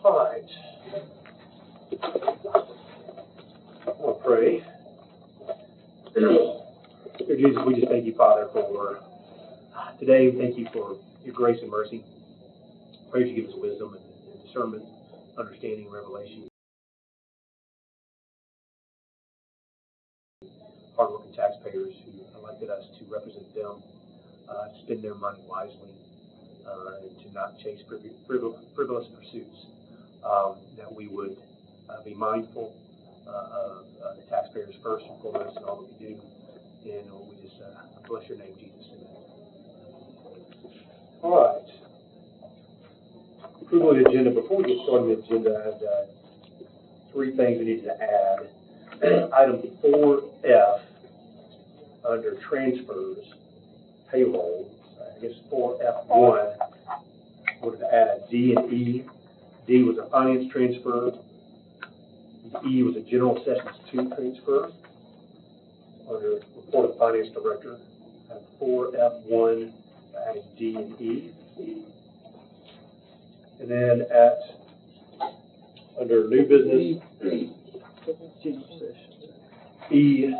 All right. I want to pray. Dear Jesus, we just thank you, Father, for today. Thank you for your grace and mercy. Pray that you give us wisdom and discernment, understanding, and revelation. Hardworking taxpayers who elected us to represent them, spend their money wisely, and to not chase frivolous pursuits. That we would be mindful of the taxpayers first and foremost in all that we do. And we just bless your name, Jesus. All right. Approval of the agenda. Before we get started on the agenda, I have three things we need to add. Item 4F under transfers, payroll. I guess 4F1 wanted to add a D and E. D was a finance transfer. E was a general sessions 2 transfer. Under report of finance director, I have 4F1 adding D and E. And then under new business, E,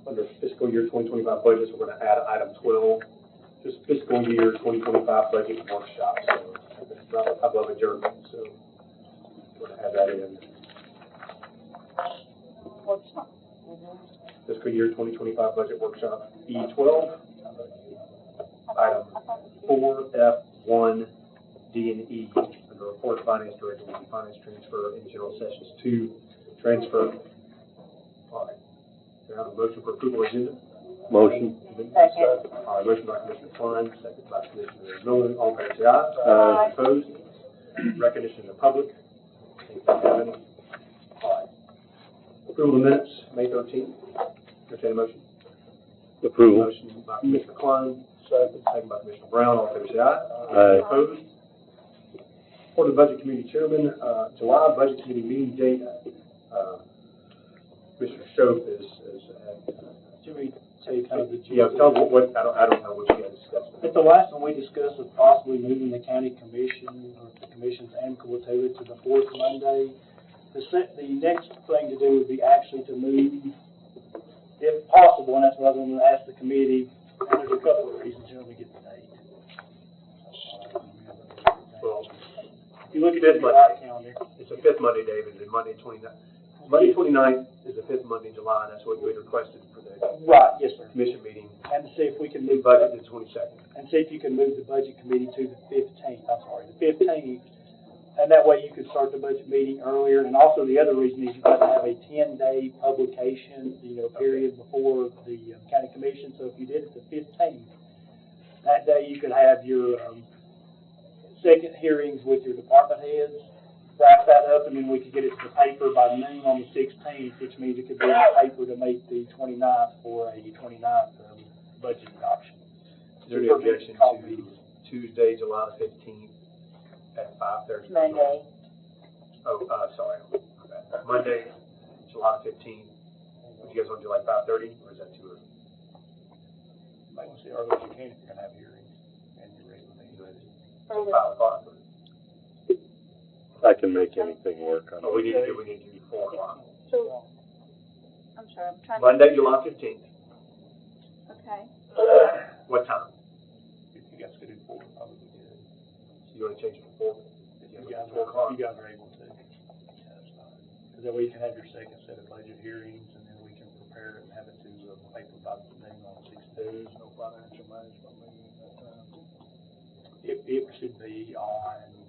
under fiscal year 2025 budgets, we're going to add item 12, just fiscal year 2025 budget workshop. So it's right above adjournment, so we're going to add that in. Workshop. Fiscal year 2025 budget workshop, E12, item 4F1, D and E, under report of finance director, will be finance transfer and general sessions 2 transfer. All right. Do I have a motion for approval of agenda? Motion. Second. All right, motion by Commissioner Klein, second by Commissioner Miller. All in favor, say aye. Aye. Opposed? Recognition of the public. All right. Approval of the minutes, May 13th. Entertain a motion. Approval. Motion by Commissioner Klein, second by Commissioner Brown. All in favor, say aye. Aye. Opposed? For the Budget Committee Chairman, July Budget Committee meeting date, Commissioner Shope is Jimmy, take kind of the. yeah, tell me what, I don't know what you guys discussed. At the last one, we discussed of possibly moving the county commission, or the commission's amicable to it, to the 4th Monday. The next thing to do would be actually to move, if possible, and that's what I was going to ask the committee, and there's a couple of reasons, you know, we get the date. Well, If you look at this calendar, it's the 5th Monday, David, and Monday 29th. Monday 29th is the 5th Monday in July, and that's what you had requested for the right, yes, sir. commission meeting. And to see if we can The move budget to the 22nd. and see if you can move the budget committee to the 15th, the 15th, and that way you could start the budget meeting earlier. And also the other reason is you've got to have a 10-day publication, period before the county commission. So if you did it the 15th, that day you could have your second hearings with your department heads, wrap that up, and then we could get it to the paper by noon on the 16th, which means it could be in the paper to make the 29th for a 29th budget adoption. Is there any objection to Tuesday, July the 15th at 5:30? Monday. Oh, sorry. Monday, July the 15th. Would you guys want to do like 5:30, or is that too early? You might want to see early as you can if you're going to have hearings and your regular meeting. 5 o'clock. I can make anything work on Oh, we need to do 4 o'clock. So, I'm sorry, I'm trying to. Monday, July 15th. Okay. What time? If you guys could do 4, probably be good. So you want to change it to 4? If you guys are able to. Because that way you can have your second set of budget hearings, and then we can prepare it and have it to the paper by the noon on the 16th. There is no financial management meeting at that time. It should be on the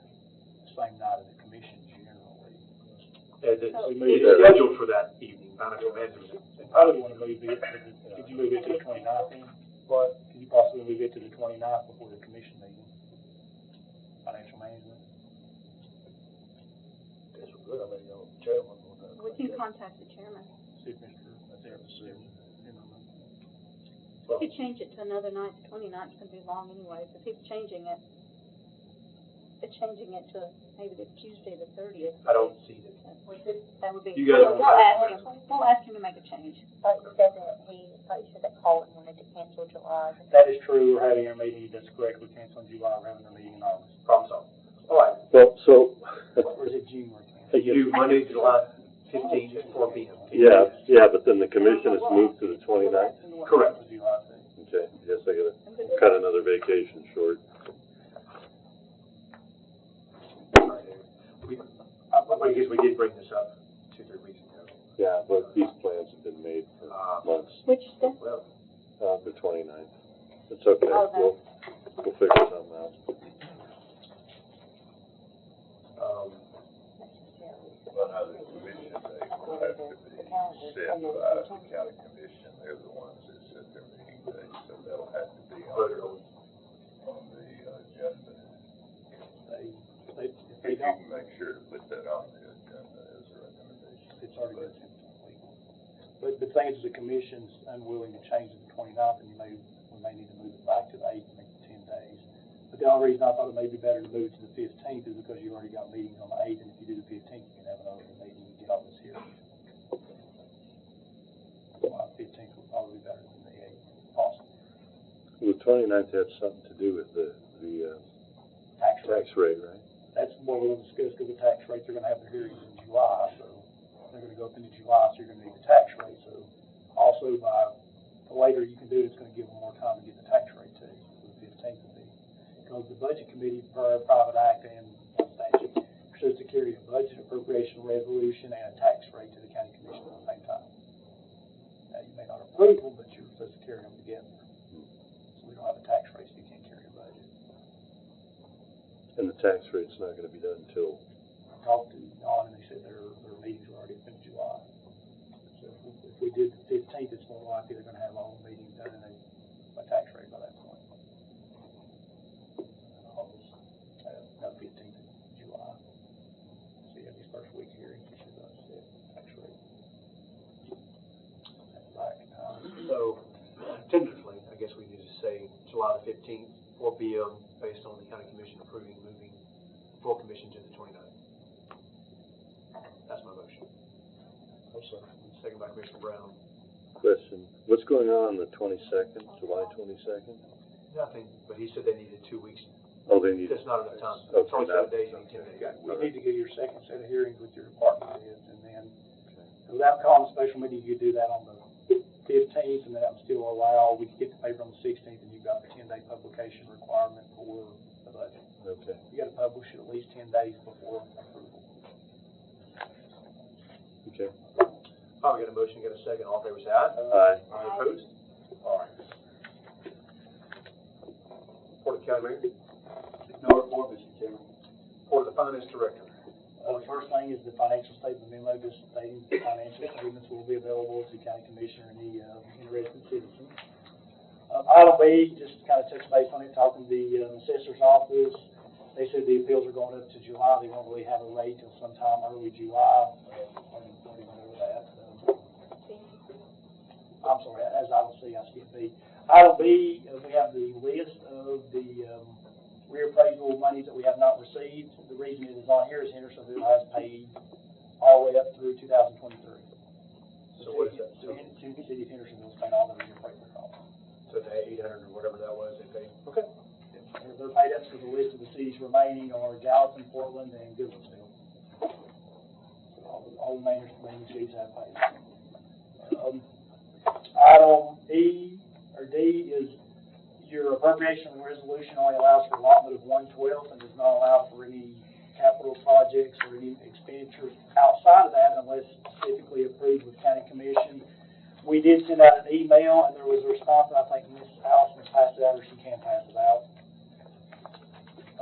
same night of the commission generally. It's So- scheduled for that evening, financial management. Probably want to move it, could you move it to the 29th then? But Could you possibly move it to the 29th before the commission meeting? Financial management? it's good, I mean, chairman on that. We can contact the chairman. See if Mr. Zimmerman. We could change it to another night. The 29th is going to be long anyway, so keep changing it. Changing it to maybe the Tuesday, the 30th. I don't see it. That would be. You guys We'll ask him to make a change. But you said that Colin wanted to cancel July. That is true, we're having our meeting, that's correct, we're canceling July, we're having our meeting in August. Problem solved. All right. Well, so do Monday, July 15th, 4 p.m. Yeah, but then the commission is moved to the 29th? Correct. Okay, yes, I gotta cut another vacation short. I guess we did bring this up 2-3 weeks ago. Yeah, but these plans have been made for months, Which step? Well, the 29th. It's okay, Okay. we'll figure something out. Well, no, the commission, they will have to be set by the county commission, they're the ones that set their meeting dates, so that'll have to be on the agenda. They If you don't, can make sure to put that on the agenda as a recommendation. it's already been sent to the legal. But the thing is, the commission's unwilling to change it to the 29th, and we may need to move it back to the 8th, make it 10 days. But the only reason I thought it may be better to move it to the 15th is because you already got meetings on the 8th, and if you do the 15th, you can have another meeting and get all this here. So 15th would probably be better than the 8th, possibly. The 29th had something to do with the tax rate, right? That's what we're going to discuss, because the tax rates are going to have their hearings in July, so they're going to go up into July, so you're going to need the tax rate. So also, by the later you can do it, it's going to give them more time to get the tax rate too. So the 15th would be, because the budget committee, per private act and statute, are supposed to carry a budget appropriation resolution and a tax rate to the county commission at the same time. Now, you may not approve them, but you're supposed to carry them together. So we don't have a tax rate, so you can't carry a budget. And the tax rate's not gonna be done until, Talked to Don, and they said their meetings are already up in July. So if we did the 15th, it's more likely they're gonna have all the meetings done and a tax rate by that point. August, no, 15th of July. So you have these first week hearings, you should set tax rate. so tentatively, I guess we need to say July the 15th, 4 p.m., based on the county commission approving moving full commission to the 29th. That's my motion. Second by Commissioner Brown. question, what's going on the 22nd, July 22nd? Nothing, but he said they needed 2 weeks. Oh, they need, That's not enough time. Okay, It's only 7 days, you need 10 days. You need to get your second set of hearings with your department heads, and then, without calling a special meeting, you do that on the 15th, and that would still allow, we could get the paper on the 16th, and you've got the 10-day publication requirement for the budget. okay. You gotta publish it at least 10 days before approval. Okay. Oh, we got a motion, got a second, all in favor, say aye. Aye. Any opposed? All right. Report of the county manager. No report, Mr. Chairman. Report of the finance director. The first thing is the financial statement memo, just stating the financial statements will be available to county commissioner and the interested citizens. Item B, just kind of touch base on it, talking to the assessor's office. They said the appeals are going up to July. They won't really have a rate till sometime early July. Don't even know that. I'm sorry, as item C, I skipped B. Item B, we have the list of the reappraisal monies that we have not received. The reason it is on here is Hendersonville has paid all the way up through 2023. So what is that? The city of Hendersonville's paid all their reappraisal costs. So the 800 or whatever that was, they paid. Okay. They're paid up to the list of the cities remaining are Gallatin, Portland, and Goodlettsville. All the remaining cities have paid. Item E or D is your appropriation resolution only allows for allotment of 1/12 and does not allow for any capital projects or any expenditures outside of that unless specifically approved with county commission. We did send out an email and there was a response, and I think Ms. Allison passed it out, or she can pass it out,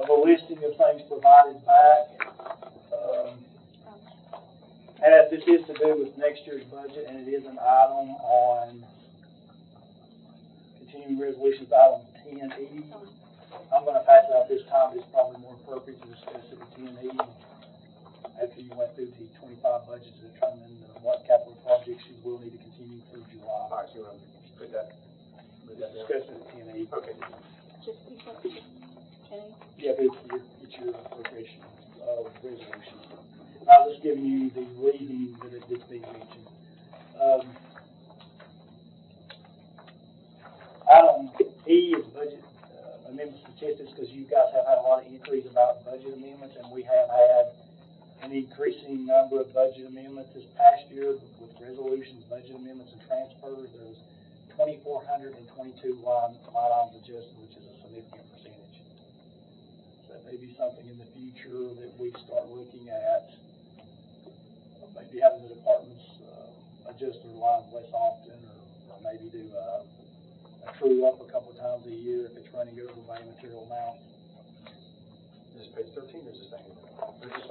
of a listing of things provided back. As this is to do with next year's budget, and it is an item on continuing resolutions, item 10E. I'm going to pass it out this time. It's probably more appropriate to discuss it at 10E after you went through the 25 budgets to determine what capital projects you will need to continue through July. All right, so you want to put that, move that down? Discuss it at 10E. Okay. Just, Kenny? Yeah, it's your appropriation resolution. I was just giving you the reason that it's being mentioned. Item E is budget amendment statistics, because you guys have had a lot of inquiries about budget amendments, and we have had an increasing number of budget amendments this past year with resolutions, budget amendments, and transfers. There was 2,422 line items adjusted, which is a significant percentage. So that may be something in the future that we start looking at. Maybe having the departments adjust their lines less often, or maybe do a true up a couple of times a year if it's running over by a material amount. Is this page 13 or is this page? This is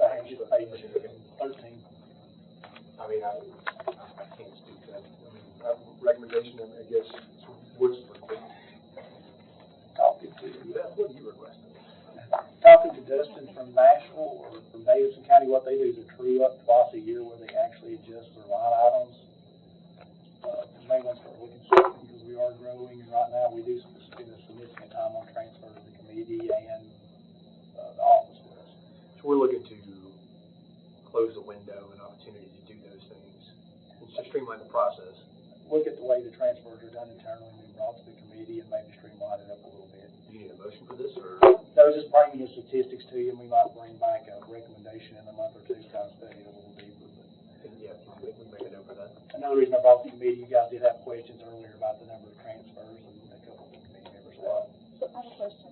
page 13. I mean, I can't speak to that. I mean, recommendation, I guess, what's Talking to, what do you request? talking to Dustin from Nashville or from Davidson County, what they do is a true up twice a year where they actually adjust their line items. You may want to start looking at it because we are growing, and right now we do spend a significant time on transfer to the committee and the office with us. So we're looking to close the window and opportunity to do those things. It's to streamline the process. Look at the way the transfers are done internally and be brought to the committee and maybe streamline it up a little bit. Do you need a motion for this, or? No, just bringing the statistics to you, and we might bring back a recommendation in a month or two, kind of study it a little deeper. But Yeah, we can make a note for that. another reason I brought the committee, you guys did have questions earlier about the number of transfers, and a couple of the committee members well. So I have a question.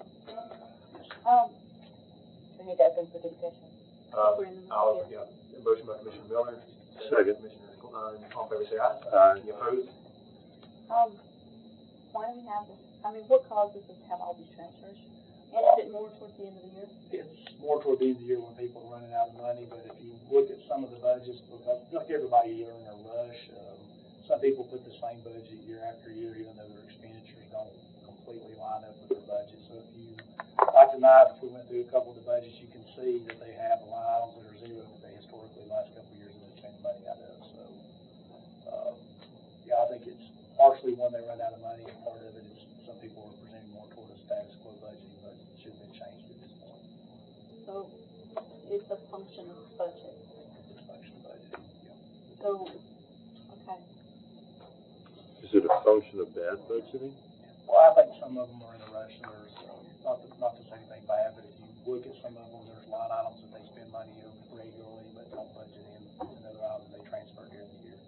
We need to open for discussion. We're in the middle of it. Yeah, a motion by Commissioner Miller. Second. Commissioner Klein, all in favor, say aye. Aye. Any opposed? Why do we have this? I mean, what causes us to have all these transfers? Is it more towards the end of the year? It's more toward the end of the year when people are running out of money, but if you look at some of the budgets, like everybody are in a rush. Some people put the same budget year after year, even though their expenditures don't completely line up with their budget. So if you, like tonight, if we went through a couple of the budgets, you can see that they have line items that are zero that they historically, the last couple of years, have been spending money out of. So, yeah, I think it's partially when they run out of money, and part of it is some people are presenting more toward a status quo budgeting, but it should have been changed at this point. So it's a function of budget. It's a function of budgeting, yeah. So, okay. Is it a function of bad budgeting? Well, I think some of them are in a rush, and there's, not to say anything bad, but if you look at some of them, there's line items that they spend money on regularly, but don't budget in, and other items they transfer during the year.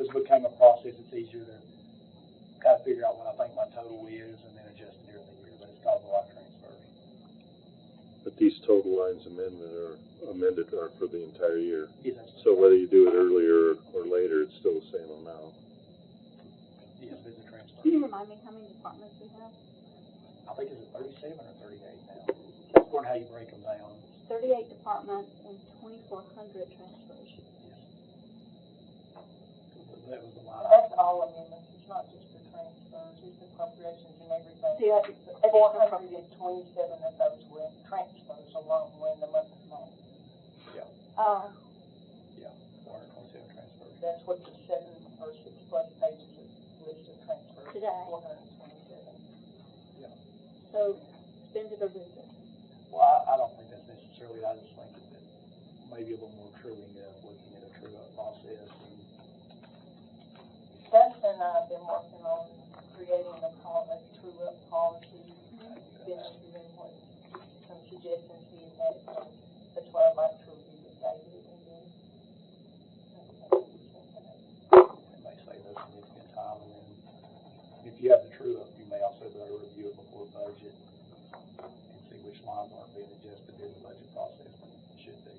This became a process. It's easier to kind of figure out what I think my total is and then adjust it during the year, but it's caused a lot of transfers. But these total lines amended are for the entire year. Yes, So whether you do it earlier or later, it's still the same amount. yes, it's a transfer. Can you remind me how many departments we have? I think it's 37 or 38 now. It's according to how you break them down. 38 departments and 2,400 transfers. Yes. That was the line. That's all amendments, it's not just the transfers, it's the appropriations and everything. See, that's 427 of those were transfers along with the month of May. Yeah, Oh, yeah, 427 transfers. That's what the 7 or 6 plus pages of list of transfers. Today. 427. Yeah. so spend it or lose it. Well, I don't think that's necessarily, I just think that maybe a little more truing up, looking at a true up process. And Dustin and I have been working on creating a true up policy. Been doing what, some suggestions he had had, that's why I'd like to review with David and then. it may save us significant time, and then if you have the true up, you may also be able to review it before budget and see which lines aren't being adjusted during the budget process when it should be.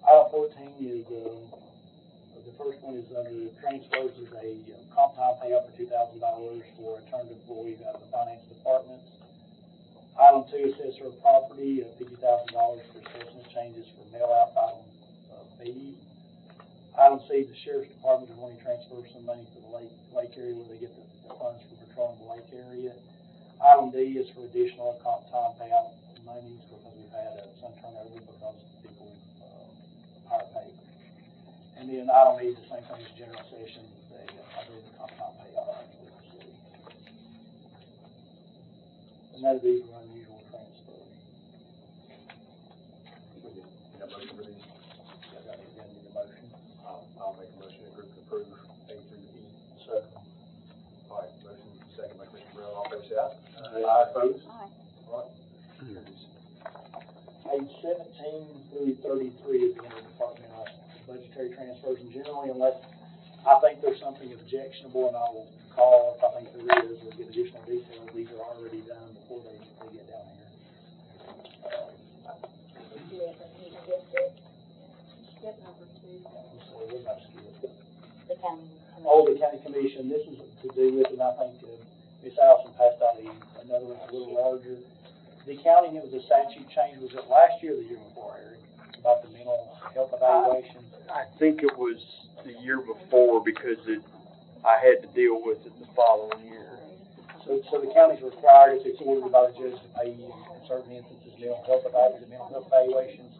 Item 14 is, the first one is under transfers, is a comp time payout for $2,000 for a turned employee out of the finance department. Item 2, assessor of property, $50,000 for assessment changes for mail out. Item B. Item C, the sheriff's department is wanting to transfer some money to the lake area where they get the funds for patrolling the lake area. Item D is for additional comp time payout monies because we've had some turnover because people higher pay. And then item E is the same thing as general session, I believe the comp time payout with the city. And none of these are unusual transfers. Need a motion for these? I got it in the motion. I'll make a motion to approve A through E. So, All right, motion second by Commissioner Burrell, all in favor, say aye. Aye. Opposed? Aye. Page 17 through 33 is the interdepartmental budgetary transfers, and generally, unless I think there's something objectionable, and I will call if I think there is, or get additional details, these are already done before they get down here. Step number 2. I'm sorry, what did I skip? The county. Oh, the county commission, this is to do with, and I think Ms. Allison passed out another one a little larger. The county, it was a statute change, was it last year or the year before, Eric, about the mental health evaluation? I think it was the year before because I had to deal with it the following year. So the county's required, if it's ordered by the judge, to pay in certain instances mental health evaluations.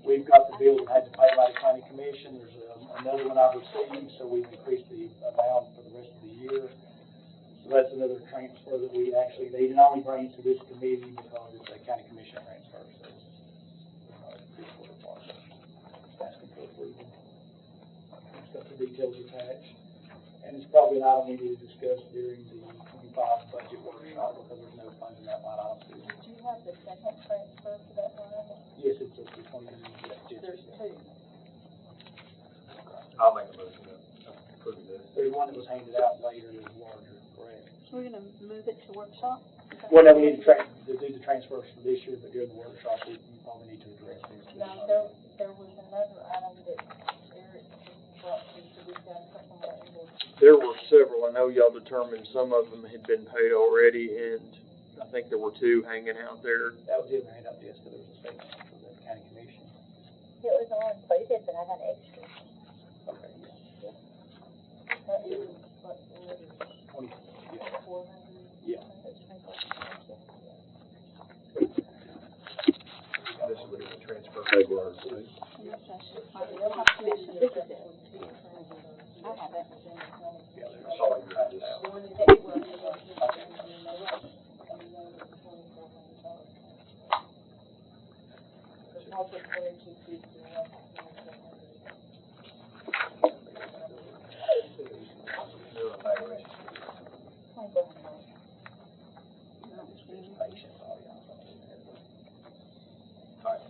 We've got the bill that had to pay by the county commission. There's another one I've received, so we've increased the amount for the rest of the year. So that's another transfer that we actually need, and I only bring it to this committee because it's a county commission transfer, so it's asking for approval. It's got the details attached, and it's probably an item we need to discuss during the 25 budget workshop because there's no funds in that line item. Do you have the second transfer for that line? Yes, it's a 20 million. There's 2. I'll make a motion to approve this. There's one that was handed out later that was larger, correct? So we're gonna move it to workshop? Well, no, we need to do the transfers for this year, but during the workshop, we probably need to address this. Now, there was another item that Eric brought to, so we've got a couple more in there. There were several. I know y'all determined some of them had been paid already, and I think there were 2 hanging out there. That was in the handout yesterday, there was a statement for the county commission. It was all included, but I got extra. Okay, That is, what, 20, yeah. 400? Yeah. This is what it was transferred. Table R. This is it. I have it. Yeah, That's all you had to know. No evaluation. Alright,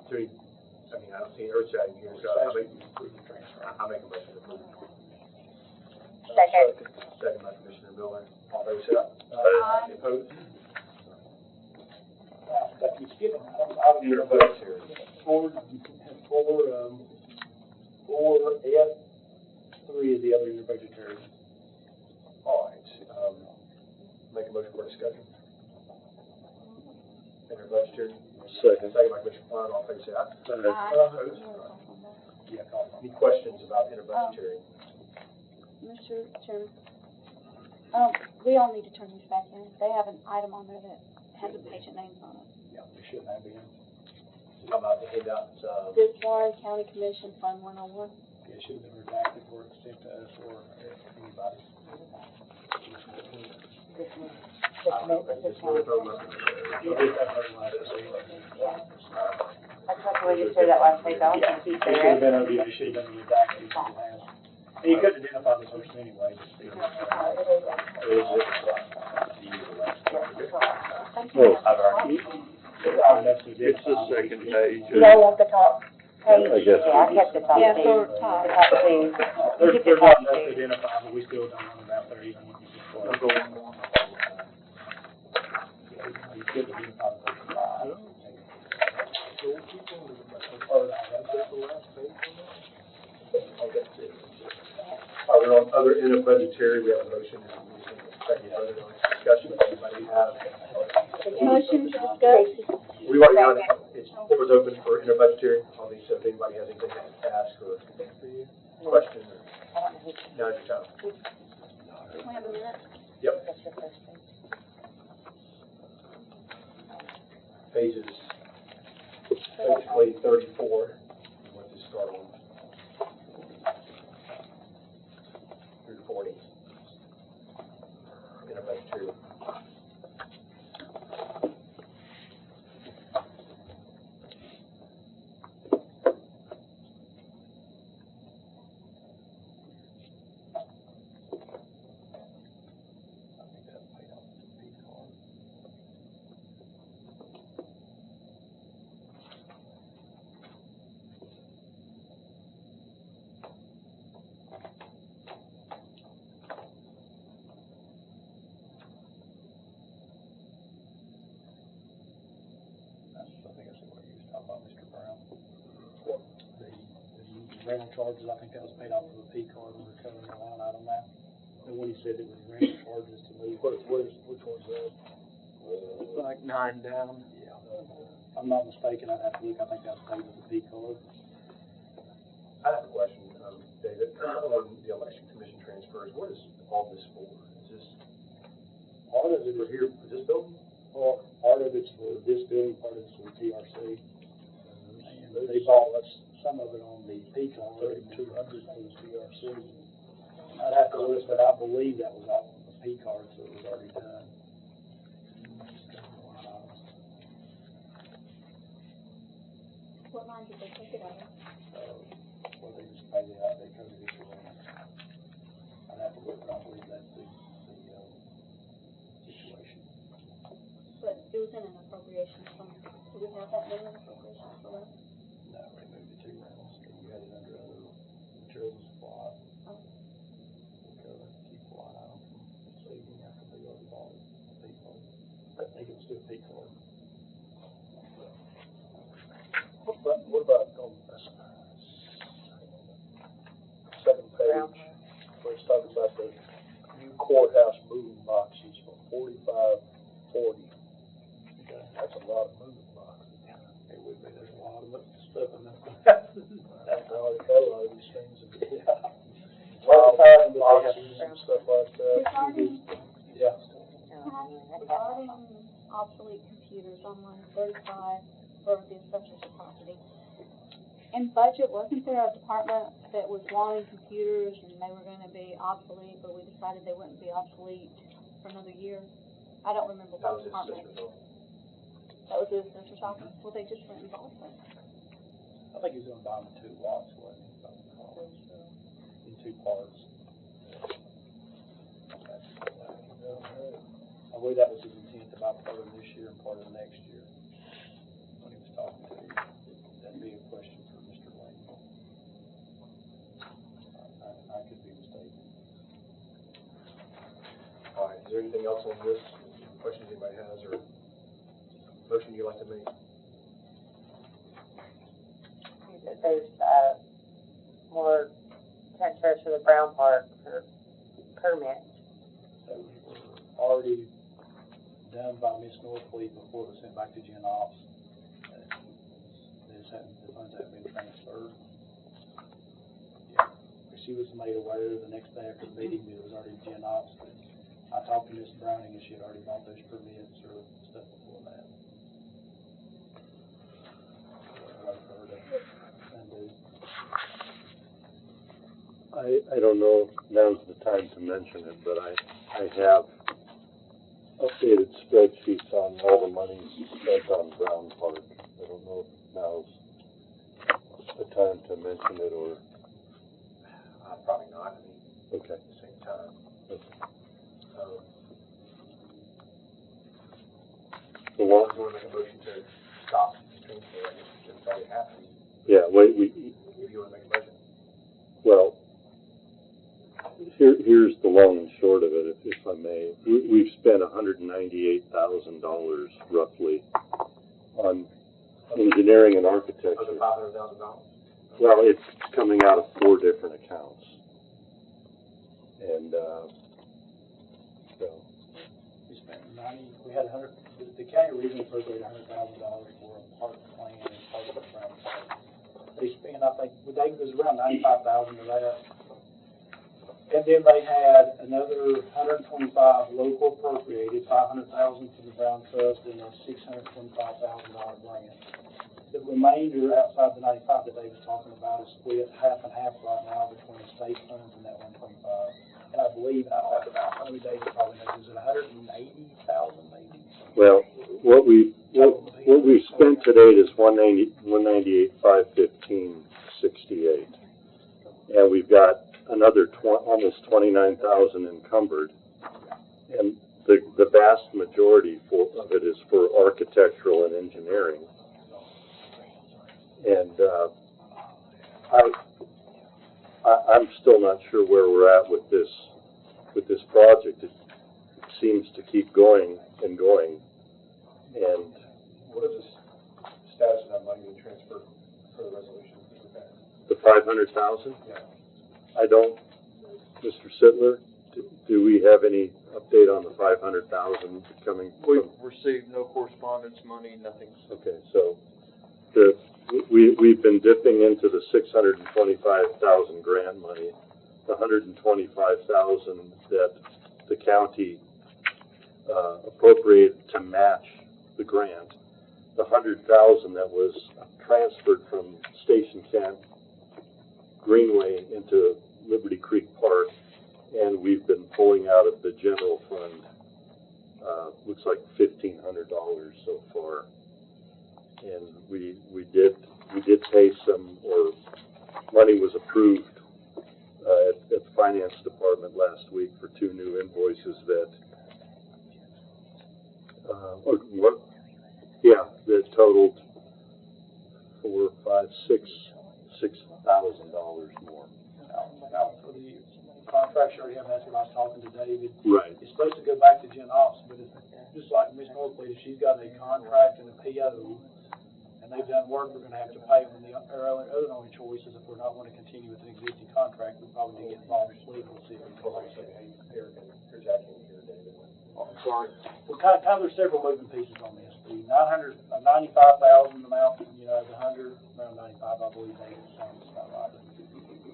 three, I mean, I don't see earth shattering here, so I make a motion to approve. Second. Second by Commissioner Miller, all those say aye. Aye. Any opposed? That keeps skipping. I would hear about Interbudgetary. four F3 is the other interbudgetary. Alright, make a motion for discussion. Interbudgetary. Second. Second by Commissioner Klein, all those say aye. Opposed? Yeah, call it. Any questions about interbudgetary? Mr. Chairman, we all need to turn these back in. They have an item on there that has the patient names on it. Yeah, we shouldn't have been. How about the handout, This Warren County Commission Fund 101. It should have been redacted or sent to us or anybody. just wanna throw them up. You did that very last week. I tried to register that last week, I was Yeah, gonna keep it should have there. been, it should have been redacted. It has. And you couldn't identify the person anyway, just be. Oh, I've already. It's the second page. You don't want the top page? I guess. Yeah, I kept the top Yeah, two. for top. The top two. There's Keep the not top enough to two. identify, but we still don't want them out there even when you just. I'll go one more. You could identify the person. Are there on other interbudgetary, we have a motion, second, other discussion, anybody have? Motion to discuss. We've already done it, it's, floor is open for interbudgetary on these, so if anybody has anything to ask or question, now's your time. We have a minute. Yep, That's your first page. pages, basically 34, what this start on. Through 40. Interbudgetary. Mr. Brown. The rental charges, I think that was paid off of a P card, and we're covering the line item now. And when he said it was rental charges to move. Which one's that? Like 9 down. Yeah. If I'm not mistaken, I'd have to look, I think that was paid with a P card. I have a question, David, on the election commission transfers. What is all this for? Is this Part of it for is here, for this building? part of it's for this building, part of it's for TRC. And they bought us some of it on the P card, 200 for the TRC. I'd have to look, but I believe that was off of the P card, so it was already done. What line did they take it out of? Well, they just paid it out, they covered it for them. I'd have to look, but I believe that's the situation. But it was in an appropriation fund. Do we have that in an appropriation fund? No, we moved it to rentals, but you had it under other materials and supply. Oh. Cover, keep a line item from saving after they already bought it, P card. I think it was still P card. What about on this second page, where it's talking about the new courthouse moving boxes for $45.40. Okay, that's a lot of moving boxes. It would be, there's a lot of stuff in there. That's how they got a lot of these things. Yeah. Boxes and stuff like that. Regarding, Yeah. regarding obsolete computers on line 35 for the assessor's property. In budget, wasn't there a department that was wanting computers and they were gonna be obsolete, but we decided they wouldn't be obsolete for another year? I don't remember That what was his department. sister's office. That was the assessor's office? Well, they just went and bought them. I think he's gonna buy them in 2 lots, wasn't he? In 2 parts. I believe that was his intent, to buy part of this year and part of next year. When he was talking to you, that'd be a question for Mr. Lane. I could be mistaken. All right, is there anything else on this, questions anybody has, or motion you'd like to make? There's, more transfers for the Brown Park for permits. That was already done by Ms. Northfleet before it was sent back to Gen Ops. The funds haven't been transferred. Yeah. She was made aware the next day after the meeting that it was already Gen Ops. I talked to Ms. Browning and she had already bought those permits or stuff before that. I don't know if now's the time to mention it, but I have updated spreadsheets on all the money spent on Brown Park. I don't know if now's the time to mention it or. Probably not, I mean, Okay. at the same time. So what? You want to make a motion to stop the transfer, I guess, it's already happened. Yeah, If you want to make a motion. well, here's the long and short of it, if I may. We've spent $198,000 roughly on engineering and architecture. Of the $500,000? Well, it's coming out of 4 different accounts. And, so. We spent we had the county originally appropriated $100,000 for a park plan and part of the Brown Park. They spent, I think, it was around $95,000 of that. And then they had another 125 local appropriated, 500,000 for the Brown Trust and a $625,000 grant. The remainder outside the 95 that Dave was talking about is split half and half right now between state funds and that 125. And I believe, I don't know, David probably knows, is it 180,000 maybe? Well, what we've spent to date is 198, 515, 68. And we've got another almost 29,000 encumbered. And the vast majority of it is for architectural and engineering. And I'm still not sure where we're at with this project. It seems to keep going and going. And What is this status of that money being transferred for the resolution? The 500,000? Yeah. I don't, Mr. Sittler, do we have any update on the 500,000 coming We've from? received no correspondence money, nothing. Okay, so we've been dipping into the 625,000 grant money, the 125,000 that the county appropriated to match the grant, the 100,000 that was transferred from Station Camp Greenway into Liberty Creek Park, and we've been pulling out of the general fund, looks like $1,500 so far. And we did pay some, or money was approved at the finance department last week for 2 new invoices that, that totaled $6,000 more. Now, for the contract, you already have, that's what I was talking to David. Right. It's supposed to go back to Gen Ops, but it's just like Ms. Norfleet, if she's got a contract and a PO, and they've done work, we're gonna have to pay them. Our other only choice is if we're not gonna continue with an existing contract, we probably need to get involved with legal and see if we can. I'm sorry. Well, kind of, there's several moving pieces on this. The 95,000 amount, the 100, around 95, I believe, David, sounds about right.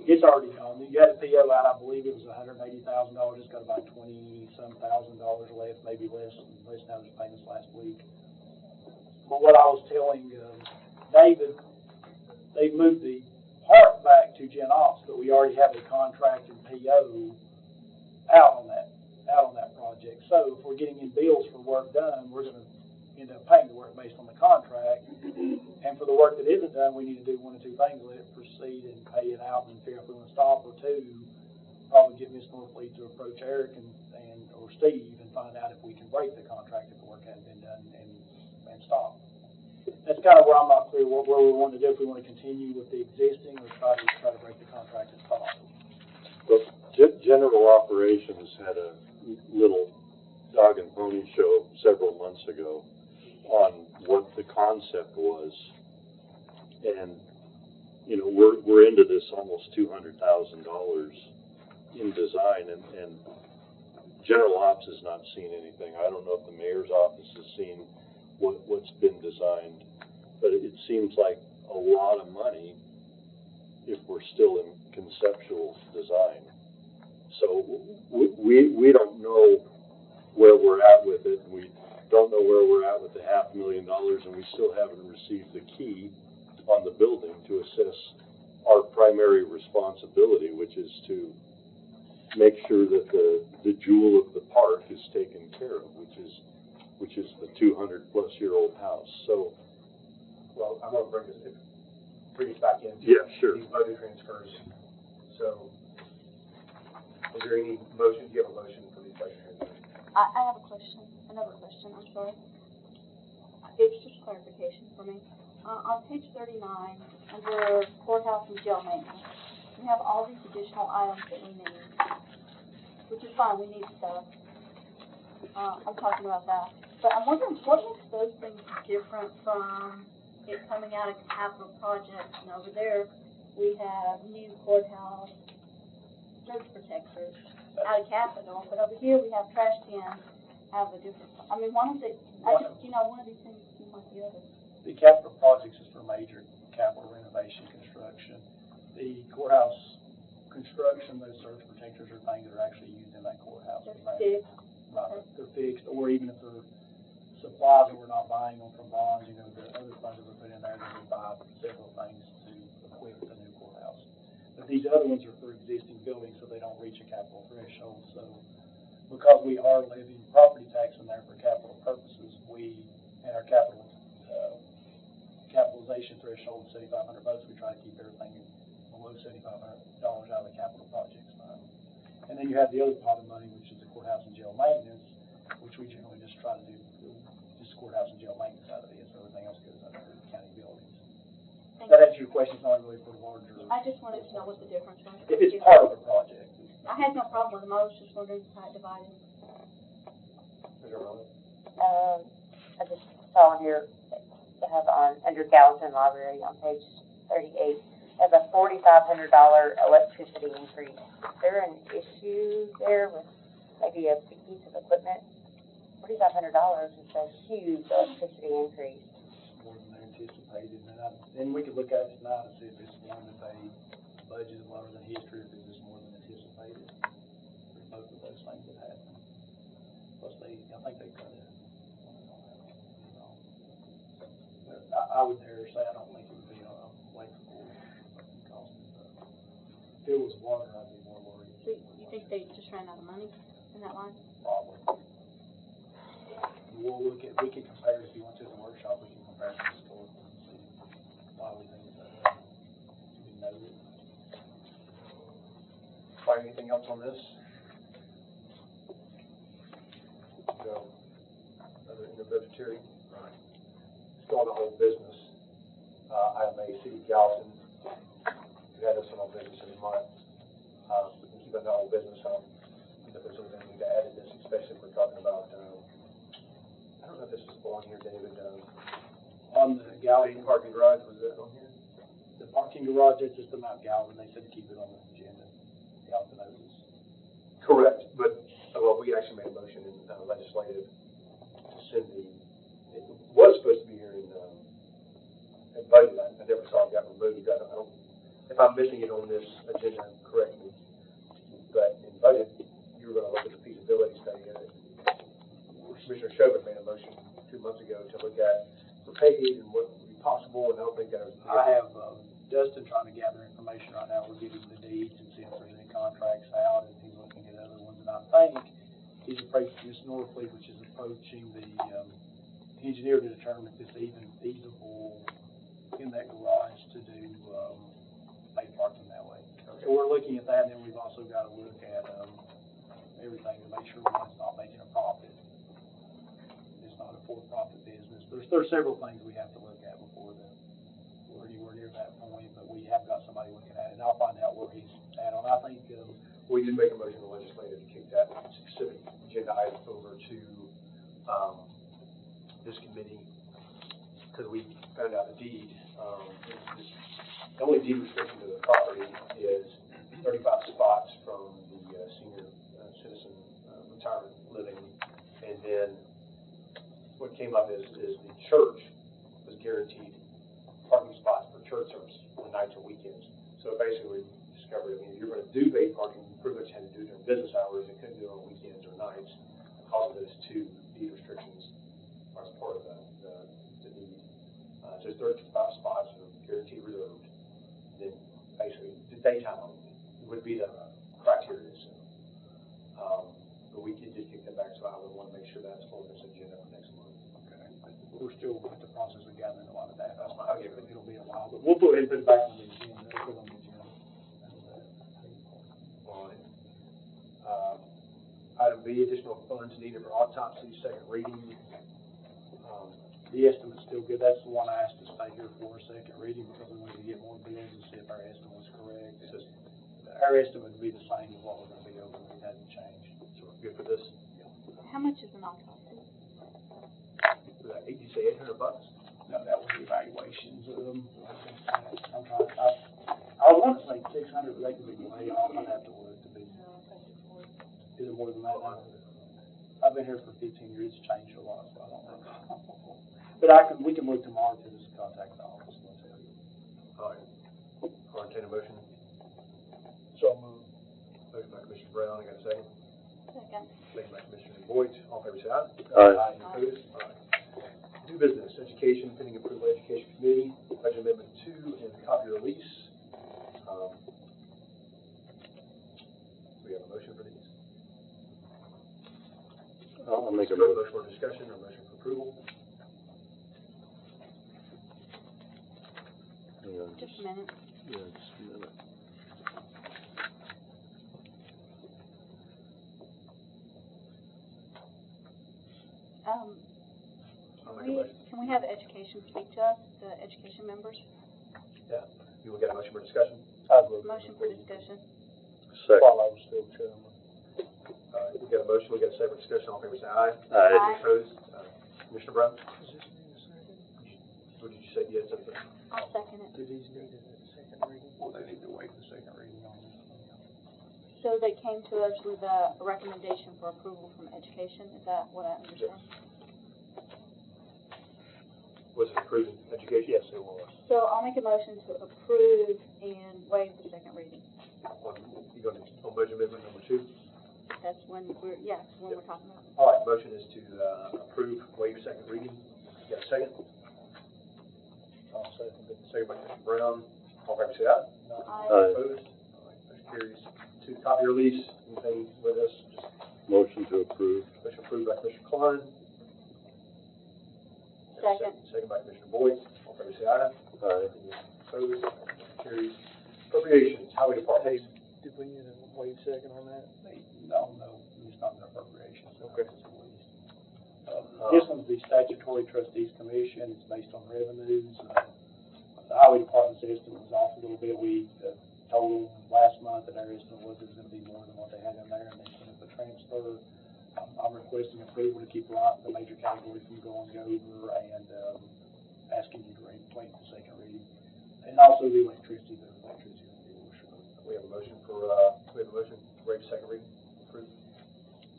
It's already gone. You had a PO out, I believe it was $180,000. It's got about $20-some thousand left, maybe less now there's payments last week. But what I was telling David, they've moved the park back to Gen Ops, but we already have a contract and PO out on that project. So if we're getting in bills for work done, we're going to end up paying the work based on the contract. And for the work that isn't done, we need to do one of two things: let it proceed and pay it out and figure out if we want to stop, or two, probably get Ms. Norfleet to approach Eric or Steve and find out if we can break the contract if the work hasn't been done and stop. That's kind of where I'm not clear where we want to do, if we want to continue with the existing or try to break the contract and stop. Well, General Operations had a little dog and pony show several months ago on what the concept was, and we're into this almost $200,000 in design, and General Ops has not seen anything. I don't know if the mayor's office has seen what's been designed, but it seems like a lot of money if we're still in conceptual design. So we don't know where we're at with it, and we don't know where we're at with the $500,000, and we still haven't received the key on the building to assess our primary responsibility, which is to make sure that the jewel of the park is taken care of, which is the 200-plus-year-old house. So, Well, I'm gonna bring us back into yeah, sure. these budget transfers. So, is there any motion? Do you have a motion for these budget transfers? I have another question, I'm sorry. It's just clarification for me. On page 39, under courthouse and jail maintenance, we have all these additional items that we need, which is fine, we need stuff. I'm talking about that. But I'm wondering, what makes those things different from it coming out of capital projects? And over there, we have new courthouse surge protectors out of capital, but over here we have trash cans, have a different, one of these things seems like the other. The capital projects is for major capital renovation construction. The courthouse construction, those surge protectors are things that are actually used in that courthouse. They're fixed. Right, they're fixed, or even if they're supplies and we're not buying them from bonds, the other funds that we put in there, that we buy several things to equip the new courthouse. But these other ones are for existing buildings, so they don't reach a capital threshold. So because we are levying property tax in there for capital purposes, and our capitalization threshold is $7,500, we try to keep everything below $7,500 out of the capital projects fund. And then you have the other pot of money, which is the courthouse and jail maintenance, which we generally just try to do just courthouse and jail maintenance out of it, so everything else goes under county buildings. That answers your question. It's not really for the larger. I just wanted to know what the difference was. If it's part of the project. I had no problem with them, I was just wondering how it divided. I just saw here, the have on, under Gallatin Library on page 38, has a $4,500 electricity increase. Is there an issue there with maybe a big piece of equipment? $4,500 is a huge electricity increase. More than anticipated, and we could look at it tonight and see if it's one that they budgeted lower than history, if it's just more than anticipated. Both of those things that happened. Plus I think they cut it. But I would dare say I don't think it would be a electrical cost. If it was water, I'd be more worried. So you think they just ran out of money in that line? Probably. We can compare it if you want to the workshop, we can compare it to the store and see why we think it's that. We know it. Anything else on this? No. Other than the budgetary? Right. Let's go on to old business. Item A, City of Gallatin. We had this on old business every month. We can keep on the old business on. If there's anything we need to add to this, especially if we're talking about, I don't know if this is on here, David, On the Gallatin parking garage, was that on here? The parking garage, it's just about Gallatin, they said to keep it on the agenda. Gallatin notice. Correct, but, well, we actually made a motion in legislative to send it was supposed to be here in budget. I never saw it got removed. I don't, if I'm missing it on this agenda, correct me. But in budget, you were going to look at the feasibility study of it. Commissioner Chauvin made a motion 2 months ago to look at the paid and what would be possible, and I don't think that was. I have Justin trying to gather information right now. We're getting the deeds and see if there's any contracts out, and he's looking at other ones. And I think he's approaching this Northleaf, which is approaching the engineer to determine if it's even feasible in that garage to do paid parking that way. Okay. So we're looking at that, and then we've also got to look at everything to make sure it's not making a profit. It's not a for-profit business. There's several things we have to look at before we're anywhere near that point, but we have got somebody looking at it, and I'll find out where he's at on. I think we did make a motion to legislative to kick that specific agenda item over to this committee because we found out the deed. The only deed restriction to the property is 35 spots from the senior citizen retirement living, and then what came up is the church was guaranteed parking spots for church service on nights or weekends. So basically, we discovered, if you're going to do paid parking, you pretty much had to do it during business hours. It couldn't do it on weekends or nights because of those two deed restrictions as part of the deed. So 35 spots are guaranteed reserved. Then basically, the daytime only would be the criteria. So, but we could just kick that back, so I would want to make sure that's on this agenda for next month. Okay. We're still in the process of gathering a lot of that. That's fine. Okay. It'll be a while, but we'll put it back on the agenda. Put it on the agenda. All right. Item B, additional funds needed for autopsy, second reading. The estimate's still good. That's the one I asked to stay here for a second reading because we wanted to get more bills and see if our estimate was correct. Our estimate would be the same as what we're going to be over. It hasn't changed. So we're good for this? Yeah. How much is an autopsy? Was that, did you say $800? No, that was the evaluations. I'm trying. I want to say 600, but that could be way off. I'd have to look to be. Is it more than that? I've been here for 15 years. It's changed a lot, so I don't know. But we can look tomorrow to just contact the office and we'll tell you. All right. I'll entertain a motion. So moved. Motion by Commissioner Brown. I got a second. Second. Second by Commissioner Boyd. All in favor, say aye. Aye. Any opposed? All right. New business, education, pending approval education committee, budget amendment 2, and copy release. We have a motion for these. I'll make a Motion motion. for discussion or motion for approval. Just a minute. Yeah, just a minute. Can we have education speak to us, the education members? Yeah. You will get a motion for discussion. Motion for discussion. Second. While I was still chairman. We got a motion, we got a second for discussion. All in favor, say aye. Aye. Opposed? Commissioner Brown? What did you say, yes, that's I'll second it. Do these need a second reading? Well, they need to wait the second reading on this. So they came to us with a recommendation for approval from education, is that what I understand? Was it approved in education? Yes, it was. So I'll make a motion to approve and waive the second reading. You gonna, on budget amendment number 2? That's when we're talking about. All right, motion is to, approve, waive second reading. You got a second? I'll second it. Second by Commissioner Brown. All in favor, say aye. Aye. Opposed? All right, motion carries. To copy release, anything with us? Just Motion to approve. motion approved by Commissioner Klein. Second. Second by Commissioner Boyd. All in favor, say aye. Aye. Opposed? Motion carries. Appropriations, Highway Department. Did we need a waive second on that? No, it's not an appropriation. Okay. Uh, This one's the statutory trustees commission, it's based on revenues. The highway department's estimate was off a little bit, we told them last month that their estimate was it was gonna be more than what they had in there, and they sent up a transfer. I'm requesting approval to keep the major category from going over, and, asking you to wait the second reading. And also the electricity bill. We have a motion for, waive second reading, approve.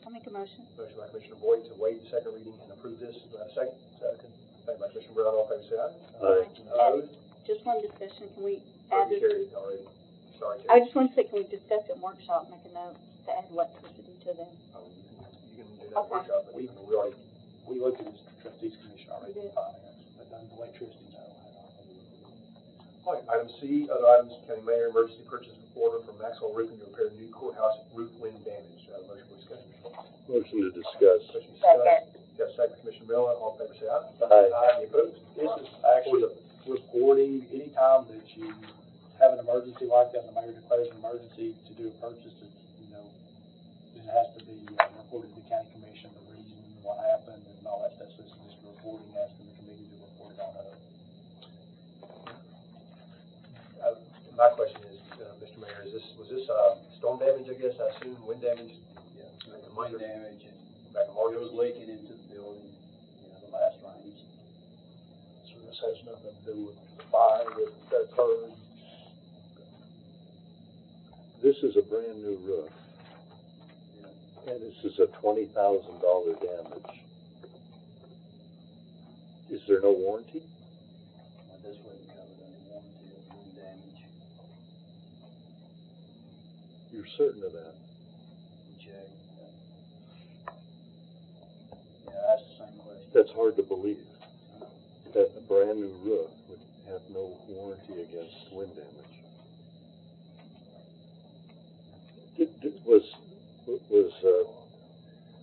I'll make a motion. Motion by Commissioner Boyd to waive the second reading and approve this. Do I have a second? Second. Second by Commissioner Brown. All in favor, say aye. Aye. Opposed? Just one discussion, can we add Already this? carried already. Sorry, I Terry. just want to say, can we discuss it in workshop, make a note to add electricity to them? You can do that workshop, but we already, We looked at this trustees commission already in finance, but done electricity, no. all right, item C, other items, county mayor, emergency purchase order from Maxwell Roofing to repair new courthouse roof wind damage. Motion for discussion. Motion to discuss. Motion to Second. discuss. Got a second, Commissioner Miller. All in favor, say aye. Aye. Any opposed? This is actually reporting, anytime that you have an emergency like that, and the mayor declares an emergency to do a purchase, it has to be reported to the county commission, the reason, what happened, and all that stuff. So this is just reporting, asking the committee to report it on it. My question is, Mr. Mayor, was this storm damage, I guess, I assume, wind damage? Yeah, Like wind damage, and back in March? it was leaking into the building, the last rains. So this has nothing to do with the fire that occurred. This is a brand new roof. And this is a $20,000 damage. Is there no warranty? This wasn't covered under warranty of wind damage. You're certain of that? Check. Yeah, that's the same question. That's hard to believe, that a brand new roof would have no warranty against wind damage.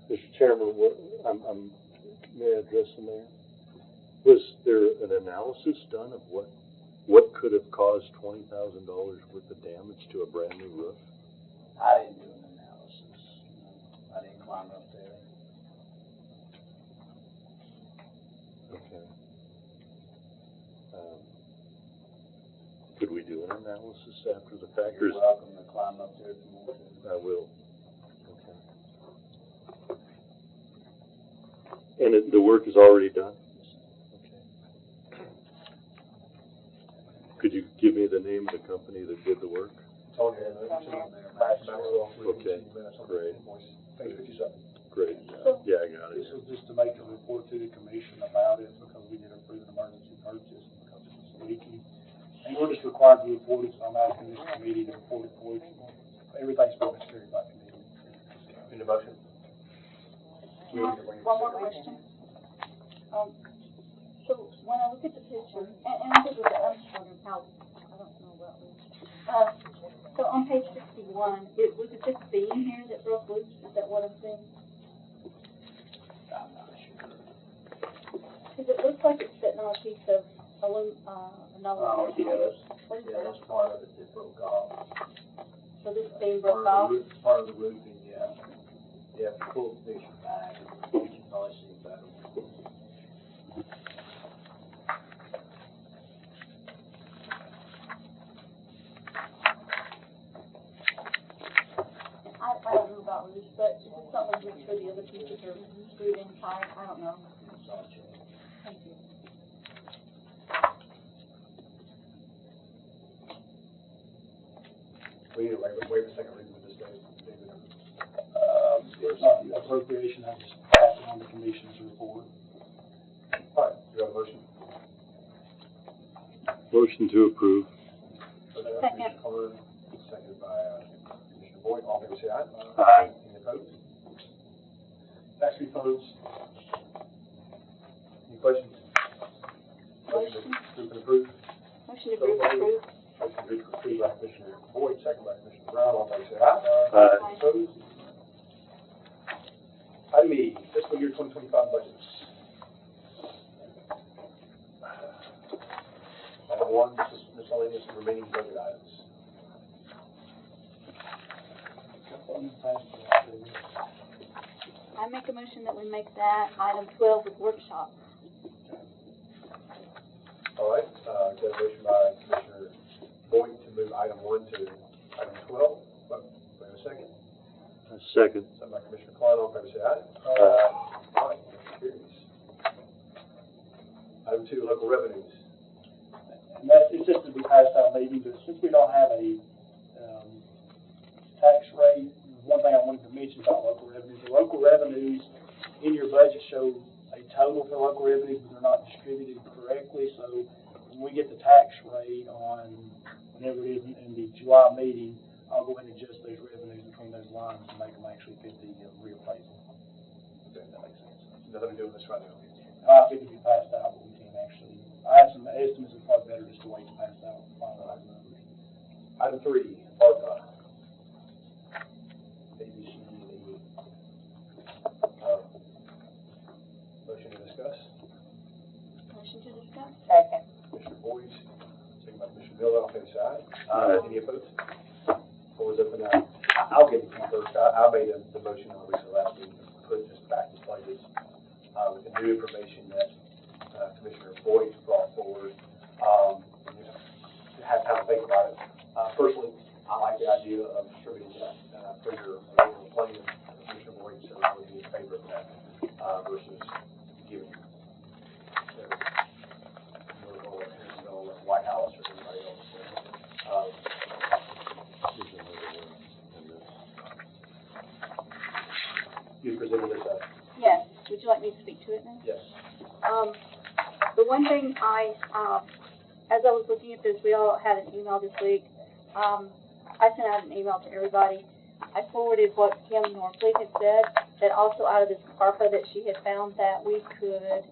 Mr. Chairman, may I address the mayor? Was there an analysis done of what could have caused $20,000 worth of damage to a brand new roof? I didn't do an analysis. I didn't climb up there. Okay. Could we do an analysis after the fact? You're welcome to climb up there if you want to. I will. Okay. And the work is already done? Okay. Could you give me the name of the company that did the work? Tony, Maxwell. Okay, great. $57. Great. Yeah, I got it. This is just to make a report to the commission about it, because we did approve an emergency purchase, because it's leaking. And we're just required to report it, so I'm asking this committee to report it for you. Everything's supposed to be carried by committee. In the motion? One more question. So when I look at the picture, and I think I'm just wondering how, I don't know about this. So on page 61, was it this beam here that broke loose? Is that what I'm seeing? I'm not sure. Because it looks like it's sitting on a piece of another. Oh, yeah, What is that's that? part of it that broke off. So this beam broke off? Part of the roofing, yeah. Yeah, if you pull the picture back, you can probably see it better. I don't know about this, but is this something to make sure the other pieces are screwed in tight? I don't know. Thank you. We need to waive a second reading with this, David. It's not the appropriation, I just pass it on the commission's report. All right, do you have a motion? Motion to approve. Second. Commissioner Carter, seconded by Commissioner Boyd. All in favor, say aye. Aye. Any opposed? Tax refunds. Any questions? Motion. Approve and approve. Motion to approve. Motion approved by Commissioner Boyd, second by Commissioner Brown. All in favor, say aye. Aye. Any opposed? Item E, fiscal year 2025 budgets. Item 1, miscellaneous and remaining budget items. I make a motion that we make that item 12 with workshop. All right, got a motion by Commissioner Boyd to move item 1 to item 12. Wait a second. Second. Second by Commissioner Klein. All in favor, say aye. All right, motion carries. Item 2, local revenues. And that's, it's just to be passed out maybe, but since we don't have a, tax rate, one thing I wanted to mention about local revenues, the local revenues in your budget show a total for local revenues, but they're not distributed correctly, so when we get the tax rate on whenever it is in the July meeting, I'll go ahead and adjust those revenues between those lines to make them actually fit the reappraisal. Okay, that makes sense. Nothing to do with this right now. I think it'd be passed out, but we can actually, I have some estimates, it's probably better just to wait to pass out finalized numbers. Item 3, ARPA. A, B, C, D, E. Motion to discuss. Motion to discuss. Second. Commissioner Boyd, second by Commissioner Miller. All in favor, say aye. Aye. Any opposed? Floor is open now. I'll give it to you first. I made the motion obviously last week to put this back in place with the new information that Commissioner Boyd brought forward. Have time to think about it. Personally, I like the idea of distributing that for your original plan. Commissioner Boyd said I would be in favor of that versus giving the White House or anybody else. You presented this up. Yes. Would you like me to speak to it now? Yes. The one thing as I was looking at this, we all had an email this week. I sent out an email to everybody. I forwarded what Kim Norfleet had said, that also out of this ARPA that she had found that we could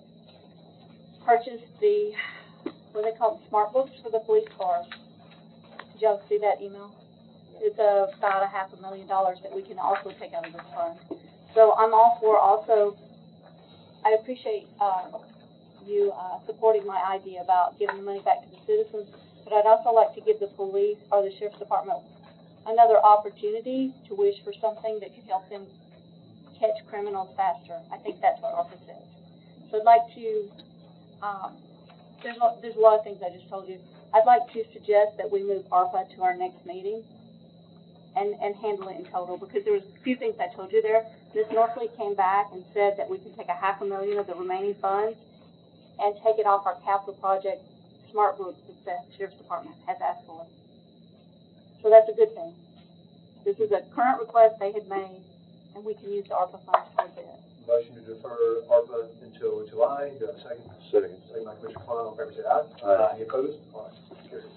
purchase the, what they call smart books for the police cars. Did y'all see that email? It's about $500,000 that we can also take out of this fund. So I'm all for also, I appreciate you supporting my idea about giving the money back to the citizens, but I'd also like to give the police or the sheriff's department another opportunity to wish for something that could help them catch criminals faster. I think that's what ARPA says. So I'd like to, there's a lot of things I just told you. I'd like to suggest that we move ARPA to our next meeting and handle it in total, because there was a few things I told you there. Ms. Norfleet came back and said that we can take $500,000 of the remaining funds and take it off our capital project smart books that the Sheriff's Department has asked for. So that's a good thing. This is a current request they had made, and we can use the ARPA funds towards it. Motion to defer ARPA until July. Do I have a second? Second. Second by Commissioner Klein. All in favor, say aye. Aye. Any opposed? All right, carried.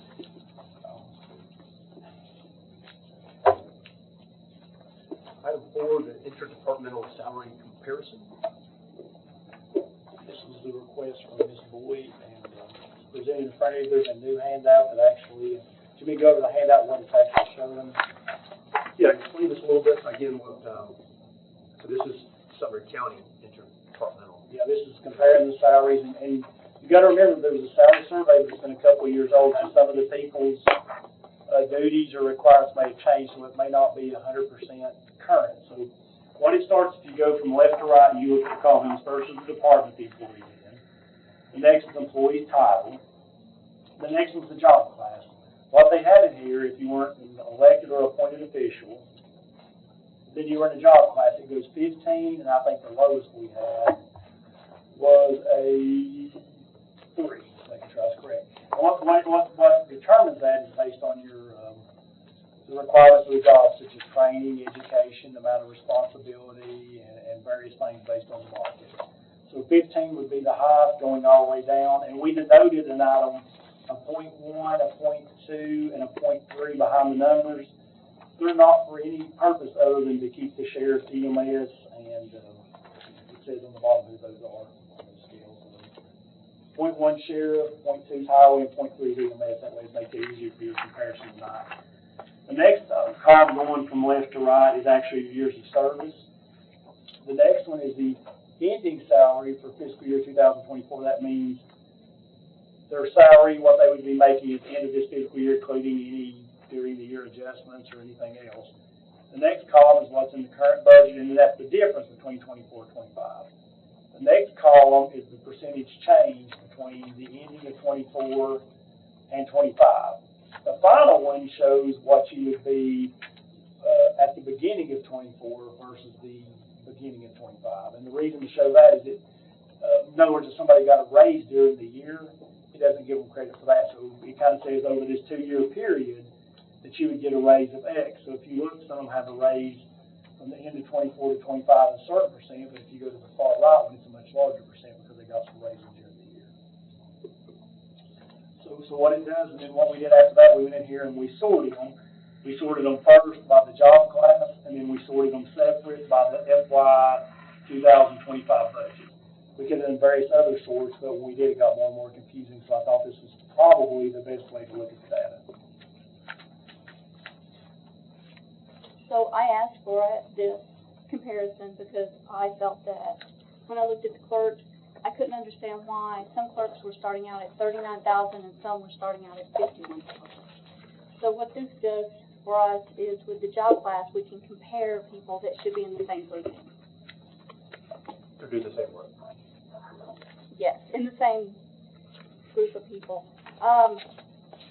Item 4, the interdepartmental salary comparison. This was the request from Ms. Boyd, and presented in front of you. There's a new handout that actually, to me, go over the handout, what it's actually showing. Yeah, explain this a little bit. Again, what, so this is Sumner County interdepartmental. Yeah, this is comparing the salaries, and you gotta remember, there was a salary survey that's been a couple of years old, and some of the people's duties or requirements may have changed, so it may not be 100% current. So what it starts, if you go from left to right, you look at the columns. First is the department the employee is in. The next is the employee's title. The next is the job class. What they have in here, if you weren't an elected or appointed official, then you were in the job class. It goes 15, and I think the lowest we had was a 3, making sure I was correct. What determines that is based on your, the requirements training, education, the amount of responsibility, and various things based on the market. So 15 would be the highest going all the way down, and we denoted an item, a .1, a .2, and a .3 behind the numbers. They're not for any purpose other than to keep the sheriff's EMS, and it says on the bottom who those are on the scale. .1 sheriff, .2 is highway, and .3 is EMS. That way it makes it easier for your comparison tonight. The next column going from left to right is actually years of service. The next one is the ending salary for fiscal year 2024. That means their salary, what they would be making at the end of this fiscal year, including any during the year adjustments or anything else. The next column is what's in the current budget, and that's the difference between 24 and 25. The next column is the percentage change between the ending of 24 and 25. The final one shows what you would be at the beginning of 24 versus the beginning of 25. And the reason to show that is that, in other words, if somebody got a raise during the year, it doesn't give them credit for that. So it kind of says over this 2-year period that you would get a raise of X. So if you look, some have a raise from the end of 24 to 25 a certain percent, but if you go to the far right one, it's a much larger percent because they got some raises during the year. So what it does, and then what we did after that, we went in here and we sorted them. We sorted them first by the job class, and then we sorted them separate by the FY 2025 budget. We could have done various other sorts, but when we did, it got more and more confusing, so I thought this was probably the best way to look at the data. So I asked for this comparison because I felt that when I looked at the clerks, I couldn't understand why some clerks were starting out at $39,000 and some were starting out at $51,000. So what this does for us is with the job class, we can compare people that should be in the same grouping. To do the same work. Yes, in the same group of people.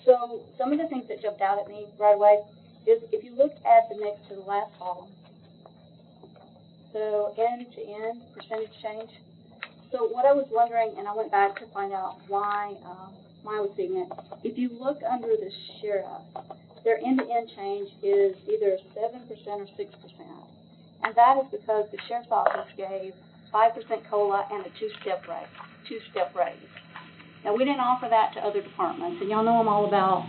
So some of the things that jumped out at me right away is if you look at the next to the last column, so end to end percentage change. So what I was wondering, and I went back to find out why I was seeing it. If you look under the sheriff, their end to end change is either 7% or 6%, and that is because the sheriff's office gave 5% COLA and a two-step raise. Now, we didn't offer that to other departments, and y'all know I'm all about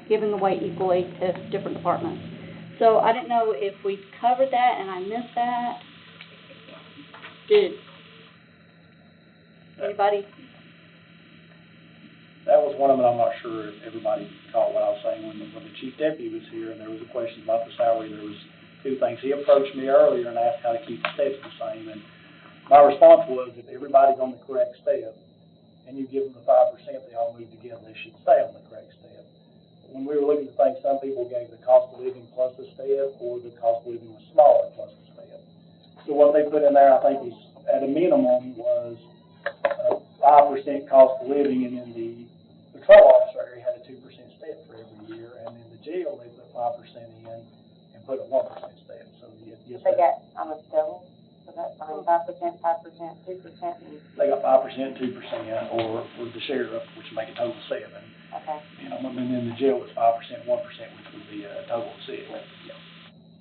giving away equally to different departments. So I didn't know if we covered that and I missed that. Did anybody? That was one of them. I'm not sure if everybody caught what I was saying when the chief deputy was here and there was a question about the salary. There was 2 things. He approached me earlier and asked how to keep the steps the same, and my response was if everybody's on the correct step and you give them the 5%, they all move together. They should stay on the correct step. When we were looking at things, some people gave the cost of living plus a step, or the cost of living was smaller plus a step. So what they put in there, I think, is at a minimum was 5% cost of living, and then the patrol officer area had a 2% step for every year, and in the jail they put 5% in and put a 1% step. So you they got almost double. So that's 5%, 5%, 2%, and they got 5%, 2%, or for the sheriff, which would make a total of 7. okay. And then the jail was 5%, 1%, which would be a total of 6. Yeah.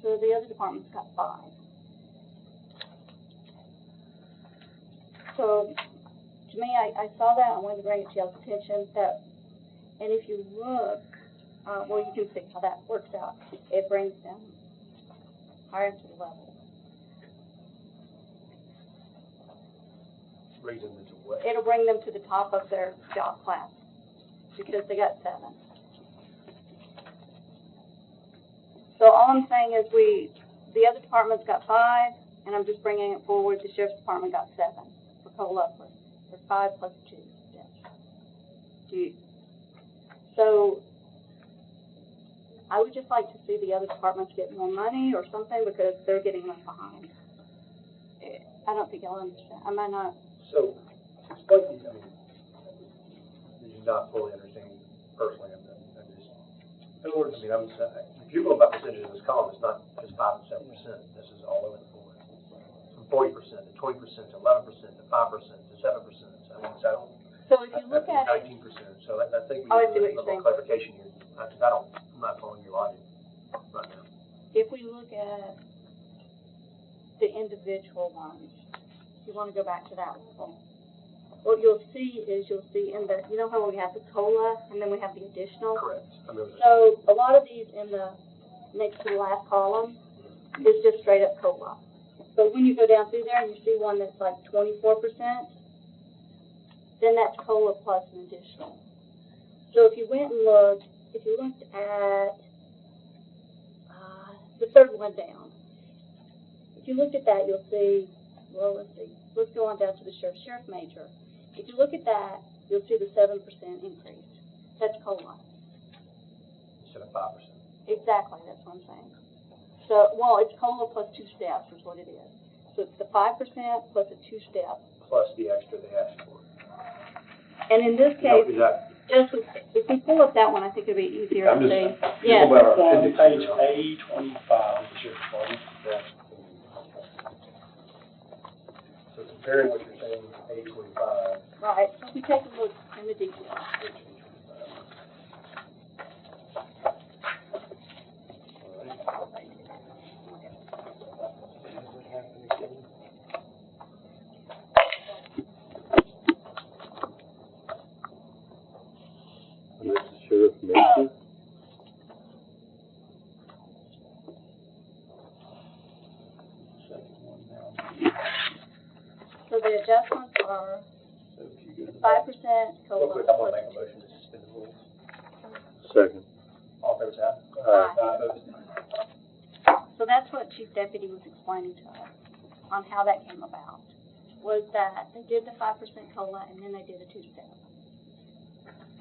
So the other departments got 5. So to me, I saw that. I wanted to bring it to y'all's attention that, and if you look, well, you can see how that works out. It brings them higher to the level. Reason is what? It'll bring them to the top of their job class because they got 7. So all I'm saying is the other departments got 5, and I'm just bringing it forward. The sheriff's department got 7 for COLA plus. For 5 plus 2 steps. So I would just like to see the other departments get more money or something because they're getting left behind. I don't think y'all understand. I might not. So, explain to me, this is not fully understanding personally. I'm just, in other words, if you're going by percentage in this column, it's not just 5 and 7%. This is all over the board. From 40% to 20% to 11% to 5% to 7%. So if you look at 19%. So I think we need a little clarification here. I'm not following your logic right now. If we at the individual ones, you want to go back to that level. What you'll see is in the, you know how we have the COLA and then we have the additional? Correct. I remember that. So a lot of these in the next to the last column is just straight up COLA. But when you go down through there and you see one that's like 24%, then that's COLA plus an additional. So if you went and looked, if you looked at the third one down, if you looked at that, you'll see, well, let's see, let's go on down to the sheriff major. If you look at that, you'll see the 7% increase. That's COLA. Instead of 5%. Exactly, that's what I'm saying. So, well, it's COLA plus 2 steps is what it is. So it's the 5% plus a 2-step. Plus the extra they asked for. And in this No, case, is that, just if we pull up that one, I think it'd be easier I'm to just- see. Yeah. Well, It's on page A25, the sheriff's department. so comparing what you're saying with A25. Right. So if we take a look in the details. And that's the sheriff major. Second one down. So the adjustments are So if you go to 5% COLA. Real quick, I want to make a motion to suspend the rules. Second. All fair side? Aye. So that's what Chief Deputy was explaining to us on how that came about, was that they did the 5% COLA and then they did a 2-step.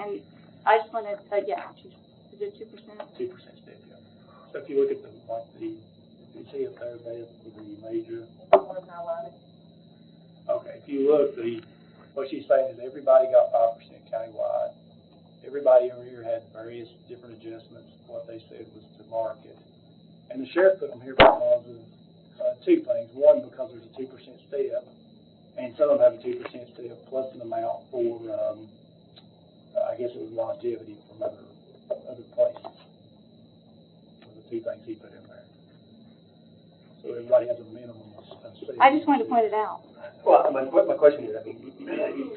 And I just wanted, is it 2%? 2% step, yeah. So if you look at the, like the, if you see up there, Beth, with the major. Okay, if you look, what she's saying is everybody got 5% countywide. Everybody over here had various different adjustments. What they said was to market. And the sheriff put them here because of 2 things. One, because there's a 2% step, and some of them have a 2% step plus an amount for, I guess it was longevity from other places. Those are the 2 things he put in there. So everybody has a minimum of step. I just wanted to point it out. Well, my question is, I mean,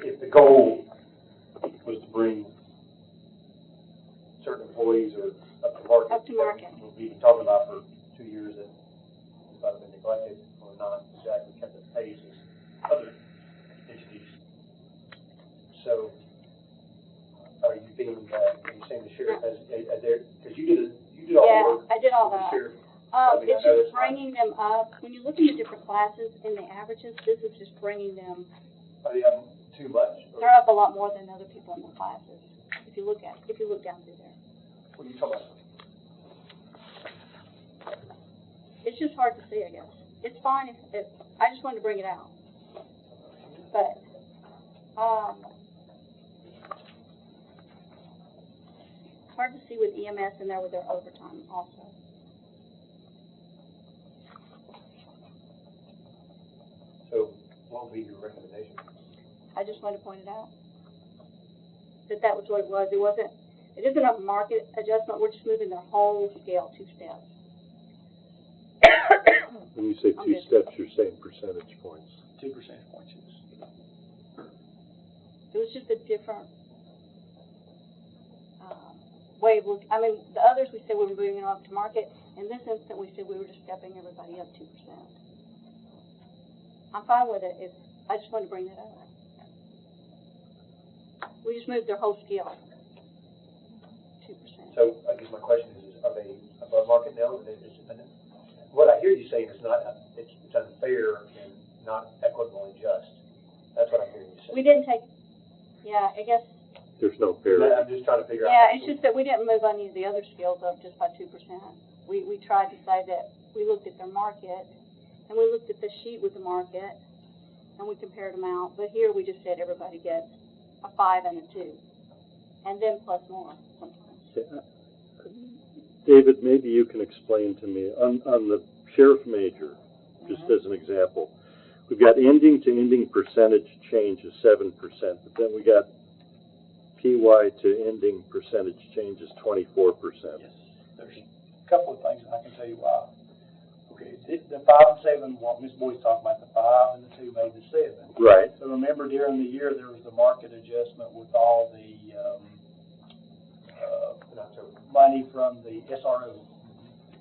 if the goal was to bring certain employees or up to market. Up to market. That we've been talking about for 2 years that have been neglected or not exactly kept at pace as other entities. So, are you feeling that, are you saying the sheriff has there, because you did all the work. Yeah, I did all with the that. sheriff. I mean, It's I know just that's not- bringing them up. When you look at the different classes in the averages, this is just bringing them, Are they up too much? Or they're up a lot more than other people in the classes. If you look down through there. what are you talking about? It's just hard to see, I guess. It's fine if I just wanted to bring it out. But, it's hard to see with EMS in there with their overtime also. So, what would be your recommendation? I just wanted to point it out. That was what it was. It isn't a market adjustment. We're just moving their whole scale 2 steps. When you say 2 steps, you're saying percentage points. 2 percentage points, yes. It was just a different way of looking. I mean, the others we said we were moving it up to market. In this instance, we said we were just stepping everybody up 2%. I'm fine with it. I just wanted to bring that up. We just moved their whole scale 2%. So, I guess my question is are they above market now? Or are they just independent? What I hear you saying is it's unfair and not equitably just. That's what I'm hearing you say. We didn't take, I guess, There's no fair. I'm just trying to figure out. yeah, it's just that we didn't move any of the other scales up just by 2%. We tried to say that we looked at their market, and we looked at the sheet with the market, and we compared them out. But here we just said everybody gets a 5 and a 2, and then plus more sometimes. David, maybe you can explain to me, on the sheriff major, just as an example, we've got ending to ending percentage change is 7%, but then we got PY to ending percentage change is 24%. Yes. There's a couple of things, and I can tell you why. Okay, the 5 and 7, what Ms. Boyd's talking about, the 5 and the 2 made the 7. Right. So remember during the year, there was the market adjustment with all the, money from the SRO,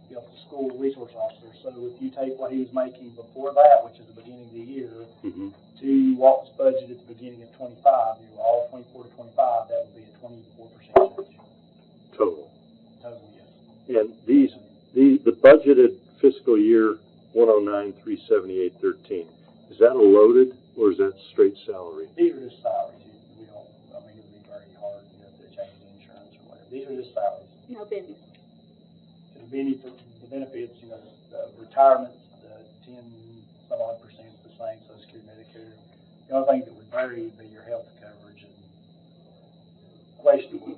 you know, the school resource officer. So if you take what he was making before that, which is the beginning of the year, to what was budgeted at the beginning of 25, you know, all 24 to 25, that would be a 24% change. Total. Total, yes. And the budgeted fiscal year 109,378.13, is that a loaded or is that straight salary? These are just salaries. We don't, I mean, it would be very hard, you know, to change the insurance or whatever. These are just salaries. No business. The benefits, you know, retirement, 10 some odd % is the same, Social Security, Medicare. The only thing that would vary would be your health coverage and questionable.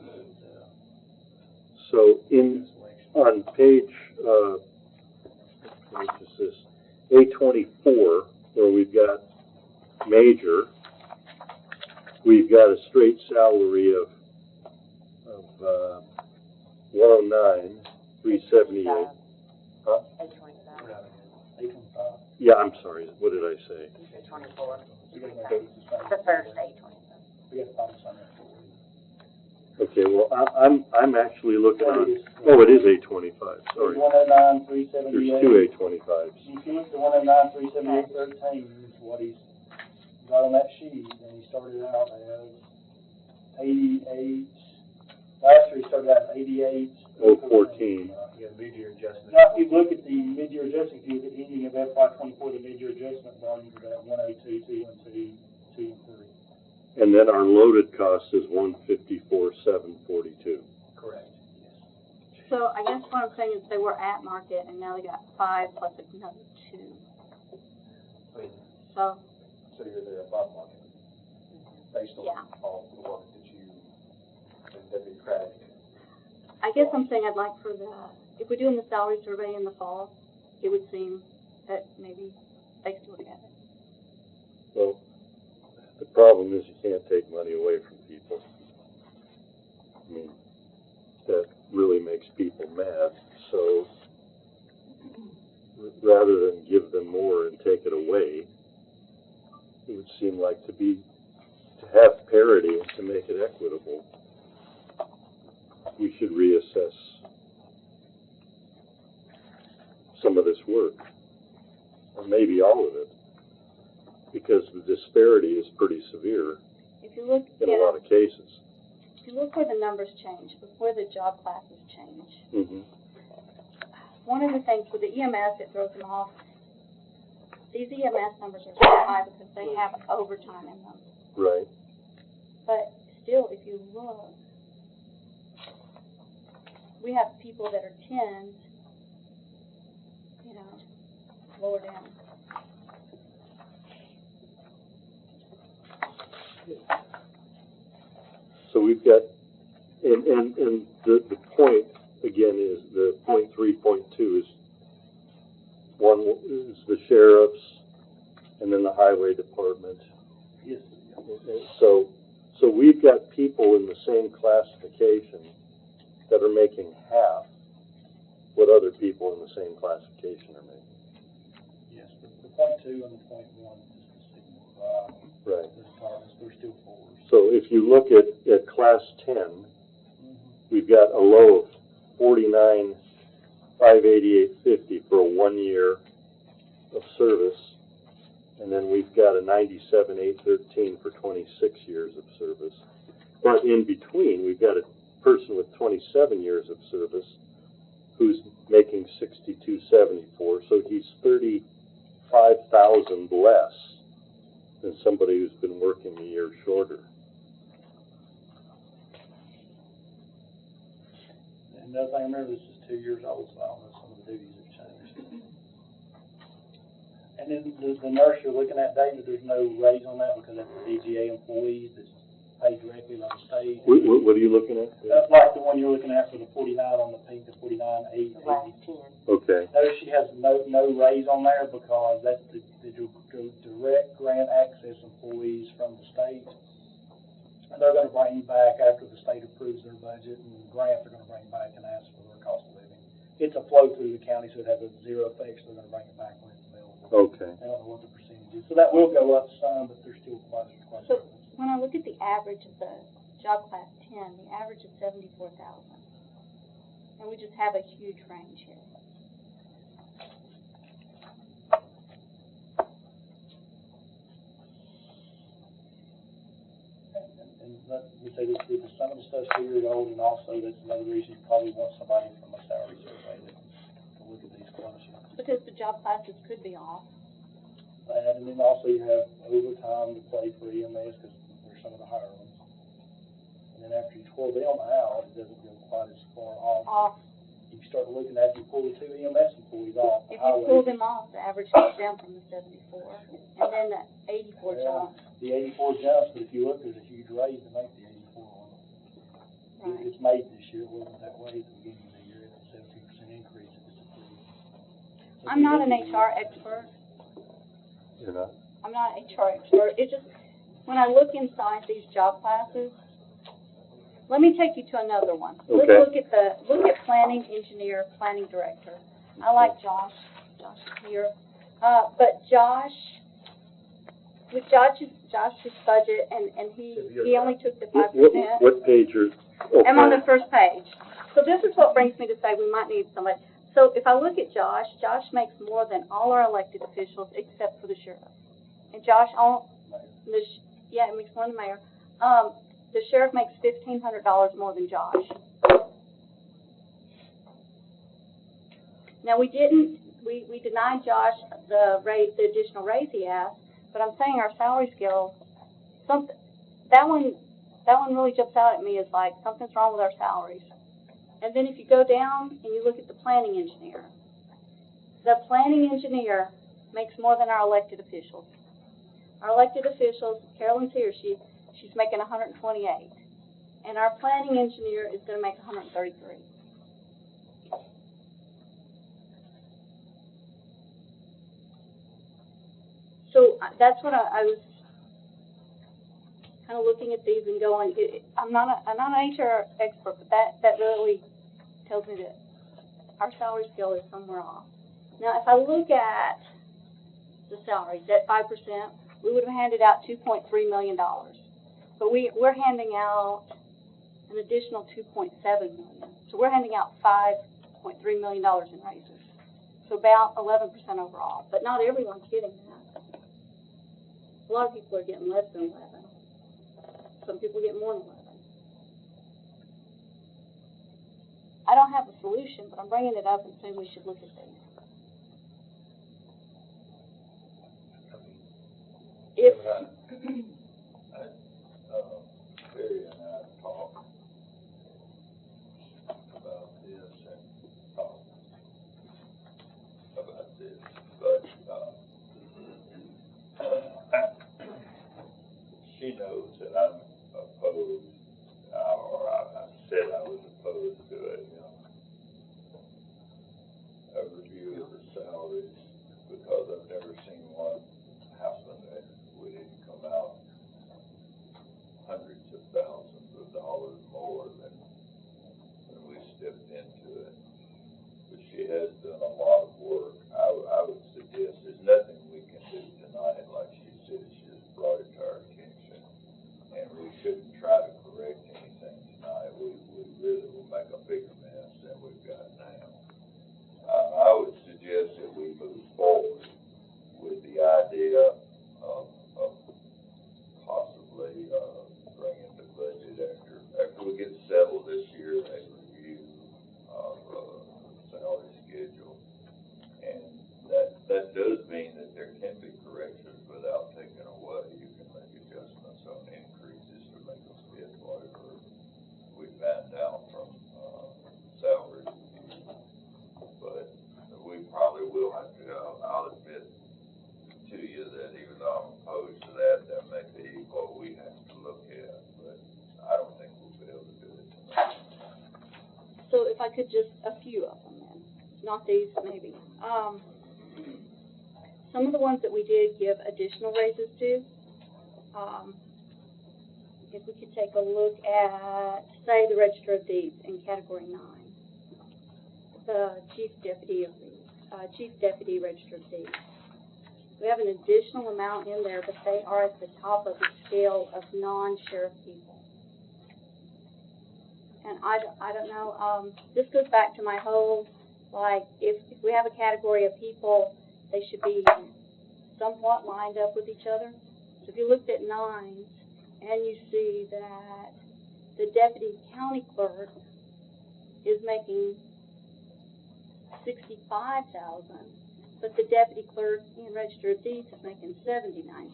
So on page, what is this, A24, where we've got major, we've got a straight salary of 109,378. Huh? 825. 825. Yeah, I'm sorry. What did I say? 24. We got to make it The first 825. We got to find something for you. Okay, well, I'm actually looking on, oh, it is 825, sorry. 109,378. There's two 825s. If you look at 109,378.13 is what he's got on that sheet, and he started out as 88. Last year he started out at 88. 014. Yeah, mid-year adjustment. Now, if you look at the mid-year adjustment, if you look at the ending of FY24, the mid-year adjustment volume is at 102, 212, 2 and 3. And then our loaded cost is 154,742. Correct. Yes. So I guess what I'm saying is they were at market and now they got 5 plus another 2. I mean, So, so you're there above market, based on Yeah. all the work that you, and Democratic. I guess I'm saying I'd like for if we're doing the salary survey in the fall, it would seem that maybe they still together. Well, the problem is you can't take money away from people. I mean, that really makes people mad. So rather than give them more and take it away, it would seem like to have parity and to make it equitable, we should reassess some of this work, or maybe all of it, because the disparity is pretty severe If you look in a lot of cases. if you look where the numbers change, where the job classes change, one of the things with the EMS that throws them off, these EMS numbers are so high because they have overtime in them. Right. But still, if you look, we have people that are 10s, you know, lower down. So we've got, and the point again is the point 3.2 is one is the sheriff's, and then the highway department. Yes. So we've got people in the same classification that are making half what other people in the same classification are making. Yes, the point 2 and the point 1 is the signal. Right. The departments, they're still 4s. So if you look at class 10, we've got a low of 49,588.50 for a 1 year of service, and then we've got a 97,813 for 26 years of service. But in between, we've got a person with 27 years of service who's making 62.74, so he's 35,000 less than somebody who's been working a year shorter. And another thing, remember, this is 2 years old, so I don't know some of the duties have changed. And then the nurse you're looking at, David, there's no raise on that because that's the DGA employees that's paid directly by the state. What are you looking at? That's like the one you're looking at for the 49 on the pink, the 49,880. Last 10. Okay. Notice she has no raise on there because that's the direct grant access employees from the state. And they're going to bring back, after the state approves their budget and grant, they're going to bring back and ask for their cost of living. it's a flow through the county, so it has a zero effect, so they're gonna bring it back when it's available. Okay. I don't know what the percentage is, so that will go up some, but they're still quite a So when I look at the average of the job class 10, the average is 74,000. And we just have a huge range here. And let me say this, because some of the stuff's figured old, and also that's another reason you probably want somebody from a salary survey to look at these closer. Because the job classes could be off. And then also you have overtime to play for EMS, because they're some of the higher ones. And then after you pull them out, it doesn't go quite as far off. You start looking at, you pull the two EMS employees off. If you pull them off, the average goes down from the 74, and then the 84 jumps. The 84 jumps, but if you look, there's a huge raise to make the 84 one. Right. It's made this year, it wasn't that way at the beginning of the year, it's a 17% increase if it's approved. So I'm not an HR expert. You're not? I'm not an HR expert. It's just, when I look inside these job classes, let me take you to another one. Okay. Let's look at planning engineer, planning director. I like Josh. Josh is here. But with Josh's budget, and he only took the 5%. What page are? Okay. I'm on the first page. So this is what brings me to say we might need somebody. So if I look at Josh makes more than all our elected officials except for the sheriff. And Josh, it makes more than the mayor. The sheriff makes $1,500 more than Josh. Now we denied Josh the additional raise he asked, but I'm saying our salary scale, that one really jumps out at me as like something's wrong with our salaries. And then if you go down and you look at the planning engineer makes more than our elected officials. Our elected officials, Carolyn's here, she's making 128, and our planning engineer is going to make 133. So that's what I was kind of looking at these and going, I'm not an HR expert, but that really tells me that our salary scale is somewhere off. Now, if I look at the salaries at 5%, we would have handed out $2.3 million. But we're handing out an additional $2.7 million. So we're handing out $5.3 million in raises. So about 11% overall. But not everyone's getting that. A lot of people are getting less than 11. Some people get more than 11. I don't have a solution, but I'm bringing it up and saying we should look at these. If Barry and I talked about this and talked about this, but she knows that I'm opposed, or I said I was opposed to a review of the salaries, because I've never seen one happen that we didn't come out hundreds of thousands of dollars more than we stepped into it. But she has done a lot of work. I would suggest there's nothing we can do tonight, like she said, she just brought it to our attention. And we shouldn't try to correct anything tonight. We really will make a bigger mess than we've got now. I would suggest that we move forward with the idea of possibly bringing the budget after we get settled this year, a review of salary schedule. And that does mean that there can be corrections without taking away. You can make adjustments on increases to make us fit whatever we find out from salary review. But we probably will have to, I'll admit to you that even though I'm opposed to that, that may be what we have to look at, but I don't think we'll be able to do it tonight. So if I could just, a few of them then, not these maybe. Some of the ones that we did give additional raises to, if we could take a look at, say, the Register of Deeds in Category 9. the chief deputy register of deeds. We have an additional amount in there, but they are at the top of the scale of non-sheriff people. And I don't know, this goes back to my whole, like, if we have a category of people, they should be somewhat lined up with each other. So if you looked at 9, and you see that the deputy county clerk is making $65,000, but the deputy clerk and register of deeds is making $79,000.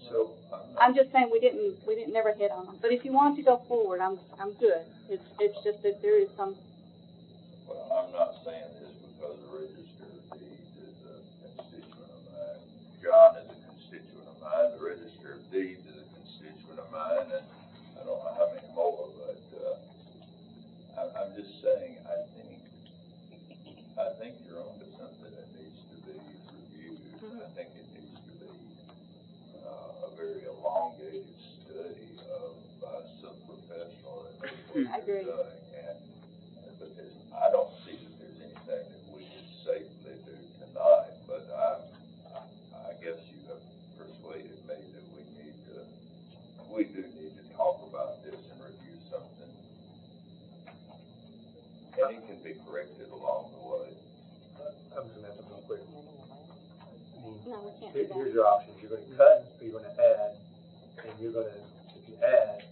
So, I'm just saying we didn't never hit on them. But if you want to go forward, I'm good. It's just that there is some. Well, I'm not saying this because the register of deeds is a constituent of mine. John is a constituent of mine. The register of deeds is a constituent of mine, and I don't know how many more, but I'm just saying, I think you're onto something that needs to be reviewed. I think it needs to be a very elongated study by some professional that knows what they're doing. And because I don't see that there's anything that we could safely do tonight, but I guess you have persuaded me that we do need to talk about this and review something. And it can be corrected along the way. I'm just gonna have to real quick. No, we can't do that. Here's your options. You're gonna cut, or you're gonna add, and you're gonna, if you add,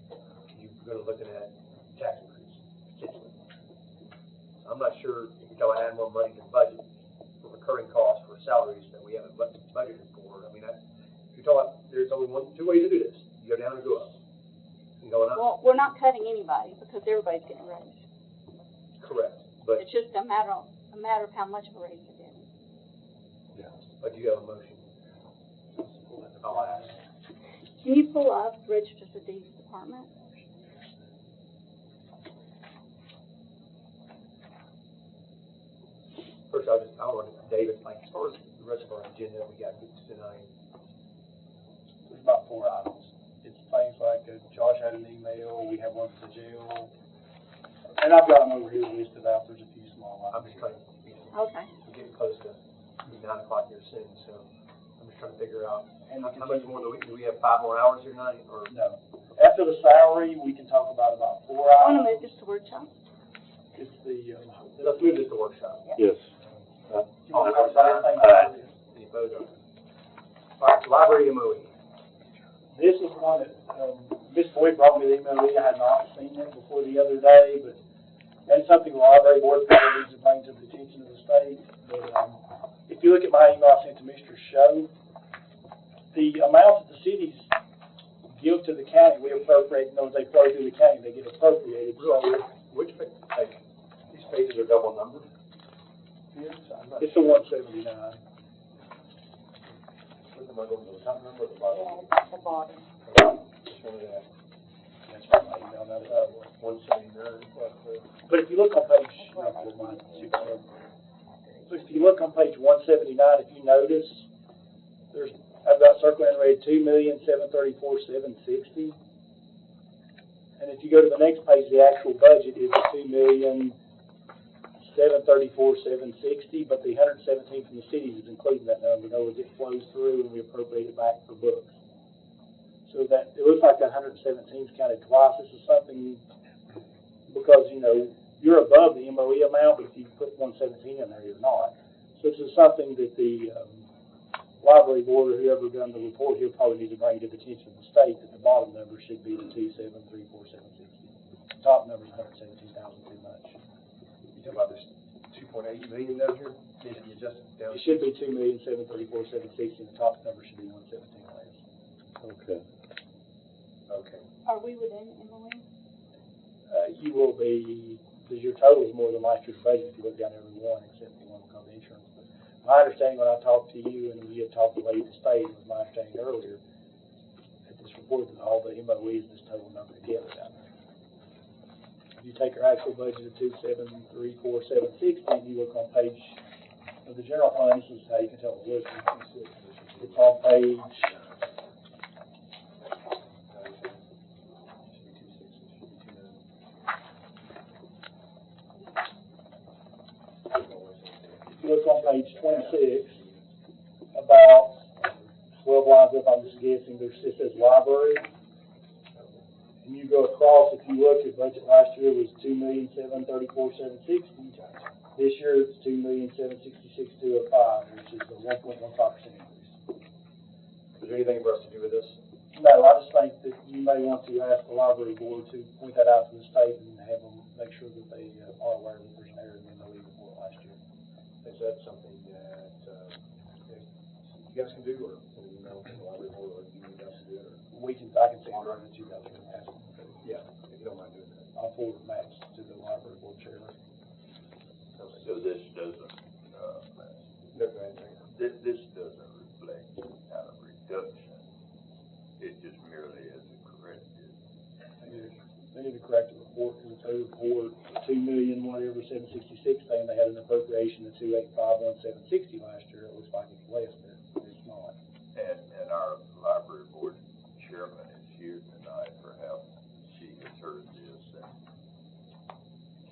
you're gonna looking at tax increase, potentially. I'm not sure if you're talking add more money to the budget for recurring costs for salaries that we haven't budgeted for. I mean, if you're talking, there's only two ways to do this. You go down or go up. You going up? Well, we're not cutting anybody because everybody's getting a raise. Correct, but, It's just a matter of how much of a raise you're getting. but you have a motion. I'll ask. Can you pull up Register of Deeds Department? First, I want David, like, as far as the rest of our agenda we got tonight. There's about 4 items. It's things like, Josh had an email, we have one for the jail. And I've got them over here listed out, there's a few small I'm items. just trying to, Okay. we're getting close to 9 o'clock here soon, so I'm just trying to figure out, how much more do we have 5 more hours here tonight, or? No. After the salary, we can talk about 4 I want to items. move this to workshop. It's the, Let's move this to workshop. Yes. All in favor, say aye. Any opposed? All right, library MOE. This is one that, Ms. Boyd brought me the email, I had not seen it before the other day, but that's something the library board probably needs to bring to the attention of the state. But, if you look at my email I sent to Mr. Show, the amount that the cities give to the county, we appropriate, as they flow through the county, they get appropriated. So, Which page? These pages are double numbered? it's a 179. Am I going to the top number or the bottom? The bottom. Which one is that? That's what my email knows. 179. But if you look on page, so if you look on page 179, if you notice, I've got circled and read 2,734,760. And if you go to the next page, the actual budget is 2,734,760, but the 117 from the cities is including that number. In other words, it flows through and we appropriate it back for books. So that, it looks like that 117 is counted twice. This is something, because, you're above the MOE amount, but if you put 117 in there, you're not. So this is something that the library board or whoever done the report here probably needs to bring to the attention of the state that the bottom number should be the 2,734,760. Top number is 117,000 too much. You talking about this 2.8 million down here? Needs to be adjusted down? It should be 2,734,760, and the top number should be 117 less. Okay. Okay. Are we within MOE? You will be, because your total is more than last year's budget if you look down every one, except the one because of insurance. But my understanding when I talked to you and you had talked to the lady at the state, was my understanding earlier, at this report, that all the MOEs and this total number together down there. If you take our actual budget of 2,734,760, and you look on page of the general fund, this is how you can tell it's listed. It's on page, page 26, about 12 lines up, I'm just guessing, it says library. And you go across, if you look at budget last year was $2,734,760. This year it's $2,766,205, which is a 1.15% increase. Is there anything for us to do with this? No, I just think that you may want to ask the library board to point that out to the state and have them make sure that they are aware that there's an error in the legal report last year. Is that something that, you guys can do, or can you email to the library board, or you need us to do it, or? I can send it right that you guys can ask them. Yeah, if you don't mind doing that. I'll forward Max to the library board chairman. So this doesn't, this doesn't reflect any kind of reduction. It just merely is a corrected. They need to correct the report, because if they report $2,766,000, saying they had an appropriation of $2,851,760 last year, it looks like it's less, but it's not. And our library board chairman is here tonight, perhaps she has heard this and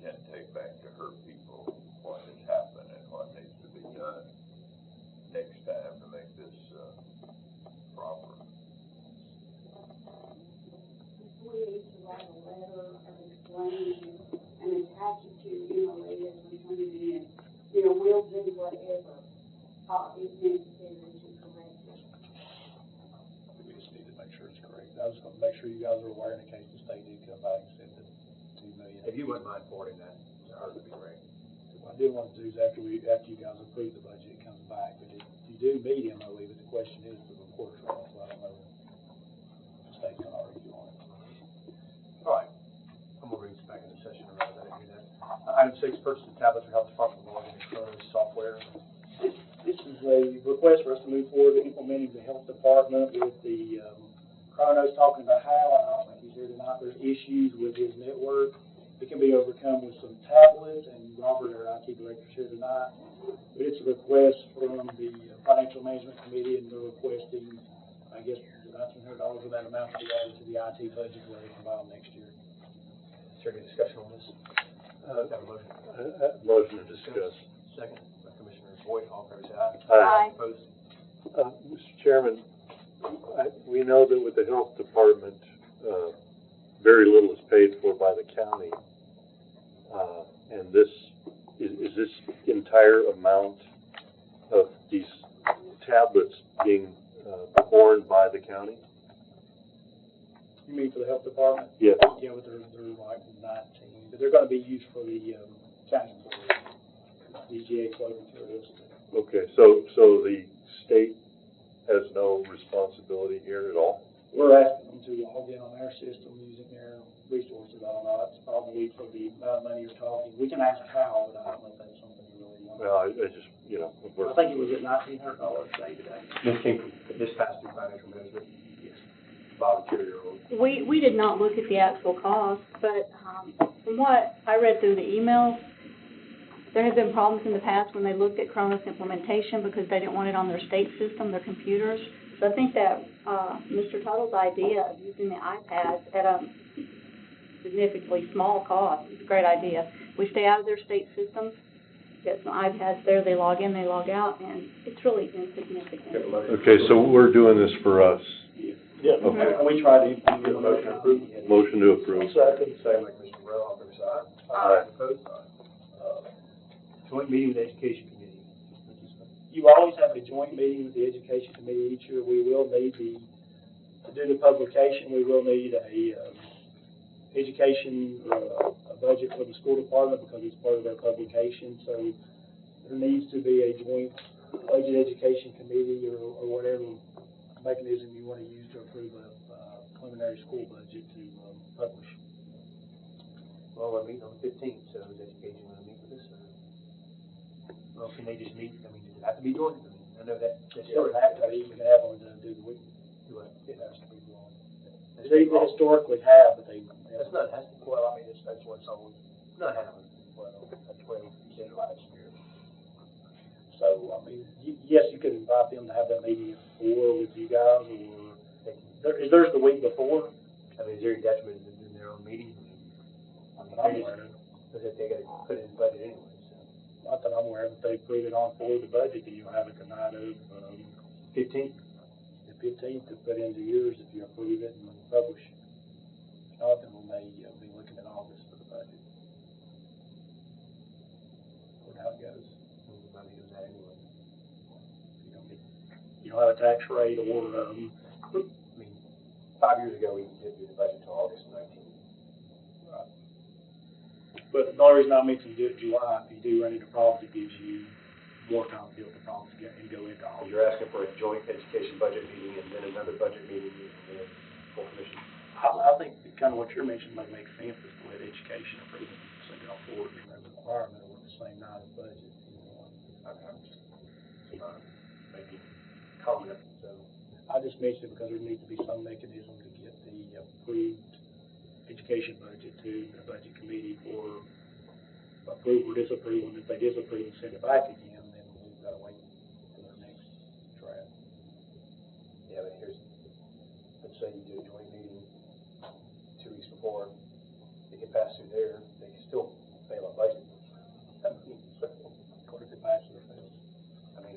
can take back to her people what has happened and what needs to be done next time to make this, proper. We need to write a letter of explaining and attach it to, as we turn it in. We'll do whatever, is necessary to correct it. We just need to make sure it's correct. I was going to make sure you guys are aware in case the state did come back and said that $2 million. If you wouldn't mind forwarding that, that would be great. What I did want to do is after you guys approve the budget, it comes back. But if you do meet him, I believe the question is the report trail, so I don't know if the state's going to argue on it. All right, I'm gonna bring this back into session, I didn't do that. Item 6, purchase of tablets for health department login and Kronos software. This is a request for us to move forward to implementing the health department with the Kronos, talking about how, I don't think he's here tonight, there's issues with his network. It can be overcome with some tablets, and Robert, our IT director, is here tonight. But it's a request from the Financial Management Committee, and they're requesting, I guess, $1,900 of that amount to be added to the IT budget where they can buy them next year. Is there any discussion on this? Have a motion? Motion to discuss. Second, by Commissioner Boyd, all in favor, say aye. Aye. Opposed? Mr. Chairman, we know that with the health department, very little is paid for by the county. And this, is this entire amount of these tablets being borne by the county? You mean for the health department? Yes. Yeah, but they're like 19, but they're going to be used for the county employees. DGA clothing materials. Okay, so the state has no responsibility here at all? We're asking them to log in on their system using their resources. I don't know, that's probably for the amount of money you're talking. We can ask how, but I don't know if that's something you really want. Well, I just, I think it was at $1,900 today. This came, this passed through financial management? Yes. Volunteer or? We did not look at the actual cost, but, from what I read through the emails, there have been problems in the past when they looked at Kronos implementation because they didn't want it on their state system, their computers. So I think that, Mr. Tuttle's idea of using the iPads at a significantly small cost is a great idea. We stay out of their state systems, get some iPads there, they log in, they log out, and it's really insignificant. Okay, so we're doing this for us. Yeah, Okay. and we tried to Give a motion to approve. Motion to approve. Second by Commissioner Burrell, all in favor, say aye. Aye. Opposed? Joint meeting with the Education Committee. You always have a joint meeting with the Education Committee each year. We will need to do the publication, we will need a education, a budget for the school department because it's part of their publication. So there needs to be a joint budget education committee or whatever mechanism you want to use to approve a preliminary school budget to publish. Well, we're meeting on the 15th, so is education going to meet with us, or? Well, can they just meet, I mean, does it have to be joint? I know that. It doesn't have to be, you can have them do the week. It has to be long. They historically have, but they. That's not, that's, well, I mean, that's what's always, not happening, well, that's what we said last year. So, I mean, yes, you could invite them to have that meeting before with you guys, or, is theirs the week before? I mean, is there any detriment to doing their own meeting? I'm aware of. Because if they gotta put it in budget anyway, so. not that I'm aware of, if they approve it on for the budget, then you'll have it the night of, 15th? the 15th to put into yours if you approve it and publish. If not, then we may be looking at August for the budget. Or how it goes. We might be doing that anyway. You don't have a tax rate or, I mean, 5 years ago, we did do the budget until August 19th. but the only reason I mentioned do it in July, if you do run into problems, it gives you more time to deal with the problems and go into So August. you're asking for a joint education budget meeting and then another budget meeting and then full commission? I think kind of what you're mentioning may make sense is to let education approve it, send it off forward, and as a requirement on the same night as budget. I'm just, making comment, so. I just mentioned it because there needs to be some mechanism to get the approved education budget to the budget committee for approval or disapproval, and if they disapprove and send it back again, then we've got to wait for the next draft. Yeah, but here's, let's say you do a joint meeting 2 weeks before, they get passed through there, they can still fail a budget. What if it passes or fails? I mean,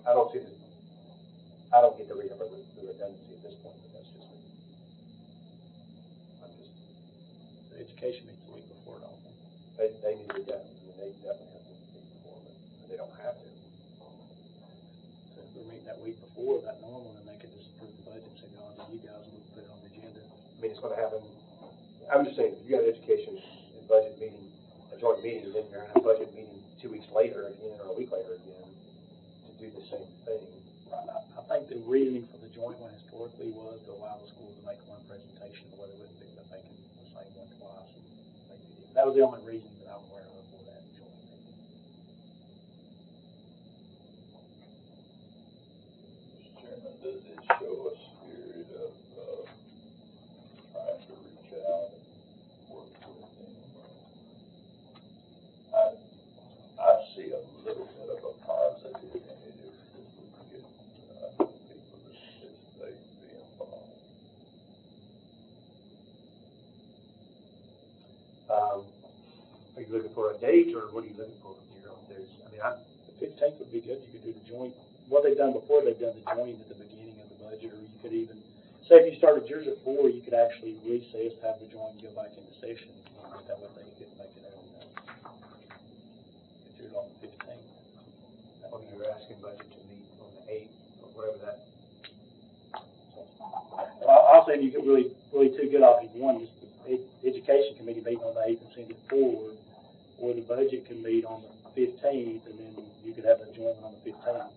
I don't see this, I don't get the redundancy at this point, but that's just me. I'm just, The education meets the week before, don't they need to definitely, they definitely have to meet before, but they don't have to. So if we're meeting that week before, that normal, then they could just approve the budget and say, no, you guys will put it on the agenda. I mean, it's gonna happen, I'm just saying, if you got an education and budget meeting, a joint meeting, then you're gonna have a budget meeting 2 weeks later again, or a week later again, to do the same thing. Right. I think the reasoning for the joint one historically was to allow the schools to make one presentation, where they wouldn't be making the same one twice. And that was the only reasoning that I'm aware of for that joint meeting. Mr. Chairman, does it show a spirit of, trying to reach out and work with them? I see a little bit of a positive in it if we can get, people to participate, be involved. Are you looking for a date, or what are you looking for? There's, I mean, The 15th would be good. You could do the joint. What they've done before, they've done the joint at the beginning of the budget, or you could even, say if you started yours at 4, you could actually recess, have the joint, and go back into session. That way they could make it early. Get it on the 15th. or you're asking budget to meet on the 8th, or whatever that. Well, I'll say you get really two good options. One, just the education committee meeting on the 8th and send it forward, or the budget can meet on the 15th, and then you could have a joint on the 15th.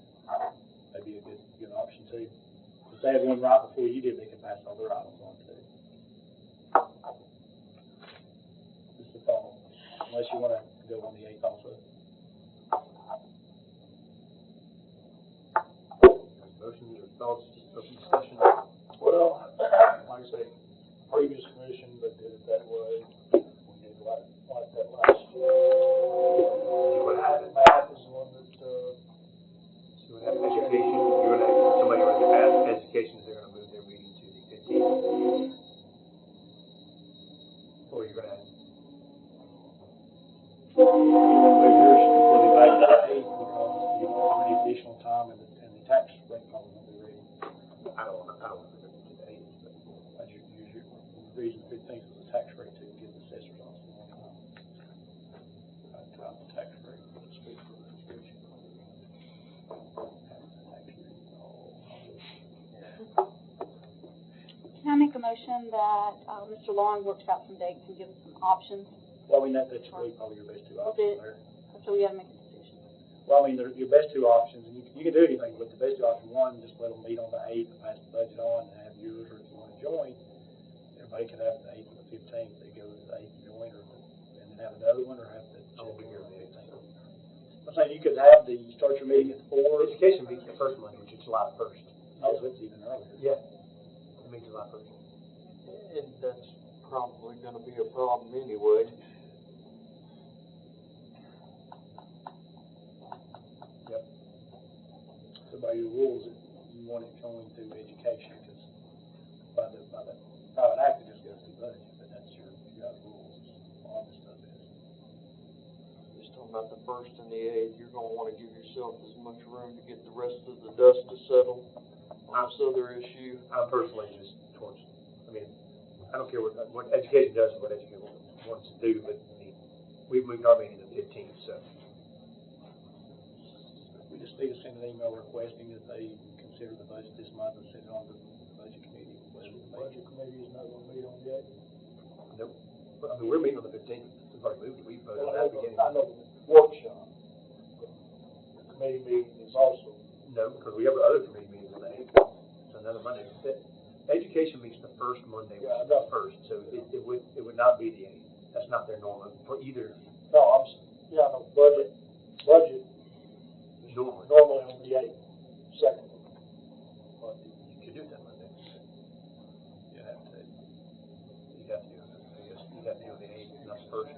That'd be a good option too. If they had one right before you did, they could pass all their items on too. Just a thought, unless you want to go on the 8th also. Motions or thoughts, open discussion? Well, like I say, previous commission, but did it that way. We did like that last year. What happened? Math is the one that, So what happened, education, you're gonna, somebody gonna ask education, they're gonna move their meeting to the 15th. Or you're gonna. Move yours completely back to the 8th because you need additional time and the tax rate probably won't be ready. I don't want to move it to the 8th, but. That's your reason 15th was the tax rate to give the assessors also more time. The tax rate, speak for the description. Can I make a motion that, Mr. Long works out some dates and gives us some options? Well, I mean, that's really probably your best two options there. So we gotta make a decision. Well, I mean, they're your best two options, and you can do anything, but the best two options, one, just let them meet on the 8th and pass the budget on and have yours, or if you want to join, everybody can have the 8th and the 15th, they go to the 8th and join, or, and then have another one, or have the. I'll be here on the 15th. I'm saying you could have start your meeting at 4. Education meets the first Monday, which is July 1st. Oh, so it's even earlier. Yeah. It meets July 1st. And that's probably gonna be a problem anyway. Yep. So by your rules, you want it going through education, because by the private act, it just goes through budget, but that's your rules, all this stuff is. about the first and the eighth, you're gonna wanna give yourself as much room to get the rest of the dust to settle on this other issue. I'm personally just towards, I mean, I don't care what education does and what education wants to do, but I mean, we've moved our meeting to the 15th, so. We just need to send an email requesting that they consider the budget this month and send it on to the budget committee. The budget committee is not gonna meet on the 8th. Nope. But, I mean, we're meeting on the 15th. We've already moved it. We voted on that beginning. I know the workshop. The committee meeting is also. No, because we have other committee meetings on the 8th. So another Monday. Education meets the first Monday, which is the first, so it would not be the 8th. That's not their normal for either. No, no, budget is normally on the 8th, second. Well, you could do it that Monday. You have to. You have to do it. I guess you have to do it on the 8th, not the first.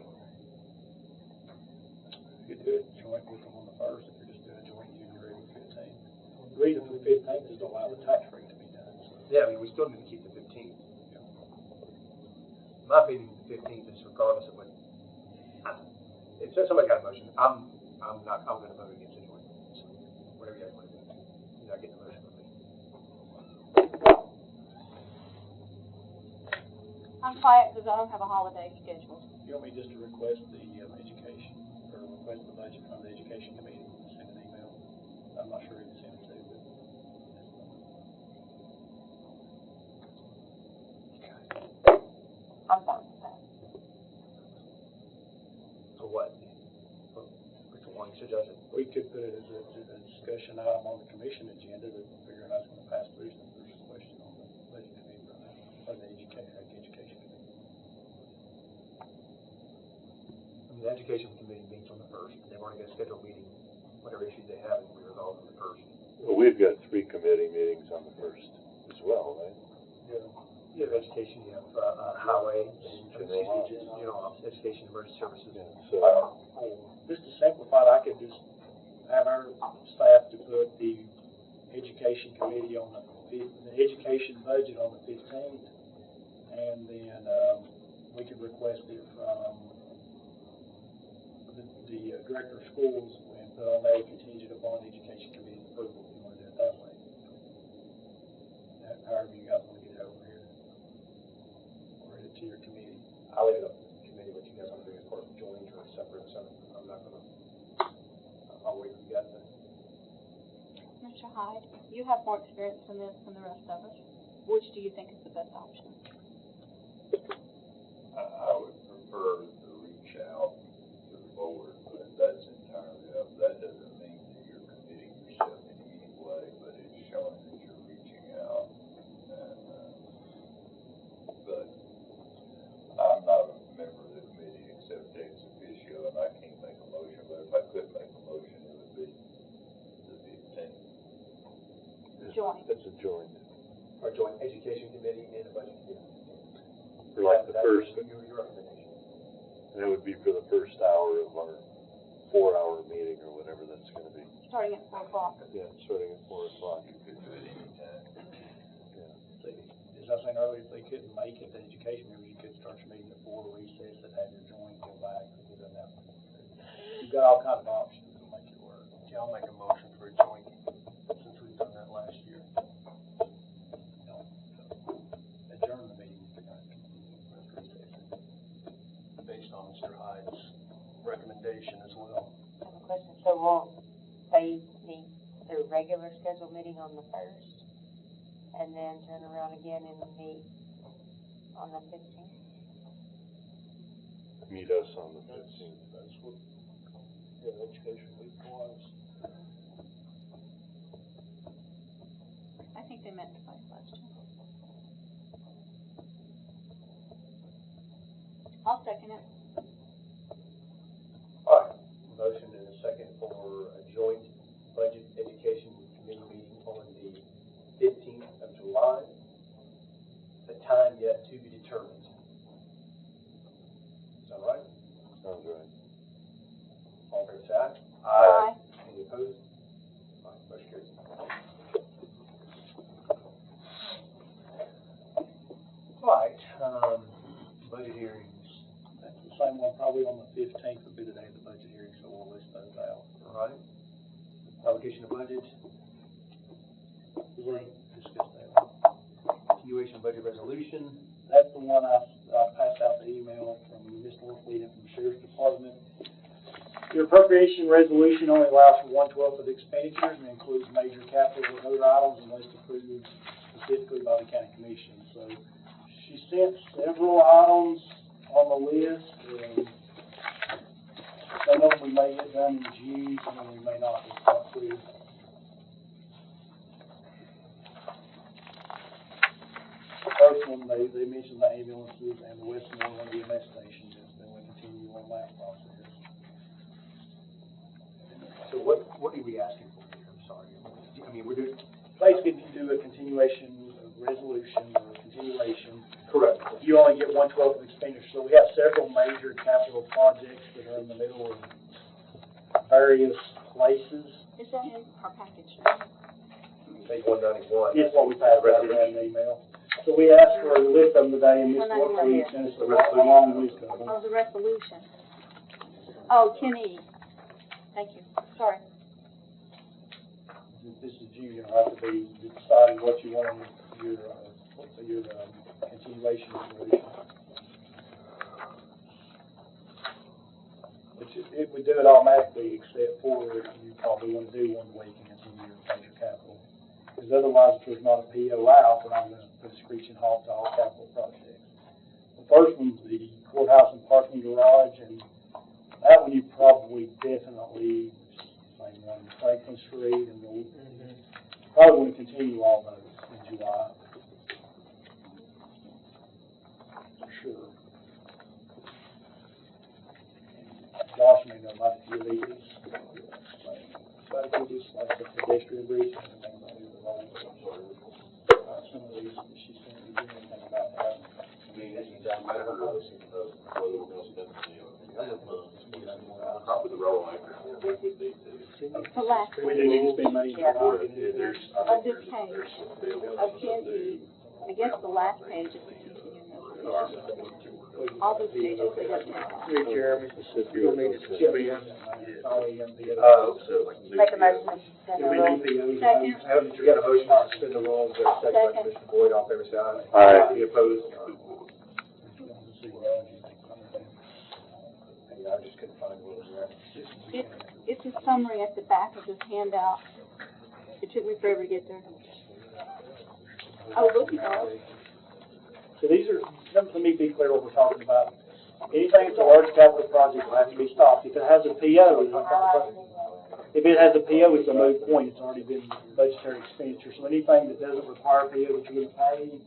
You could do it joint with them on the first if you're just doing a joint January 15th. The reason for the 15th is to allow the tax rate to be done. So. Yeah, I mean, we still need to keep the 15th. In my opinion, the 15th is regardless of what. If somebody got a motion, I'm gonna vote against it anyway. So, whatever you guys want to do. You're not getting a motion from me. I'm quiet because I don't have a holiday scheduled. You want me just to request the education, or request the budget from the education committee, send an email? I'm not sure who to send it to, but. I'm fine with that. For what? Which one suggest it? We could put it as a discussion item on the commission agenda to figure out how it's gonna pass through, since there's a question on the budget committee right now, or the education committee. I mean, the education committee meets on the first. They've already got a scheduled meeting. Whatever issues they have will be resolved on the first. Well, we've got 3 committee meetings on the first as well, right? Yeah. You have education, you have, highway, General general education, emergency services. Yeah, so, Just to simplify it, I could just have our staff to put the education committee on the education budget on the 15th, and then, we could request it from the director of schools and put on there contingent upon the education committee's approval, if you want to do it that way. However you guys want to get it over here. Or to your committee. I'll leave it up to the committee, what you guys want to do as far as joint or separate, so I'm not gonna, I'll wait for you guys to. Mr. Hyde, you have more experience in this than the rest of us. Which do you think is the best option? I would prefer to reach out to the board, but that's entirely up. That doesn't mean that you're committing yourself in any way, but it's showing that you're reaching out. And, but I'm not a member of the committee except ex officio, and I can't make a motion, but if I could make a motion, it would be the 15th. Joint. It's a joint. Or joint education committee and a budget committee. For like the first, Your recommendation. that would be for the first hour of our 4-hour meeting or whatever that's gonna be. Starting at 4 o'clock. Yeah, starting at 4 o'clock. You could do it anytime. As I was saying earlier, if they couldn't make it, the education members, you could start your meeting at 4, recess, and have your joint, go back, because then that, you've got all kinds of options to make it work. Yeah, I'll make a motion for a joint, since we've done that last year. Adjourn the meeting, Based on Mr. Hyde's recommendation as well. I have a question, so won't they meet their regular scheduled meeting on the first, and then turn around again and meet on the 15th? Meet us on the 15th. That's what, yeah, education week was. I think they meant twice last year. I'll second it. All right, motion and a second for a joint budget education committee meeting on the 15th of July. The time yet to be determined. Is that right? Sounds right. All fair side? Aye. Any opposed? All right, motion carries. All right, budget hearings. That's the same one, probably on the 15th would be the day of the budget hearing, so we'll continuation budget resolution. That's the one I passed out the email from Ms. Norfleet and from the Sheriff's Department. Your appropriation resolution only allows for 1/12 of expenditures and includes major capital and other items unless approved specifically by the county commission. So she sent several items on the list, and some of them we may get done in June, some of them we may not. It's not clear. The first one, they mentioned the ambulances and the Westmore EMS station, and then we continue on that process. So what are we asking for here? I'm sorry. I mean, we're doing, Basically, if you do a continuation of resolution or a continuation, correct. you only get 1/12 of expenditure. So we have several major capital projects that are in the middle of various places. Is that in our package? Page 191. It's what we passed out in an email. So we asked for a list of them today, and Ms. Norfleet sent us a long list of them. Oh, the resolution. Oh, 10E. Thank you. Sorry. This is you, you'll have to be deciding what you want in your continuation resolution. It would do it automatically, except for you probably want to do one way you can continue your major capital. Because otherwise, if there's not a PO out, then I'm going to put a screeching halt to all capital projects. The first one's the courthouse and parking garage, and that one you probably definitely, same one, Franklin Street, and we'll probably want to continue all those in July. For sure. Josh may know about a few of these. But if we just like the pedestrian bridge, and everything about it, some of these, she sent me anything about that. I mean, it doesn't matter whether we're going to spend probably the roll anchor. The last We do need to spend money. There's, I of think this there's, page, of 10E, I guess the last page is the continuing resolution. All those pages, they got that. Hey, Jeremy, you'll need to suspend. Make a motion to suspend the rules. Second. You got a motion to suspend the rules, there's a second by Commissioner Boyd, all fair side. Aye. Any opposed? Yeah, I just couldn't find what it was at. It's a summary at the back of this handout. It took me forever to get there. Oh, look at that. So these are, let me be clear what we're talking about. Anything that's a large capital project will have to be stopped. If it has a PO, it's a moot point. It's already been budgetary expenditure. So anything that doesn't require a PO that you're going to pay,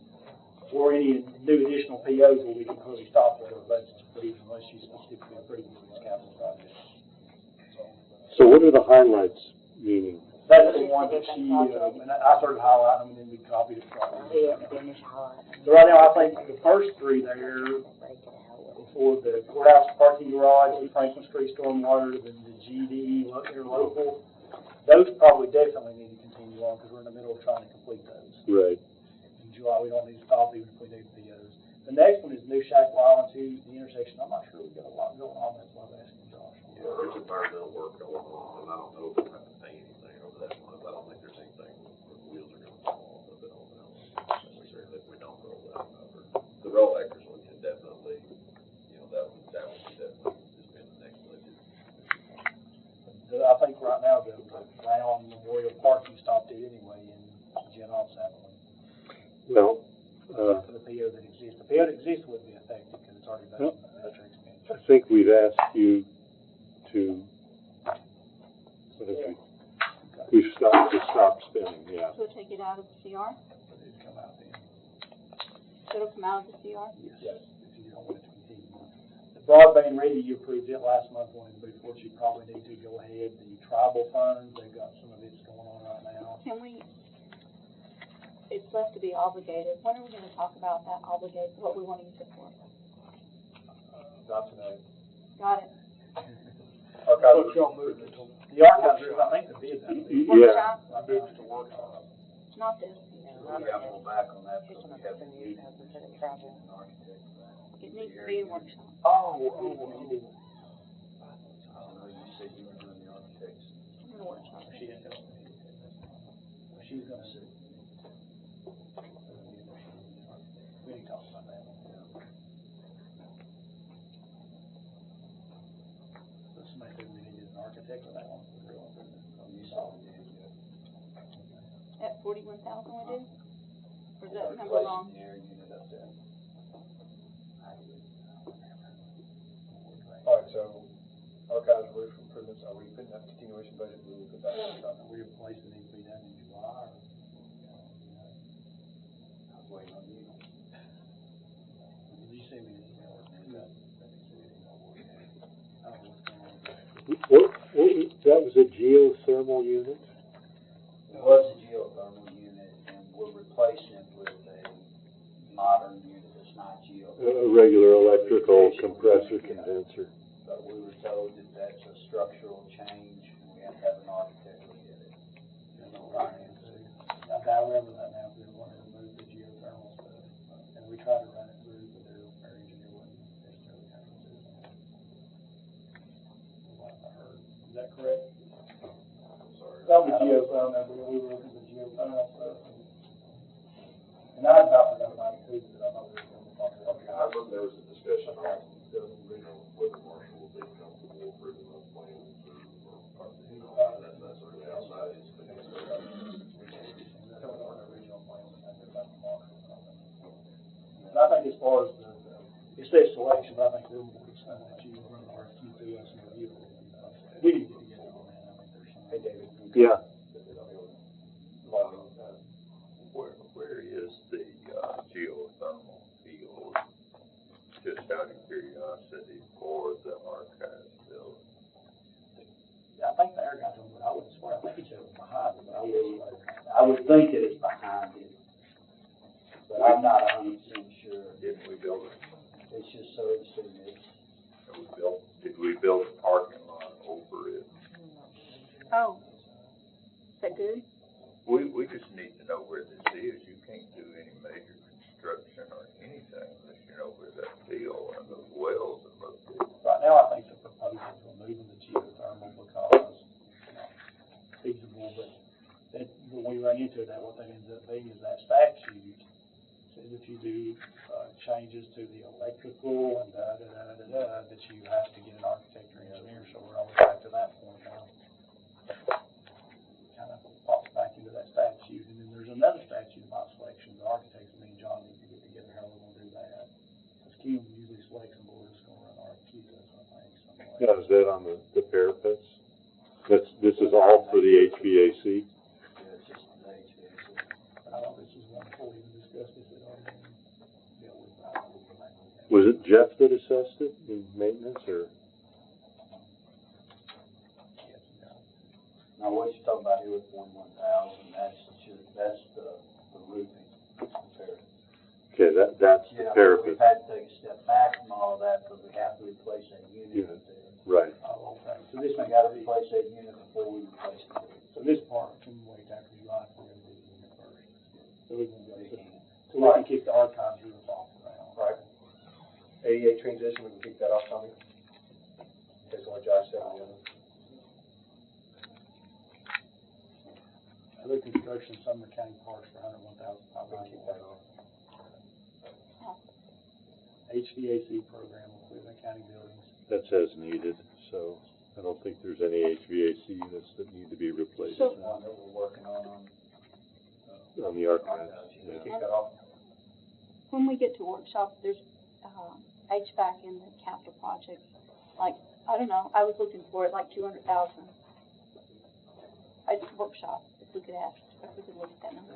or any new additional POs will be completely stopped until the budget's approved unless you specifically approve these capital projects. So what are the highlights meaning? That's the one that she, and I started highlighting them and then we copied it from her. Finish highlighting. So right now, I think the first three there, for the courthouse parking garage, the Franklin Street stormwater, then the GDE interlocal, those probably definitely need to continue on because we're in the middle of trying to complete those. Right. In July, we don't need to stop even if we need POs. The next one is New Shackle Island to the intersection. I'm not sure we've got a lot going on. That's why I'm asking Josh. Yeah, there's environmental work going on, and I don't know if we're going to pay anything over that month. I don't think there's anything, the wheels are going to fall off of it on that necessarily if we don't roll that over. The roll actors one can definitely, you know, that would be definitely just been the next budget. I think right now the Brown Memorial Park, you stopped it anyway in Gen Ops that one. Well, For the PO that exists. The PO that exists wouldn't be effective because it's already been budgetary expenditure. I think we've asked you to, what have we? We've stopped spending, yeah. So we'll take it out of the CR? It'd come out then. So it'll come out of the CR? Yes. If you don't want it to continue. The broadband ready, you approved it last month, wanted to move forward, you probably need to go ahead. The tribal funds, they've got some of it's going on right now. Can we, it's left to be obligated. When are we gonna talk about that obligated, what we wanna use it for? Not tonight. Got it. Archive. The archives, I think the bid's out there. Workshop? I moved to work on it. Not this. We have to go back on that because we have to meet an Travel. architect for that. It needs to be a workshop. I know you said you were doing the architects. In a workshop. She didn't know. She's gonna sit. talked about that one. So somebody said we needed an architect for that one. You saw it, At 41,000 we do? Or is that number wrong? Air unit up there. All right, so archives, roof improvements, are we putting that continuation budget, we will put that on top? We replaced it, needs to be done in July, or, I was waiting on you. Did you send me an email? Let me see it. I don't know what's going on with that. That was a geothermal unit? It was a geothermal unit, and we're replacing it with a modern unit that's not geothermal. A regular electrical compressor condenser. But we were told that that's a structural change, and we have to have an architect look at it. I remember that now, we wanted to move the geothermal stuff, and we tried to run it through, but our engineer wasn't necessarily happy with it. From what I heard, is that correct? That was geothermal, we were looking at the geothermal stuff. And I about forgot about it too, but I thought we were going to talk about it. I remember there was a discussion about the original, whether Marshall would be comfortable approving those plans or, that's really outside his finance. Some of our original plans, I think about the Marshall. And I think as far as it says selection, but I think we're more concerned that you run our RFQ through us and review it. We need to get together on that, I think there's some. Hey, David. Yeah. Where is the geothermal field, just out of curiosity, for the archives building? Yeah, I think the air got them, but I wouldn't swear, I think he said it was behind it, but I wouldn't swear. I would think that it's behind it, but I'm not 100% sure. Didn't we build it? It's just servicing it. Did we build a parking lot over it? Oh. Is that good? We just need to know where this is. You can't do any major construction or anything unless you know where that field and those wells are located. Right now, I think the proposal is removing the geothermal because it's feasible, but when we run into that, what that ends up being is that statute says if you do changes to the electrical and that you have to get an architect or engineer, so we're always back to that point now. Kind of pops back into that statute, and then there's another statute about selection. The architects, me and John need to get together how we're gonna do that. Because Kim usually selects them, but we're just gonna run RFQs, that's what I think. Yeah, is that on the parapets? This is all for the HVAC? Yeah, it's just the HVAC. But I know this is one before we even discussed this at all. Was it Jeff that assessed it in maintenance, or? Now, what you're talking about here with 41,000, that's the roofing repair. Okay, that's the parapet. We've had to take a step back from all of that because we have to replace that unit there. Right. Oh, okay. So this one got to replace that unit before we replace it. So this part can wait after July, we're gonna do the unit first. So we can go, so we can keep the archives roof off around. Right. ADA transition, we can keep that off, Tommy. That's what Josh said on the other. Other construction, Sumner County parks for $101,500. HVAC program, including county buildings. That's as needed, so I don't think there's any HVAC units that need to be replaced So- now. One that we're working on On the archives, yeah. Kick that off. When we get to workshop, there's HVAC in the capital projects. Like, I don't know, I was looking for it like 200,000. Workshop, if we could ask, if we could look at that number.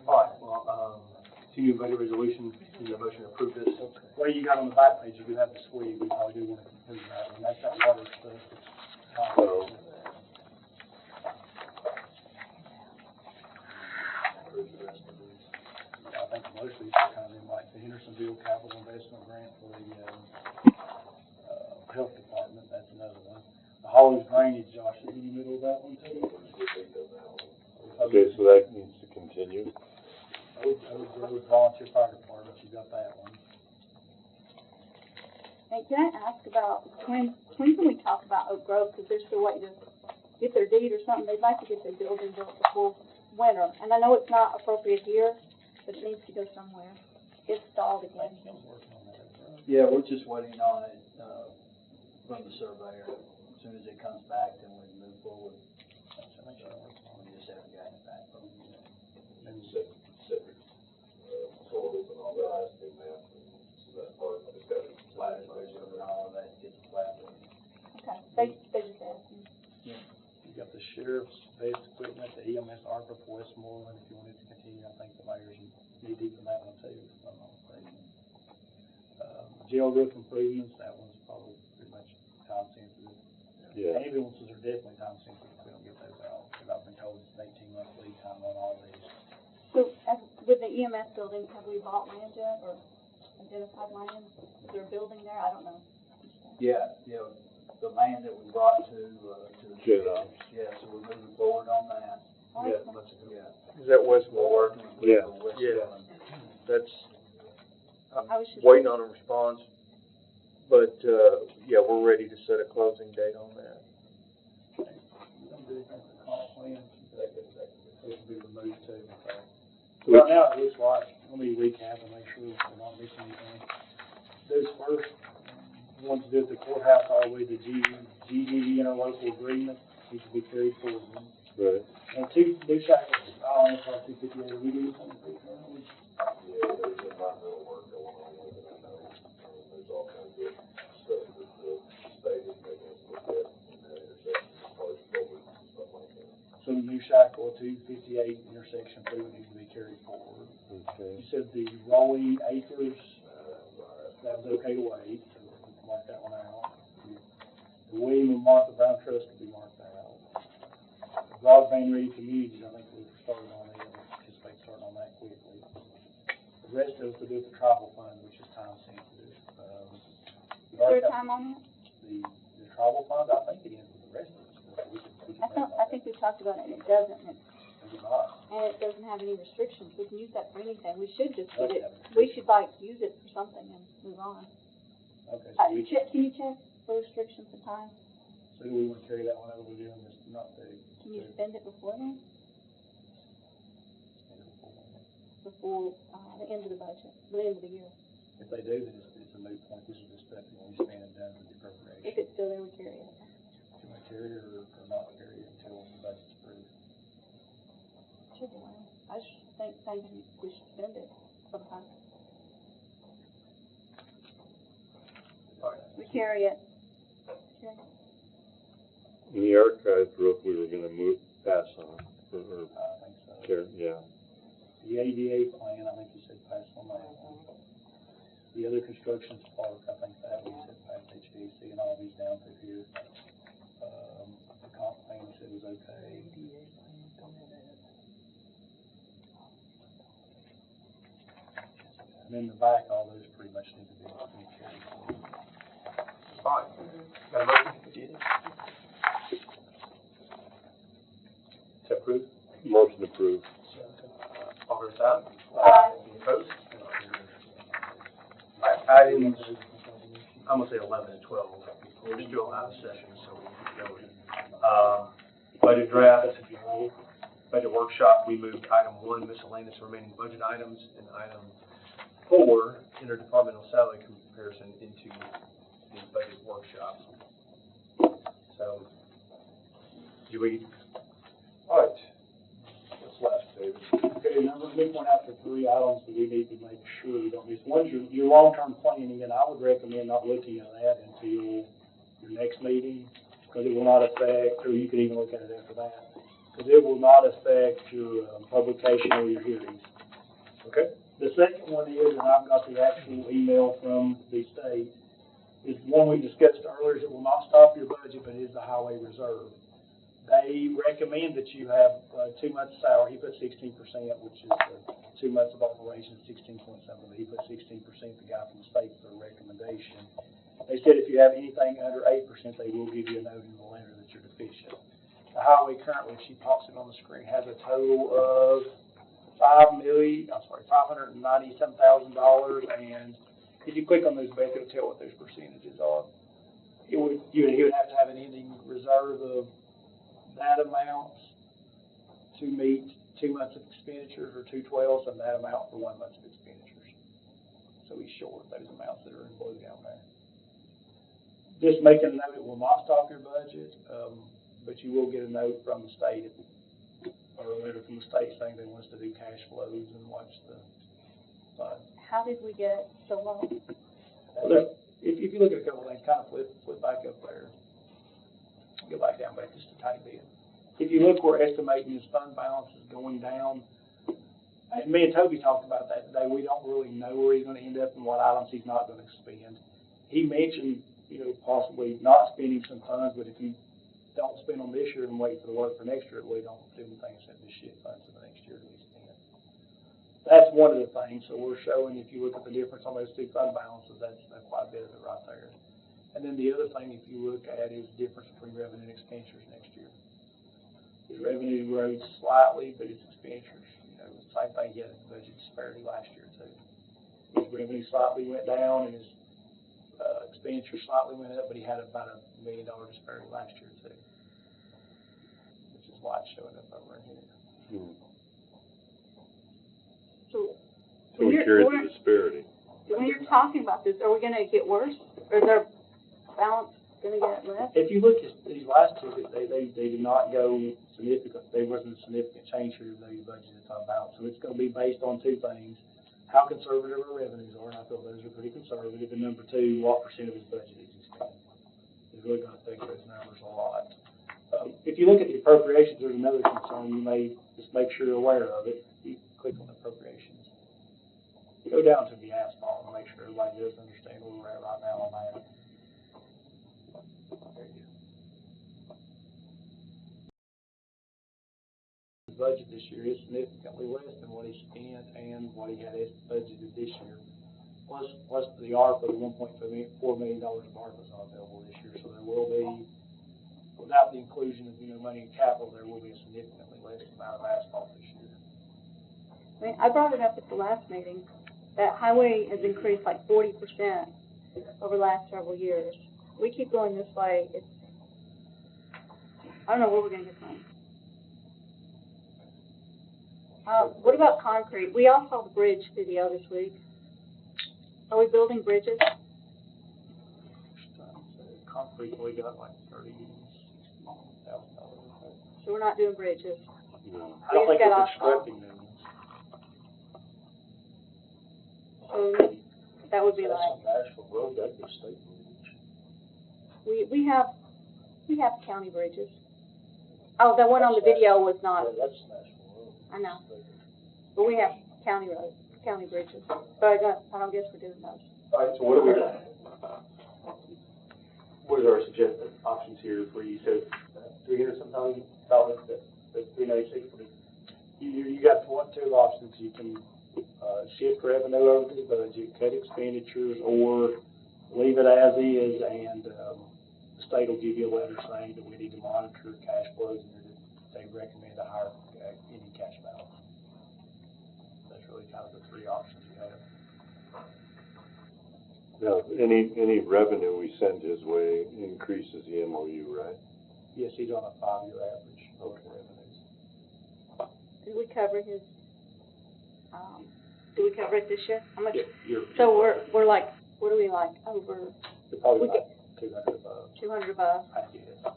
All right, well, continuing budget resolution, need a motion to approve this. What you got on the back page, you do have the suite, we probably do want to complete that, and that's that water stuff. So, I think most of these are kind of in like the Hendersonville Capital Investment Grant for the, health department, that's another one. The Holly's drainage, Josh, are you in the middle of that one too? okay, so that needs to continue. I would volunteer fire department, you got that one. And can I ask about, when can we talk about Oak Grove, because they're still waiting to get their deed or something, they'd like to get their building built before winter, and I know it's not appropriate here, but it needs to go somewhere. it's stalled again. Kim's working on that, right? Yeah, we're just waiting on it, from the surveyor. As soon as it comes back, then we move forward. We just haven't gotten it back from him yet. Totals and all that has to be mapped, so that part, it's got to be Flat erosion and all of that gets flat. Okay, they just asked me. You got the sheriff's best equipment, the EMS ARPA for Westmoreland, if you wanted to continue, I think the mayor's knee deep in that one too, if I'm not mistaken. Jail roof improvements, that one's probably pretty much time sensitive. Yeah. Ambulances are definitely time sensitive if we don't get those out, and I've been told it's an 18-month lead time on all these. So, with the EMS building, have we bought land yet, or identified land? Is there a building there? I don't know. Yeah, the land that we brought to Jenna. yeah, so we're moving forward on that. Yeah. Is that Westmore? Yeah. Yeah. That's, I'm I was just- waiting on a response, but, yeah, we're ready to set a closing date on that. It can be removed too. So right now, it looks like, let me recap and make sure we're not missing anything. Those first ones that did the courthouse all the way to GGE interlocal agreement, needs to be carried forward. Right. And two new shackles, I don't know if 258, we do something. Yeah, there's environmental work going on with it, I know. There's all kinds of stuff that the state is making us look at in that intersection, as far as culverts and stuff like that. So the new shackle, 258 intersection 2 needs to be carried forward. Okay. You said the rolling acres, that was okay to wait, so we can mark that one out. The William and Martha Brown Trust will be marked out. Broadband ready communities, I think we've started on that, we anticipate starting on that quickly. The rest of us will do the tribal fund, which is time sensitive. Is there a time on it? The tribal fund, I think it is with the rest of us. I think we talked about it, and it doesn't, and Is it not? it doesn't have any restrictions. We can use that for anything. We should just put it, Okay. we should like use it for something and move on. Okay, so we, Can you check for restrictions and time? so do we want to carry that one over to them, just not the. Can you spend it before then? Before, the end of the budget, the end of the year? If they do, then it's a moot point, this is just stuff that we spend and done with the appropriation. If it's still there, we carry it. Do you want to carry it or not carry it until the budget's approved? Should be. I just think we should spend it sometime. We carry it. In the archive book, we were gonna pass on, or I think so. yeah. The ADA plan, I think you said pass on that. The other construction's park, I think that we said pass HVAC and all these down through here. The comp plan we said was okay. And then the back, all those pretty much need to be carried forward. Fine. Got a motion? To approve? Motion approved. All fair side? Aye. Any opposed? All right, items, I'm gonna say 11 and 12. We're still out of session, so we can keep going. Budget draft, budget workshop, we moved item 1, miscellaneous remaining budget items, and item 4, interdepartmental salary comparison into the budget workshop. So, do we, All right. What's left, David? Okay, number, let me point out the 3 items that we need to make sure we don't miss. One's your long-term planning, and I would recommend not looking at that until your next meeting, because it will not affect, or you can even look at it after that, because it will not affect your publication or your hearings. okay? The second one is, and I've got the actual email from the state, is one we discussed earlier, is it will not stop your budget, but it is the highway reserve. They recommend that you have 2 months' salary. He put 16%, which is 2 months of operation, 16.7. He put 16%, the guy from the state, for a recommendation. They said if you have anything under 8%, they will give you a note in the letter that you're deficient. The highway currently, if she pops it on the screen, has a total of $597,000, and if you click on those, Beth, it'll tell what those percentages are. He would have to have an ending reserve of that amount to meet 2 months of expenditures, or 2/12, and that amount for 1 month of expenditures. so he's short those amounts that are in blue down there. Just making a note, it will not stop your budget, but you will get a note from the state, or a letter from the state saying they want us to do cash flows and watch the funds. How did we get so low? Well, if you look at a couple of things, kind of flip back up there. Go back down just a tiny bit. If you look, we're estimating his fund balance is going down. And me and Toby talked about that today. We don't really know where he's going to end up and what items he's not going to spend. He mentioned, possibly not spending some funds, but if you don't spend on this year and wait for the work for next year, we don't do anything except just shift funds for the next year to be spent. That's one of the things. So we're showing, if you look at the difference on those two fund balances, that's quite a bit of it right there. And then the other thing, if you look at, is the difference between revenue and expenditures next year. His revenue rose slightly, but his expenditures, the same thing. He had a budget disparity last year too. His revenue slightly went down, and his expenditures slightly went up, but he had about $1 million disparity last year too, which is why it's showing up over in here. Hmm. So we carried the disparity. When you're talking about this, are we going to get worse, or is our balance going to get less? If you look at these last two, they did not go significant. There wasn't a significant change here to the budget that's on balance. So it's going to be based on two things: how conservative our revenues are, and I feel those are pretty conservative. And number two, what percent of his budget is he spending. It's really going to affect those numbers a lot. If you look at the appropriations, there's another concern. You may just make sure you're aware of it. You click on the appropriations. Go down to the asphalt and make sure everybody does understand where we're at right now on that. There you go. The budget this year is significantly less than what he spent and what he had budgeted this year. Plus the ARPA, the $1.4 million of ARPA is not available this year, so there will be, without the inclusion of money in capital, there will be a significantly less amount of asphalt this year. I mean, I brought it up at the last meeting that highway has increased like 40% over the last several years. We keep going this way. I don't know where we're going to get money. What about concrete? We all saw the bridge video this week. Are we building bridges? Concrete, we got like $30,000. So we're not doing bridges. No. I don't think we're constructing them. So that would be That's like, on Nashville Road, that'd be a state bridge. we have county bridges. Oh, the one on the video was not. Yeah, that's Nashville Road. I know. But we have county roads, county bridges. But I don't guess we're doing those. All right, so what are our suggested options here for you? So $300 something dollars, that's $396. You got two options. You can shift revenue over to the budget, cut expenditures, or leave it as is, and the state will give you a letter saying that we need to monitor cash flows, and they recommend a higher any cash balance. That's really kind of the three options you have. Now, any revenue we send his way increases the MOU, right? Yes, he's on a 5-year average of revenues. Did we cover his, did we cover it this year? How much? Yeah, So we're like, what are we like, over you're probably like 200 above. 200 above? I guess.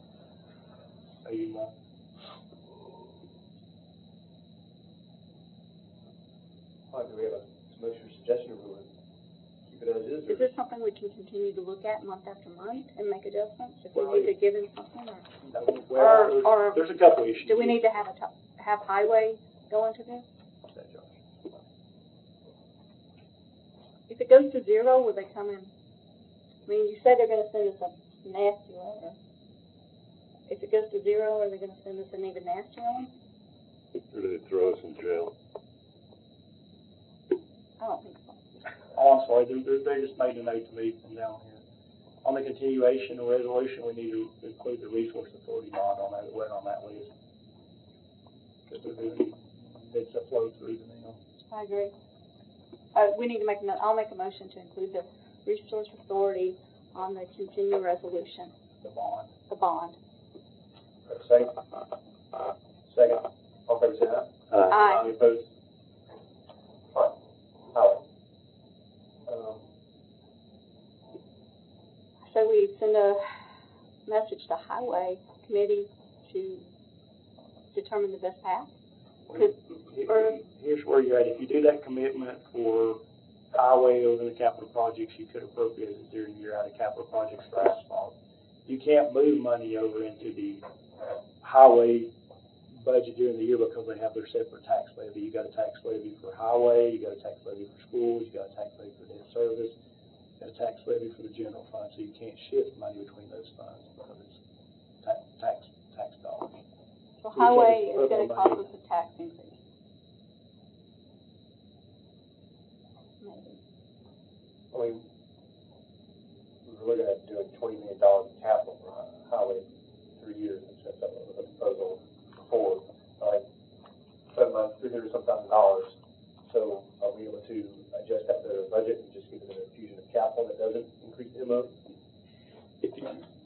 Maybe more. All right, do we have a motion or suggestion, or will we keep it as is? Is this something we can continue to look at month after month and make adjustments if we need to give him something, or? Well, there's a couple issues. Do we need to have have highway go into this? If it goes to 0, will they come in? I mean, you said they're going to send us a nasty letter. If it goes to 0, are they going to send us an even nastier one? Or do they throw us in jail? I don't think so. Oh, I'm sorry, they just made a note to me from down here. On the continuation or resolution, we need to include the resource authority bond on that, on that list. Because it's a flow through to them. I agree. We need to I'll make a motion to include the resource authority on the continuing resolution. The bond. The bond. Second. Second. All in favor, say aye. Aye. Any opposed? All right. we send a message to Highway Committee to determine the best path? Here's where you're at. If you do that commitment for highway over the capital projects, you could appropriate it during the year out of capital projects for asphalt. You can't move money over into the highway budget during the year because they have their separate tax levy. You got a tax levy for highway, you got a tax levy for schools, you got a tax levy for debt service, you got a tax levy for the general fund, so you can't shift money between those funds because it's tax dollars. So highway is gonna cost us a tax increase. Maybe. I mean, we're looking at doing $20 million in capital for highway in 3 years, which that's a proposal before, like, 7 months, $300-some-thousand. So are we able to adjust that to the budget and just give it an infusion of capital that doesn't increase the MO?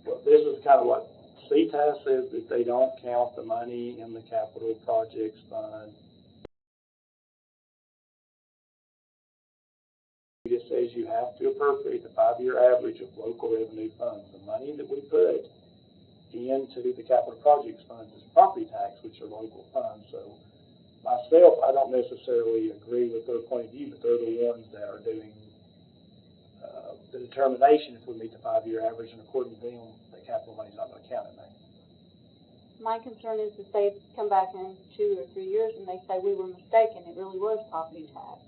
Well, this is kind of what CTAS says, that they don't count the money in the capital projects fund. It says you have to appropriate the 5-year average of local revenue funds. The money that we put into the capital projects funds is property tax, which are local funds. So myself, I don't necessarily agree with their point of view, but they're the ones that are doing the determination if we meet the 5-year average, and according to them, the capital money's not going to count in that. My concern is that they come back in 2 or 3 years and they say we were mistaken, it really was property tax.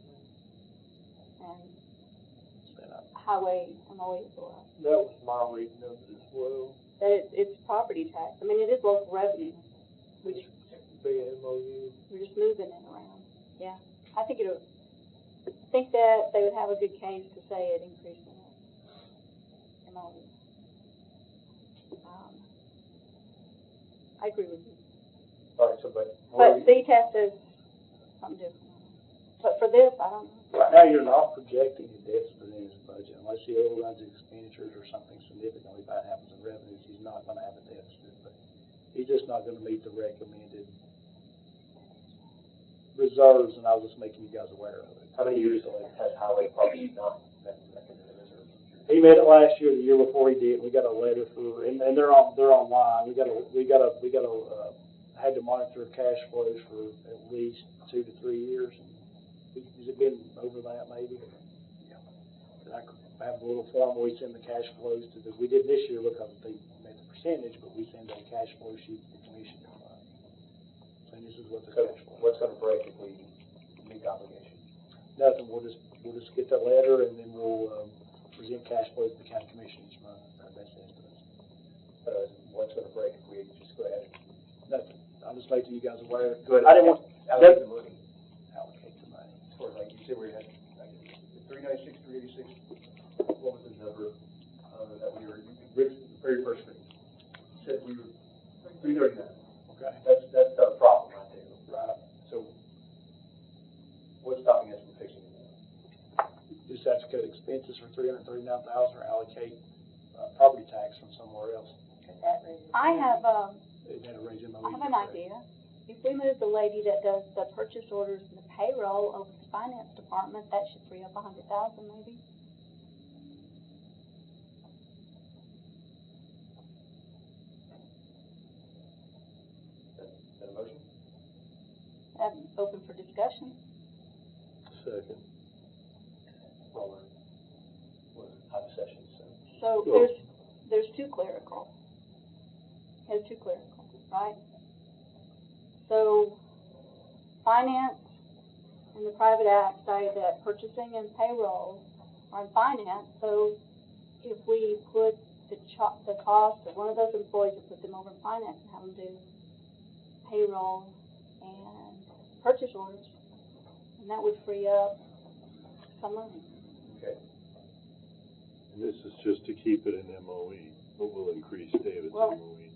And highway MOE as well. That was my reading of it as well. That it's property tax. I mean, it is local revenue. We're just moving it around. Yeah. I think that they would have a good case to say it increased the MOE. I agree with you. All right, so but CTAS says something different. But for this, I don't know. Right now, you're not projecting the deficit in his budget unless he overruns expenditures or something significantly bad happens in revenues. He's not going to have a deficit, but he's just not going to meet the recommended reserves, and I was just making you guys aware of it. how many years has highway probably not met the recommended reserve? He met it last year, the year before he did. We got a letter for, and they're online. We had to monitor cash flows for at least 2 to 3 years. Has it been over that maybe? Yeah. And I have a little form where we send the cash flows to we did this year because they made the percentage, but we send a cash flow sheet to the commission. And this is what the cash flow. What's going to break if we meet the obligation? Nothing. We'll just get that letter and then we'll present cash flows to the county commission each month. Our best estimates. What's going to break if we just go ahead? Nothing. I'm just making you guys aware. Good. I didn't want allocate the money. Allocate the money. Or like you said, we had like 396, 386. What was the number that we were? The very first thing said we were 339. Okay. That's the problem right there. Right. So what's stopping us from fixing it? Just have to cut expenses for $339,000 or allocate property tax from somewhere else. I have an idea. idea. If we move the lady that does the purchase orders and the payroll over to the finance department, that should free up $100,000 maybe. Is that a motion? I'm open for discussion. Second. Well, we're out of session, so. So there's two clerical. There's two clerical, right? So finance and the private act say that purchasing and payroll are in finance. So if we put the cost of one of those employees and put them over in finance and have them do payroll and purchase orders, and that would free up some money. Okay. And this is just to keep it in MOE. What will increase David's Well, MOE?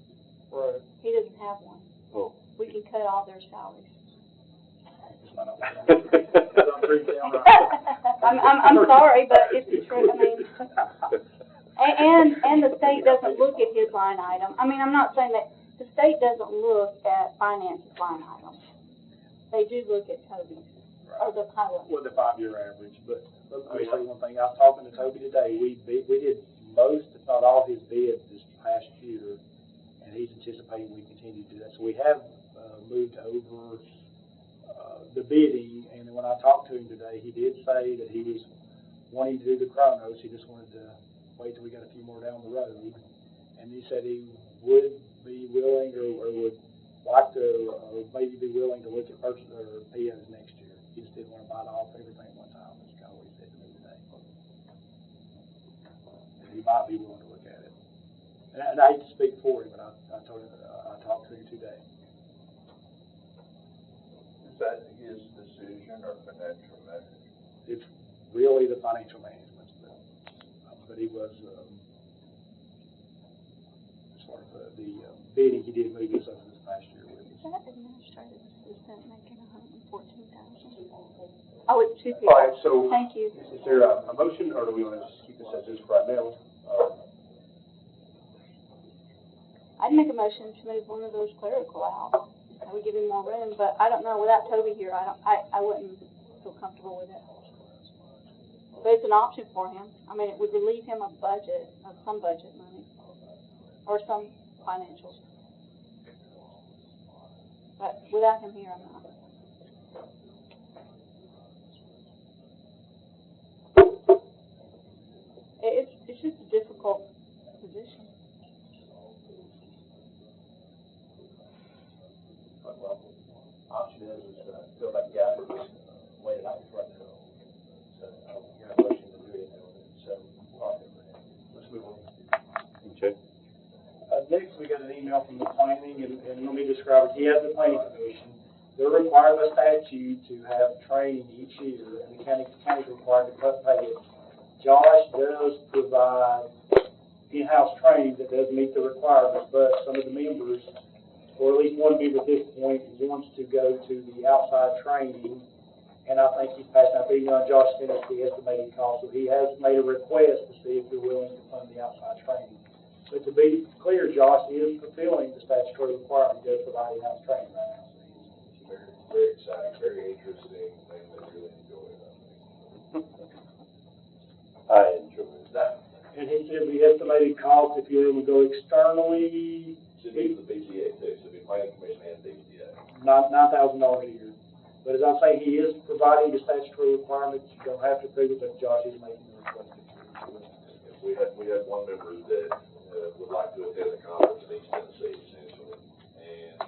Right. He doesn't have one. Oh. We can cut all their salaries. I'm sorry, but it's true. I mean, and the state doesn't look at his line item. I mean, I'm not saying that the state doesn't look at finances line items. They do look at Toby's or the pilot. Well, the 5-year average, but let me say one thing. I was talking to Toby today. We did most, if not all, his have, moved over, the bidding, and when I talked to him today, he did say that he was wanting to do the chronos, he just wanted to wait till we got a few more down the road. And he said he would be willing, or would like to, or maybe be willing to look at purchase or POs next year. He just didn't want to bite off everything at one time, that's kind of what he said to me today. And he might be willing to look at it. And I hate to speak for him, but I told him, I talked to him today. Is that his decision or financial management? It's really the financial management, but he was, as far as the bidding, he did move this over this past year with us. Is that administrative assistant making $114,000? Oh, it's 250. All right, so. Thank you. Is there a motion, or do we want to just keep this as is right now? I'd make a motion to move one of those clerical out. I would give him more room, but I don't know, without Toby here, I wouldn't feel comfortable with it. But it's an option for him. I mean, it would relieve him of some budget money, or some financials. But without him here, I'm not. It's just a difficult position. Well, option is fill that gap and just wait it out right now. So I don't hear a motion to do anything with it, so let's move on. Okay. Next, we got an email from the planning, and let me describe it. He has the planning commission. They're required by statute to have training each year, and the county's required to pay it. Josh does provide in-house training that does meet the requirements, but some of the members, or at least one member at this point, wants to go to the outside training, and I think he's passed out the email, and Josh sent us the estimated cost, so he has made a request to see if you're willing to fund the outside training. But to be clear, Josh is fulfilling the statutory requirement. He does provide in-house training right now. It's very, very exciting, very interesting, thing that I really enjoy it, I think. I enjoy that. And he said the estimated cost, if you're able to go externally, Should be the BCA too, should be planning commission and BCA. $9,000 a year. But as I'm saying, he is providing the statutory requirements. You don't have to prove it, but Josh is making the request. We had one member that would like to attend the conference in East Tennessee, essentially, and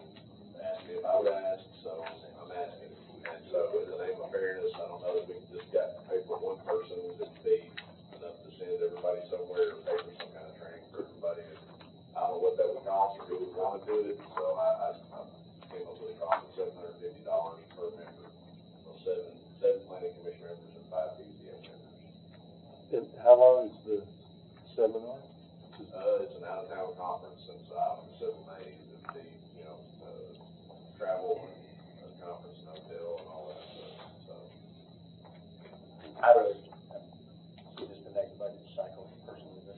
asked me if I would ask, so I'm asking. And so, in the name of fairness, I don't know if we can just pay for one person, would it be enough to send everybody somewhere, or pay for some kind of training for everybody? I don't know what that would cost, or who would want to do it, so I came up with a cost of $750 per member. So seven planning commission members and 5 BCA members. And how long is the seminar? It's an out-of-town conference, and so I would assume May, it'd be, travel and conference and hotel and all that stuff, so. I really, just the next budget cycle personally, but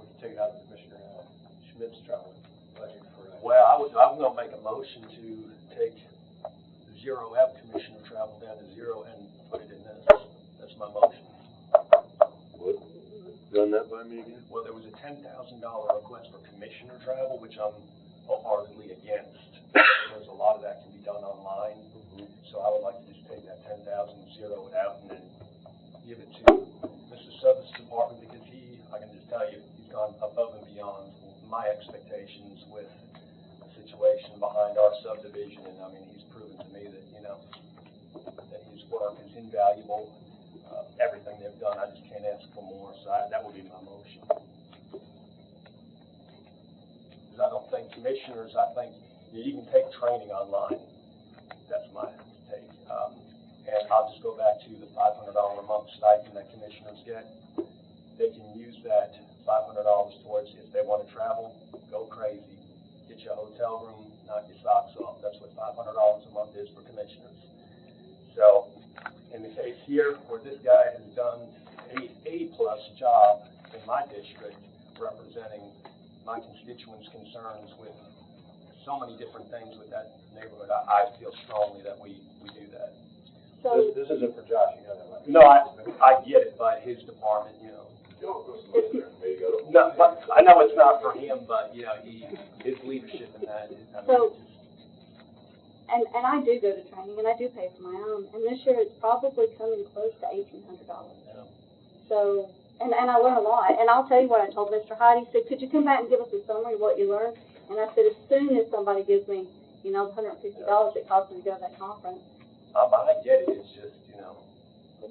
we can take it out of Commissioner Schmidt's travel budget for. Well, I was gonna make a motion to take the 0F commissioner travel down to 0 and put it in this. That's my motion. What? Run that by me again? Well, there was a $10,000 request for commissioner travel, which I'm wholeheartedly against, because a lot of that can be done online. So I would like to just take that 10,000, zero it out, and then give it to Mr. Southern's department, because I can just tell you, he's gone above and beyond my expectations with the situation behind our subdivision, and I mean, he's proven to me that, that his work is invaluable. Everything they've done, I just can't ask for more, so that would be my motion. Because I don't think commissioners, I think you can take training online. That's my take. And I'll just go back to the $500 a month stipend that commissioners get. They can use that $500 towards, if they want to travel, go crazy. Get you a hotel room, knock your socks off. That's what $500 a month is for commissioners. So, in the case here, where this guy has done an A-plus job in my district, representing my constituents' concerns with so many different things with that neighborhood, I feel strongly that we do that. So This isn't for Josh, you know that, right? No, I get it, but his department, There may go. No, but I know it's not for him, but, his leadership in that is So, and I do go to training, and I do pay for my own, and this year it's probably coming close to $1,800. So, and I learn a lot, and I'll tell you what I told Mr. Hyde. He said, could you come back and give us a summary of what you learned? And I said, as soon as somebody gives me, you know, $150 it costs me to go to that conference. I get it, it's just, you know,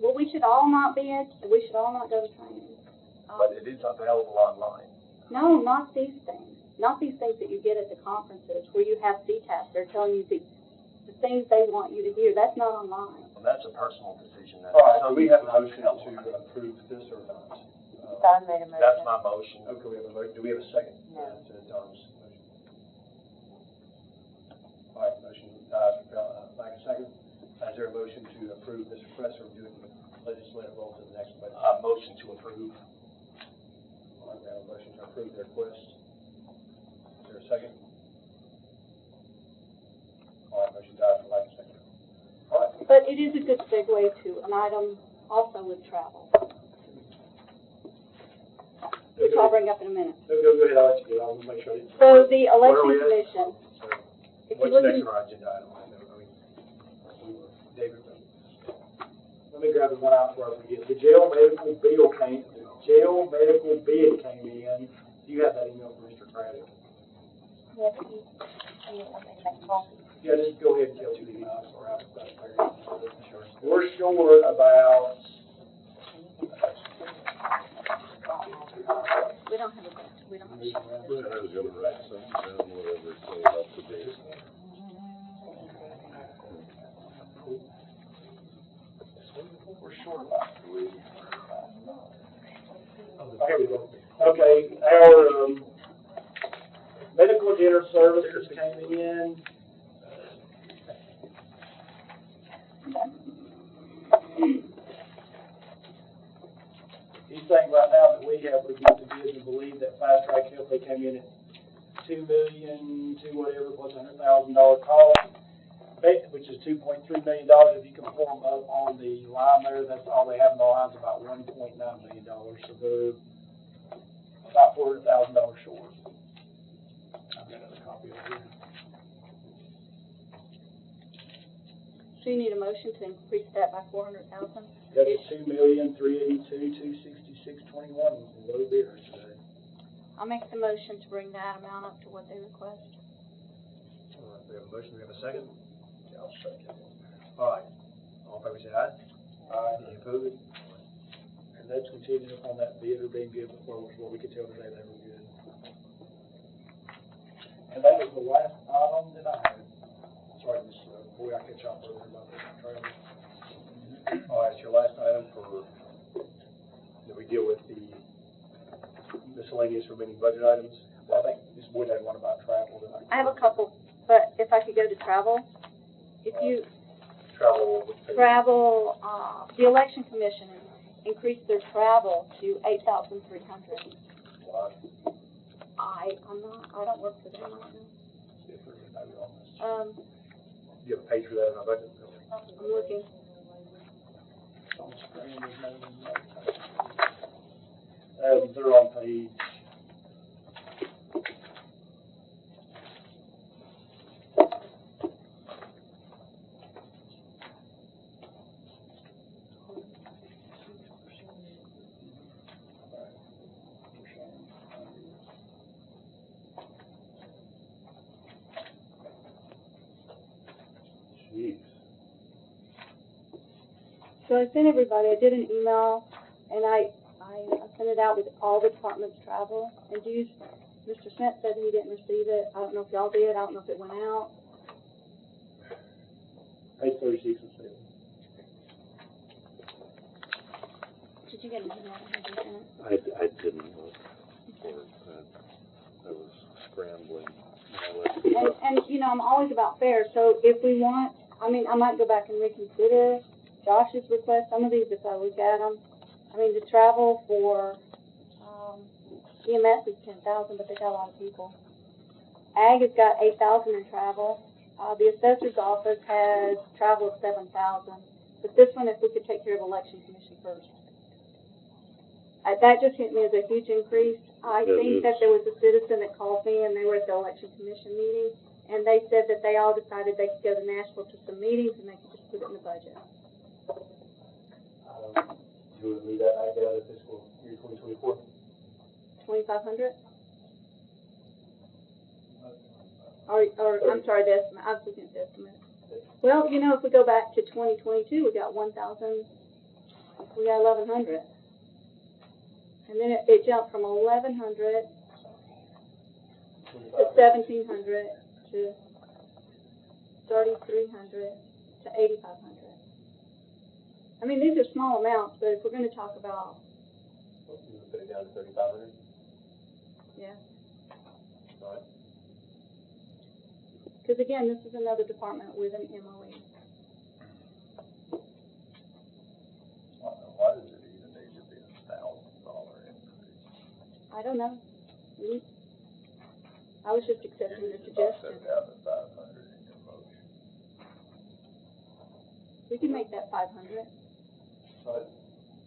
Well, we should all not go to training. but it is available online. No, not these things. Not these things that you get at the conferences where you have CTAs. They're telling you the things they want you to hear. That's not online. Well, that's a personal decision. That's All right, so we have a motion to approve this or not? Don made a motion. That's my motion. Okay, we have a motion, do we have a second? No. To Don's motion. All right, motion dies, like a second. Is there a motion to approve this request, or do it in legislative roll to the next budget? Motion to approve. All right, we have a motion to approve the request. Is there a second? All right, motion dies for lack of second. All right. But it is a good segue to an item also with travel, which I'll bring up in a minute. Go ahead, I'll let you get on, we'll make sure. So the election Where are we at? commission, if you What's look next in, on our agenda item? David, let me grab the one out before I forget. The jail medical bid came in. You have that email from Mr. Craddock. Yes, you want me to make a call? Yeah, just go ahead and tell you the email. We're short about, we don't have a, we don't have a sheet. I was gonna write something down, whatever it came up to be. We're short about 3. here we go. Okay, our, medical dinner services came in. He's saying right now that we have reviewed the bids and believe that Fast Track Health, they came in at $2 million, whatever, plus $100,000 cost, which is $2.3 million. If you conform up on the line there, that's all they have in the line's about $1.9 million. So they're about $400,000 short. I've got another copy of it. So you need a motion to increase that by $400,000? That is $2,382,266.21, low bidder today. I'll make the motion to bring that amount up to what they request. All right, we have a motion, we have a second? Yeah, I'll second it. All right, all in favor say aye. Aye. Any opposed? And that's contingent upon that bidder being good before, what we could tell today they were good. And that was the last item that I had. Sorry, Miss, boy, I catch up earlier about this travel. All right, your last item for, that we deal with the miscellaneous remaining budget items. Well, I think Ms. Wood had one about travel. I have a couple, but if I could go to travel, if you, Travel. the election commission increased their travel to $8,300. I don't work for them, I don't know. Do you have a page for that in our budget? I'm looking. On the screen, there's no, they're on page. Jeez. So I sent everybody, I did an email, and I sent it out with all the departments' travel, and Mr. Smith said he didn't receive it. I don't know if y'all did, I don't know if it went out. Page 36 and 7. Did you get an email? Did you send it? I didn't look for that. I was scrambling. And, you know, I'm always about fair, so if we want, I mean, I might go back and reconsider Josh's request. Some of these, if I look at them, I mean, the travel for, EMS is 10,000, but they got a lot of people. Ag has got 8,000 in travel. The assessor's office has travel of 7,000. But this one, if we could take care of election commission first. That just hit me as a huge increase. I think that there was a citizen that called me and they were at the election commission meeting and they said that they all decided they could go to Nashville to some meetings and they could just put it in the budget. You would leave that back out of fiscal year 2024? 2,500? Or, I'm sorry, the estimate, I was looking at the estimate. Well, you know, if we go back to 2022, we got 1,000, we got 1,100. And then it jumped from 1,100 to 1,700 to 3,300 to 8,500. I mean, these are small amounts, but if we're going to talk about, You would put it down to 3,500? yeah. All right. Because again, this is another department with an MOE. Why does it even need to be $1,000 increase? I don't know. I was just accepting the suggestion. Down to 500 in your motion. We can make that 500. All right.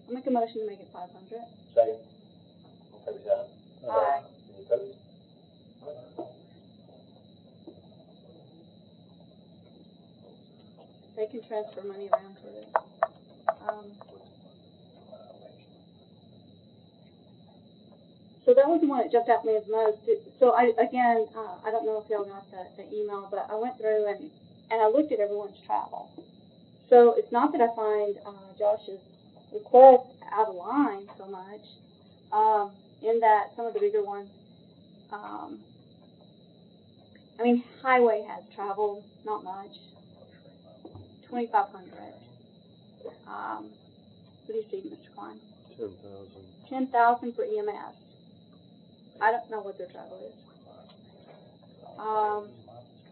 I'll make a motion to make it 500. Second. All fair side? Aye. Any opposed? They can transfer money around to it. So that was the one that jumped out at me as most. So I don't know if y'all got the email, but I went through and I looked at everyone's travel. So it's not that I find Josh's request out of line so much, in that some of the bigger ones, I mean, highway has traveled, not much, 2,500. What do you see, Mr. Klein? 10,000. 10,000 for EMS. I don't know what their travel is.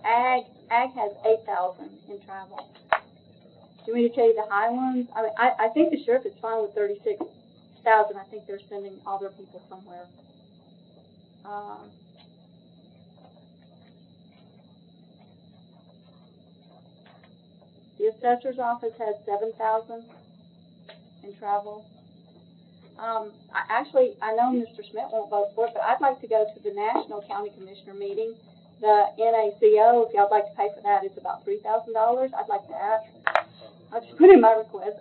Ag has 8,000 in travel. Do you want me to tell you the high ones? I mean, I think the sheriff is fine with 36,000. I think they're sending all their people somewhere. The assessor's office has 7,000 in travel. I know Mr. Smith won't vote for it, but I'd like to go to the National County Commissioner meeting. The NACO, if y'all would like to pay for that, it's about $3,000. I'd like to ask. I'll just put in my request.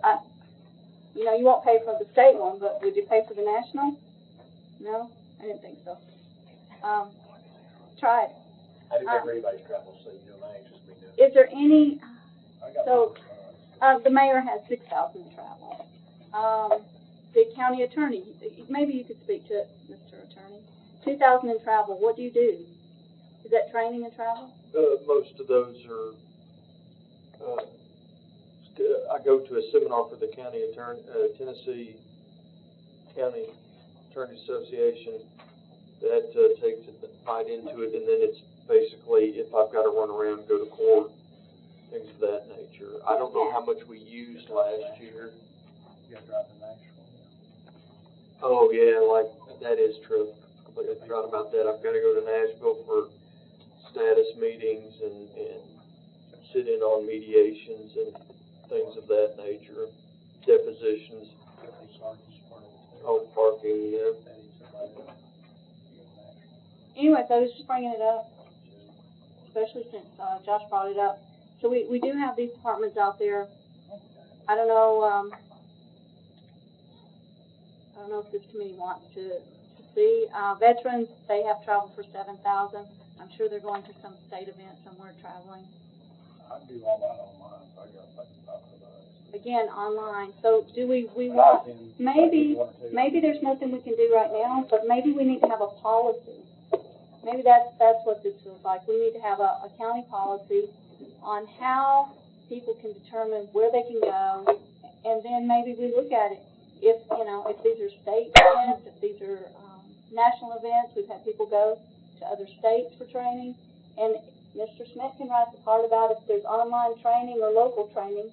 You know, you won't pay for the state one, but would you pay for the national? No? I didn't think so. Try it. I didn't pay for anybody's travel, so you know my anxious to be doing. Is there any, so, the mayor has 6,000 in travel. The county attorney, maybe you could speak to it, Mr. Attorney. 2,000 in travel, what do you do? Is that training and travel? Most of those are, I go to a seminar for the county attorney, Tennessee County Attorney Association that takes it right into it, and then it's basically if I've got to run around, go to court, things of that nature. I don't know how much we used last year. You gotta drive to Nashville. Oh yeah, like that is true. Completely forgot about that. I've got to go to Nashville for status meetings and sit in on mediations and things of that nature, depositions. Oh, parking, yeah. Anyway, so I was just bringing it up, especially since Josh brought it up. So we do have these departments out there. I don't know if this committee wants to see. Veterans, they have traveled for 7,000. I'm sure they're going to some state event somewhere traveling. I do all mine online, so I got like $500. Again, online. So do we want, maybe there's nothing we can do right now, but maybe we need to have a policy. Maybe that's what this feels like. We need to have a county policy on how people can determine where they can go, and then maybe we look at it. If these are state events, if these are national events, we've had people go to other states for training, and Mr. Smith can write the part about if there's online training or local training,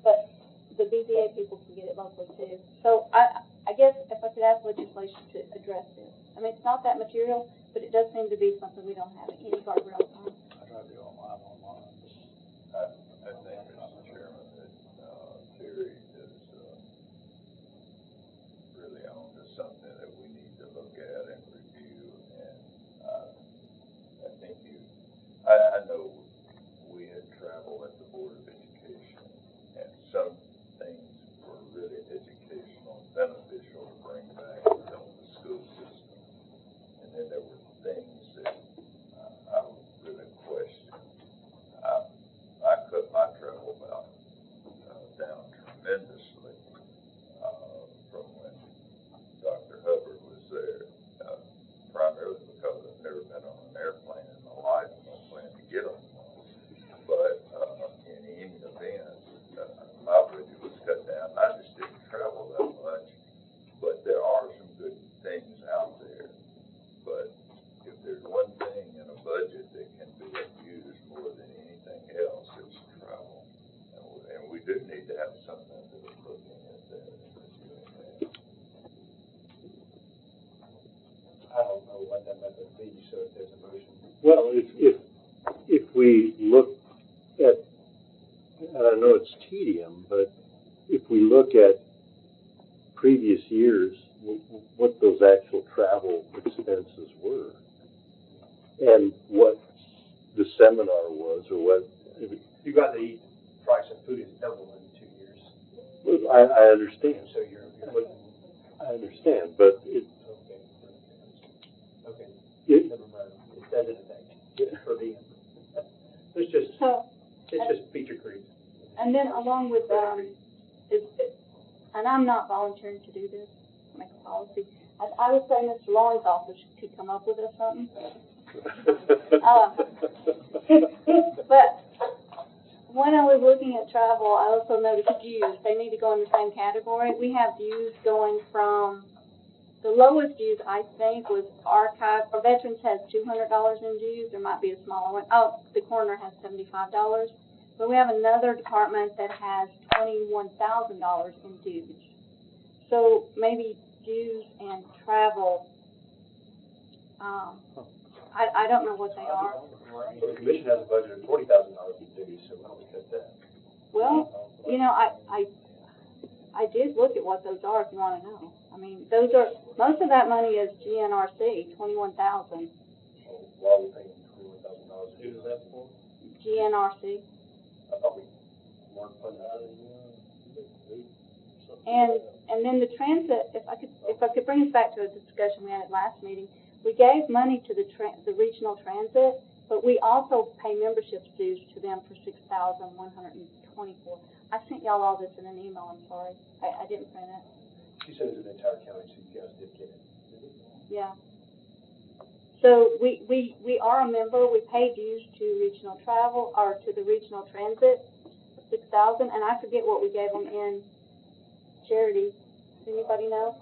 but the BZA people can get it locally too. So I guess if I could ask legislation to address this. I mean, it's not that material, but it does seem to be something we don't have any guardrails on. I try to do all mine online. I think, Mr. Chairman, that Terry is really on to something that we need to look at and review, and I think you be, so if there's a motion. Well, if we look at, and I know it's tedium, but if we look at previous years, what those actual travel expenses were, and what the seminar was, or what. You got the price of food is double in 2 years. I understand. So you're looking. I understand, but Okay, it, never mind. It doesn't affect per diem. It's just feature creep. And then along with, and I'm not volunteering to do this, make a policy. I would say Mr. Lawrence's office could come up with us something. But when I was looking at travel, I also noticed dues. They need to go in the same category. We have dues going from, the lowest dues I think was archive, or veterans has $200 in dues. There might be a smaller one. Oh, the coroner has $75. But we have another department that has $21,000 in dues. So maybe dues and travel, I don't know what they are. The commission has a budget of $40,000 in dues, so why don't we cut that? Well, you know, I did look at what those are if you want to know. I mean, those are, most of that money is GNRC, $21,000. Why are we paying $21,000? Who is that for? GNRC. I thought we weren't funding that. And then the transit, if I could bring us back to a discussion we had at last meeting, we gave money to the regional transit, but we also pay membership dues to them for $6,124. I sent y'all all this in an email, I'm sorry. I didn't print it. She said it's an entire county, so you guys did get it. Yeah. So we are a member, we pay dues to regional travel, or to the regional transit, $6,000, and I forget what we gave them in charity. Does anybody know?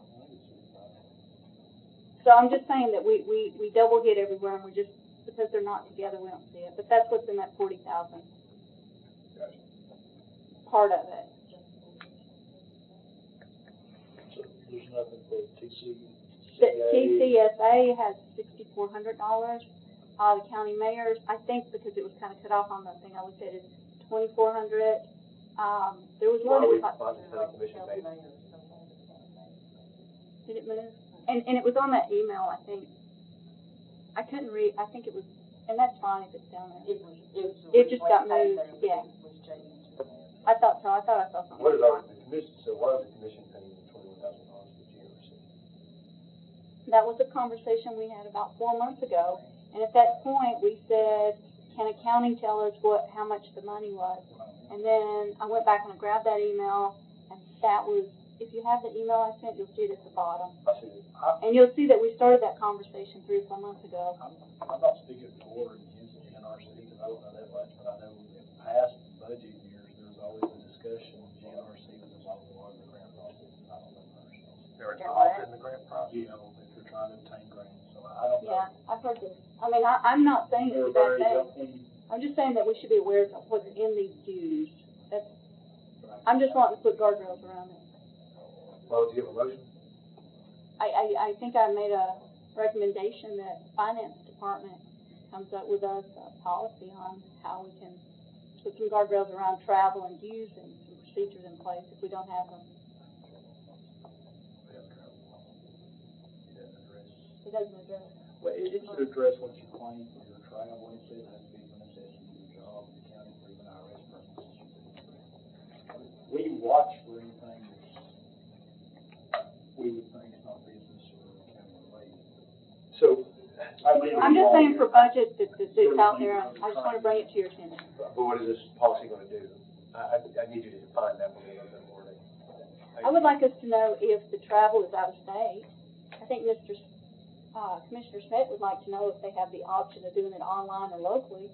So I'm just saying that we double hit everywhere, and we just, because they're not together, we don't see it. But that's what's in that 40,000. Gotcha. Part of it. So there's nothing for TC. The TCSA has $6,400. The county mayors, I think because it was kind of cut off on the thing I looked at, is $2,400. There was one. Did it move? And it was on that email, I think. I couldn't read. I think it was, and that's fine if it's down there. It just got moved. Yeah. I thought so. I thought I saw something. What is our commission? So why is the commission paying $21,000 to GRC? That was a conversation we had about 4 months ago, and at that point we said, "Can accounting tell us how much the money was?" And then I went back and I grabbed that email, and that was. If you have the email I sent, you'll see it at the bottom. I see it. And you'll see that we started that conversation 3 or 4 months ago. I'm not speaking for or against the NRC, because I don't know that much, but I know in past budget years, there was always a discussion, GNRC was involved in a lot of the grant process. I don't know personally. They're involved in the grant process. You know, if you're trying to obtain grants, so I don't know. Yeah, I've heard this. I mean, I'm not saying it's a bad thing. I'm just saying that we should be aware of what's in these dues. That's, I'm just wanting to put guardrails around it. Well, do you have a motion? I think I made a recommendation that finance department comes up with us a policy on how we can put some guardrails around travel and dues and some procedures in place if we don't have them. It doesn't address. Well, it should address what you claim for your travel, and it says it has to be for necessity of your job, the county, or even IRS purposes. We watch for anything we would think is not business or county related. So, I'm just saying for budget that's out there, I just want to bring it to your attention. but what is this policy going to do? I need you to define that one a little bit more. I would like us to know if the travel is out of state. I think Commissioner Smith would like to know if they have the option of doing it online or locally.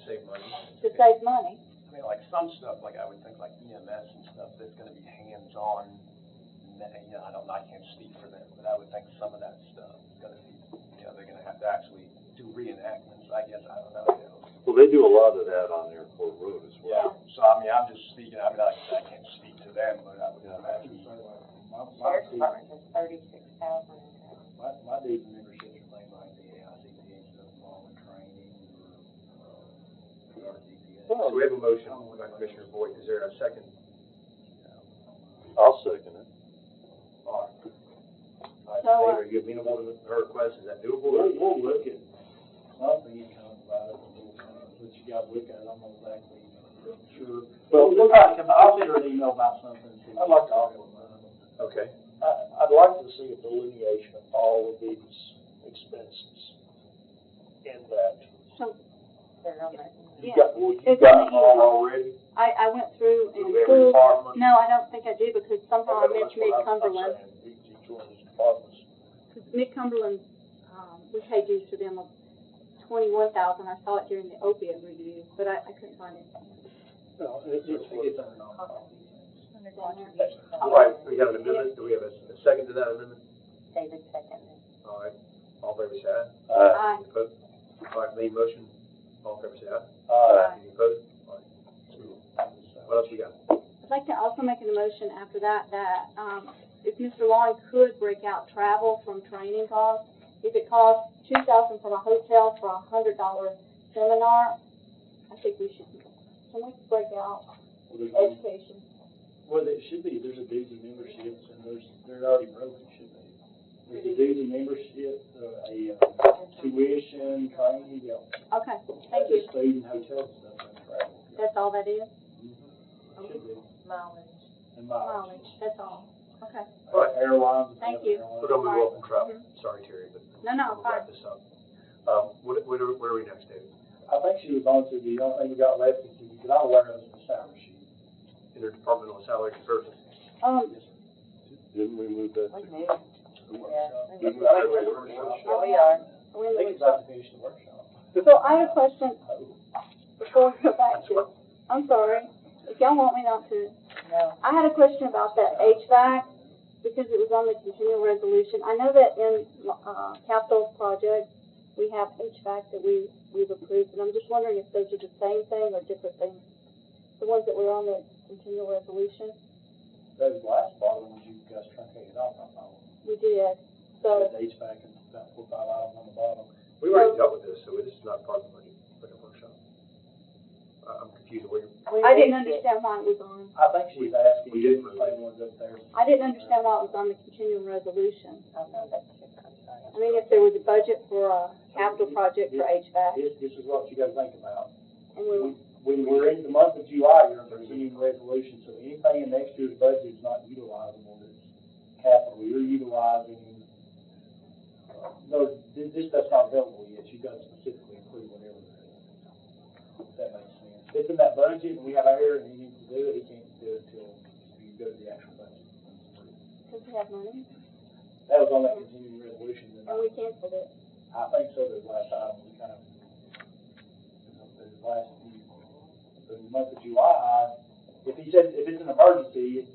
Save money. To save money. I mean, like some stuff, like I would think like EMS and stuff, that's gonna be hands-on. You know, I can't speak for them, but I would think some of that stuff is gonna be, you know, they're gonna have to actually do reenactments, I guess, I don't know, you know. Well, they do a lot of that on Airport Road as well. Yeah, so I mean, I'm just speaking, I mean, like I said, I can't speak to them, but I would imagine. Sheriff's Department is $36,000. My dues and memberships are things like the AIC motion by Commissioner Boyd. Is there a second? I'll second it. All right. So, Dave, are you amenable to her request? Is that doable? We'll look at something you come about it, let you guys look at it, I'm not exactly sure. Well, I'll send her an email about something. I'd like to offer, Okay. I'd like to see a delineation of all of these expenses in that. so, They're on that. You yeah. got, well, you It's got on them the all email. already? I went through and Every pulled, department? no, I don't think I do, because somehow I Okay, missed that's what I'm Mid-Cumberland. saying, each one of these departments. Because Mid-Cumberland, we paid dues to them of $21,000. I saw it during the opiate review, but I couldn't find it. No, it's under Under contributions. All right, we got an amendment. Do we have a second to that amendment? David seconded. All right. All in favor, say aye. Aye. Any opposed? All right, main motion. All in favor, say aye. Aye. Any opposed? All right. What else you got? I'd like to also make a motion after that, if Mr. Long could break out travel from training costs, if it costs $2,000 from a hotel for a $100 seminar, I think we should, can we break out education? Well, it should be, there's a dues and memberships, and they're already broken, should be. There's a dues and membership, a tuition, training, Okay, thank you. just food and hotel stuff and travel. That's all that is? Should be, Mileage. and mileage. Mileage, that's all. Okay. All right. Airlines. Thank you. We're gonna move on from travel. Sorry, Terry, but No, we'll fine. wrap this up. Where are we next, David? I think she was on to the only thing we got left is that I'm aware of is the salary sheet. Interdepartmental salary conversion. Didn't we move that? We to- moved. Yeah. Didn't we? Yeah, we are. I think it's about to finish the workshop. So I have a question Oh. before we go back to, I'm sorry, if y'all want me not to. No. I had a question about that HVAC, because it was on the continual resolution. I know that in, capital projects, we have HVAC that we've approved, and I'm just wondering if those are the same thing or different things. The ones that were on the continual resolution, Those last bottom ones you guys truncated off, I thought. we did, so, The HVAC and about 4 or 5 items on the bottom. We already dealt with this, so this is not part of the budget workshop. I'm confused. I didn't understand why it was on. I think she's asking We you did to move play it. ones up there. I didn't understand why it was on the continuing resolution. Oh, no, that's different. I'm sorry. I mean, if there was a budget for a capital project for HVAC, This is what you gotta think about. and we, When we're in the month of July, you're under continuing resolution, so anything in next year's budget is not utilizable, it's capital, you're utilizing, no, this stuff's not available yet, you gotta specifically approve whatever it is. If that makes sense. If it's in that budget, and we have air, and he needs to do it, he can't do it until you go to the actual budget. because we have money, That was on that continuing resolution, and we canceled it. I think so, the last item, we kind of, the last few, the month of July, if he said, if it's an emergency,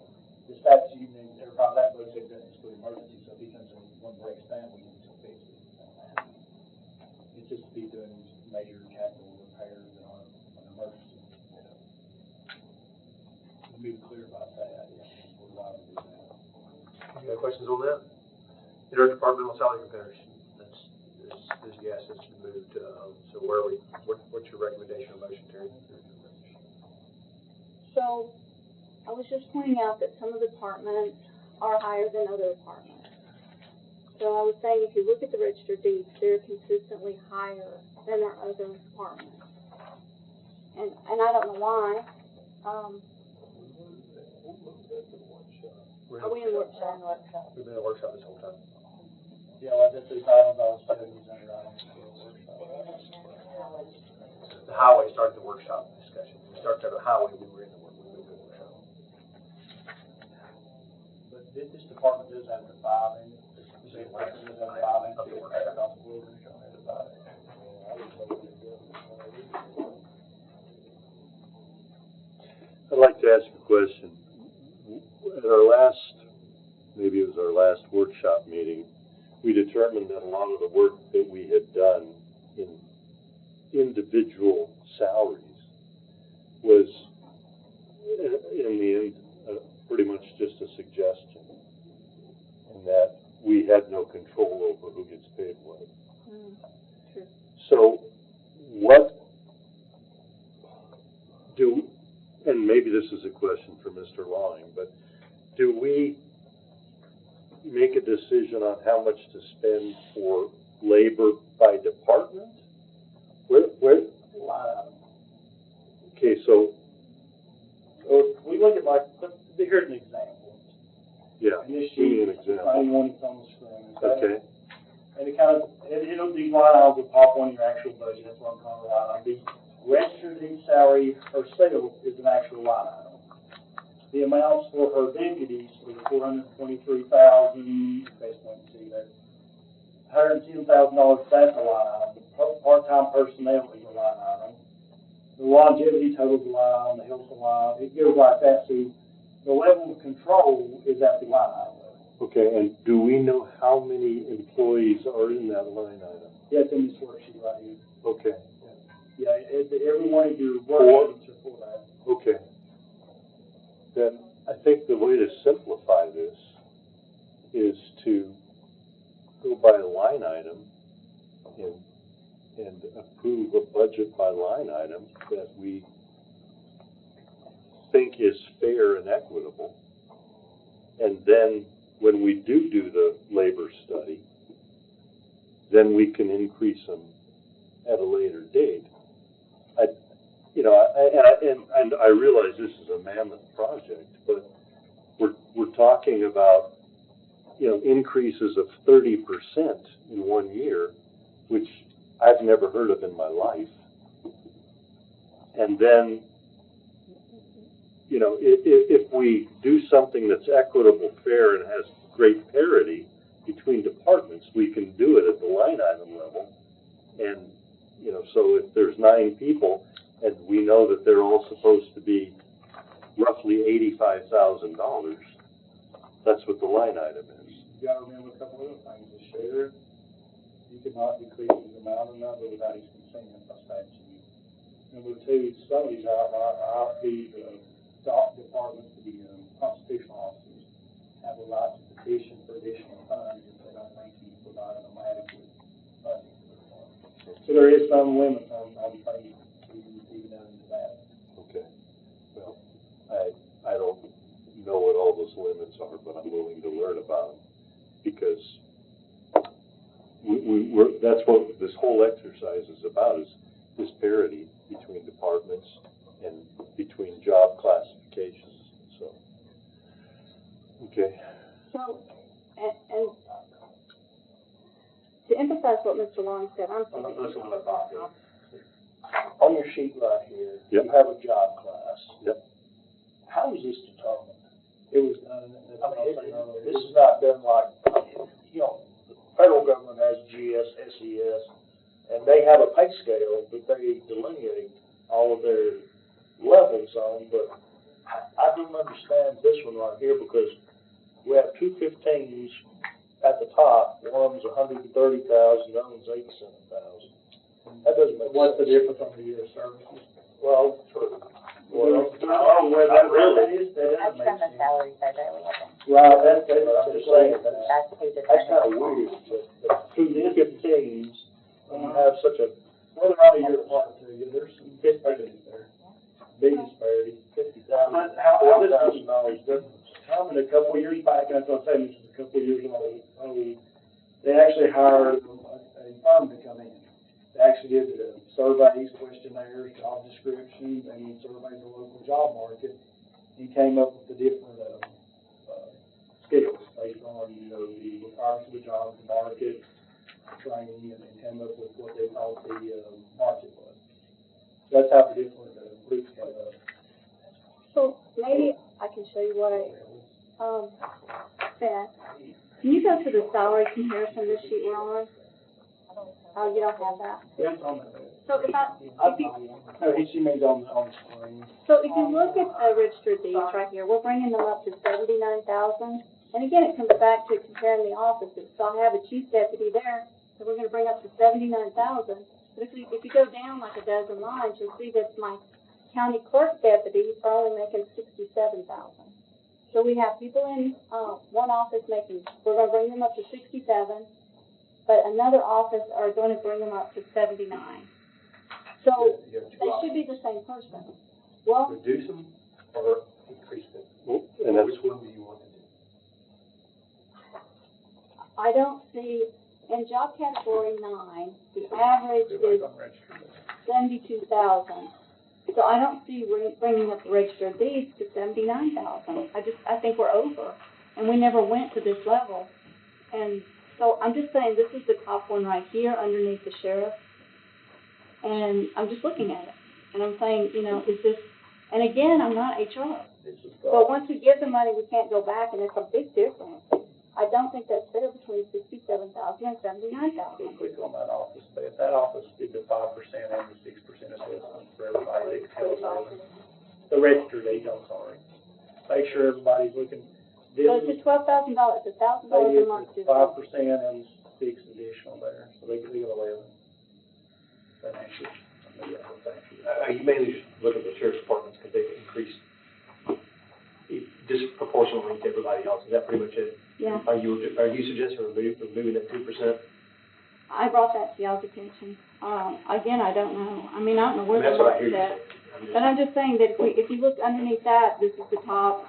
the statute and everybody that goes, it doesn't exclude emergency, so if he comes in, one breaks down, we can still fix it. It's just be doing major capital repairs that aren't an emergency. To be clear about that, yeah, we're allowed to do that. Any other questions on that? Interdepartmental salary comparison. That's yes, it's moved. So where are we? What's your recommendation or motion, Terry? So, I was just pointing out that some of the departments are higher than other departments. So I was saying, if you look at the registered deeds, they're consistently higher than our other departments. And I don't know why, are we in workshop? We've been in a workshop this whole time. Yeah, well, this is items I was telling you, under items for the workshop. The highway started the workshop discussion. We started at the highway, we were in the workshop. But this department does have the 5 in it. This department does have 5 in it. Of the workshop. I'd like to ask a question. At our last, maybe it was our last workshop meeting, we determined that a lot of the work that we had done in individual salaries was, in the end, pretty much just a suggestion, and that we had no control over who gets paid what. True. So, what do Mr. Lawing, but do we make a decision on how much to spend for labor by department? Okay, so So if we look at like, here's an example. yeah, And this give me an sheet, example. anyone that's on the screen, okay? Okay. And it kind of, it'll, these line items will pop on your actual budget, that's what I'm calling a line item. The registered each salary or sale is an actual line item. The amounts for her deputies for the $423,000, best one to see that, $110,000, that's a line item. Part-time personnel is a line item. The longevity total is a line item, the health line, it goes like that. So the level of control is at the line item level. Okay, and do we know how many employees are in that line item? Yeah, it's in this worksheet right here. Okay. Yeah, every one of your worksheets are for that. Okay. Then I think the way to simplify this is to go by a line item and approve a budget by line item that we think is fair and equitable. And then when we do the labor study, then we can increase them at a later date. And I realize this is a mammoth project, but we're talking about, increases of 30% in 1 year, which I've never heard of in my life. And then, if we do something that's equitable, fair, and has great parity between departments, we can do it at the line item level. And, so if there's 9 people, and we know that they're all supposed to be roughly $85,000, that's what the line item is. You gotta remember a couple other things. The sheriff, you cannot decrease his amount or number without his consent by statute. Number 2, some of these the departments, the constitutional officers, have a right to petition for additional funds if they don't think he's providing them adequate funding for the department. So there is some limits on things even under that. Okay. Well, I don't know what all those limits are, but I'm willing to learn about them, because that's what this whole exercise is about, is this parity between departments and between job classifications. So, okay. So, and to emphasize what Mr. Long said, I'm sorry. On your sheet right here, Yep. you have a job class. Yep. How is this determined? It was done, that's I what mean, I'm saying earlier. this is not done like, the federal government has GS, SES, and they have a pay scale that they delineate all of their levels on, but I don't understand this one right here, because we have 2 15s at the top. One of them's 130,000, the other one's 87,000. That doesn't make sense. What's the difference on the year of services? Well, That really is, that That's doesn't from make the sense. salary survey we have. Right, I'm just saying, That's who that's kind of determines. weird, that 2 15s, when you have such a, Well, they're on a year apart too, there's some disparities there. Big disparity. $50,000 difference. A couple of years back, that's what I'm saying, this is a couple of years old, they actually hired a firm to come in. They actually did surveys, questionnaires, job descriptions, and surveyed the local job market, and came up with the different, skills based on, the requirements of the job, the market, training, and came up with what they called the, market was. That's how the different, groups came up. So maybe I can show you what I said. Can you go to the salary comparison this sheet we're on? Oh, you don't have that? Yeah, it's on there. So if you, No, she means on the screen. so if you look at the registered deeds right here, we're bringing them up to 79,000. And again, it comes back to comparing the offices. So I have a chief deputy there, so we're gonna bring up to 79,000. But if you go down like a dozen lines, you'll see that my county clerk deputies are only making 67,000. So we have people in, one office we're gonna bring them up to 67, but another office are gonna bring them up to 79. So they should be the same person. Well, Reduce them or increase them? And that's, Which one do you want to do? I don't see, in job category 9, the average is 72,000. So I don't see bringing up the register of deeds to 79,000. I think we're over, and we never went to this level. And so I'm just saying, this is the top one right here underneath the sheriff. And I'm just looking at it, and I'm saying, you know, is this, and again, I'm not HR. But once we give the money, we can't go back, and it's a big difference. I don't think that's fair between 67,000 and 79,000. Click on that office, if that office did the 5% and the 6% assessment for everybody, it tells them. The register date, I'm sorry. Make sure everybody's looking. So it's $12,000, $1,000 a month. It's 5% and 6 additional there, so they get 11. That answers, yeah, thank you. You mainly just look at the sheriff's departments because they've increased disproportionately to everybody else. Is that pretty much it? Yeah. Are you suggesting removing that 2%? I brought that to y'all's attention. Again, I don't know. I mean, I don't know where That's the what I hear market's you at. But I'm just saying that if you look underneath that, this is the top.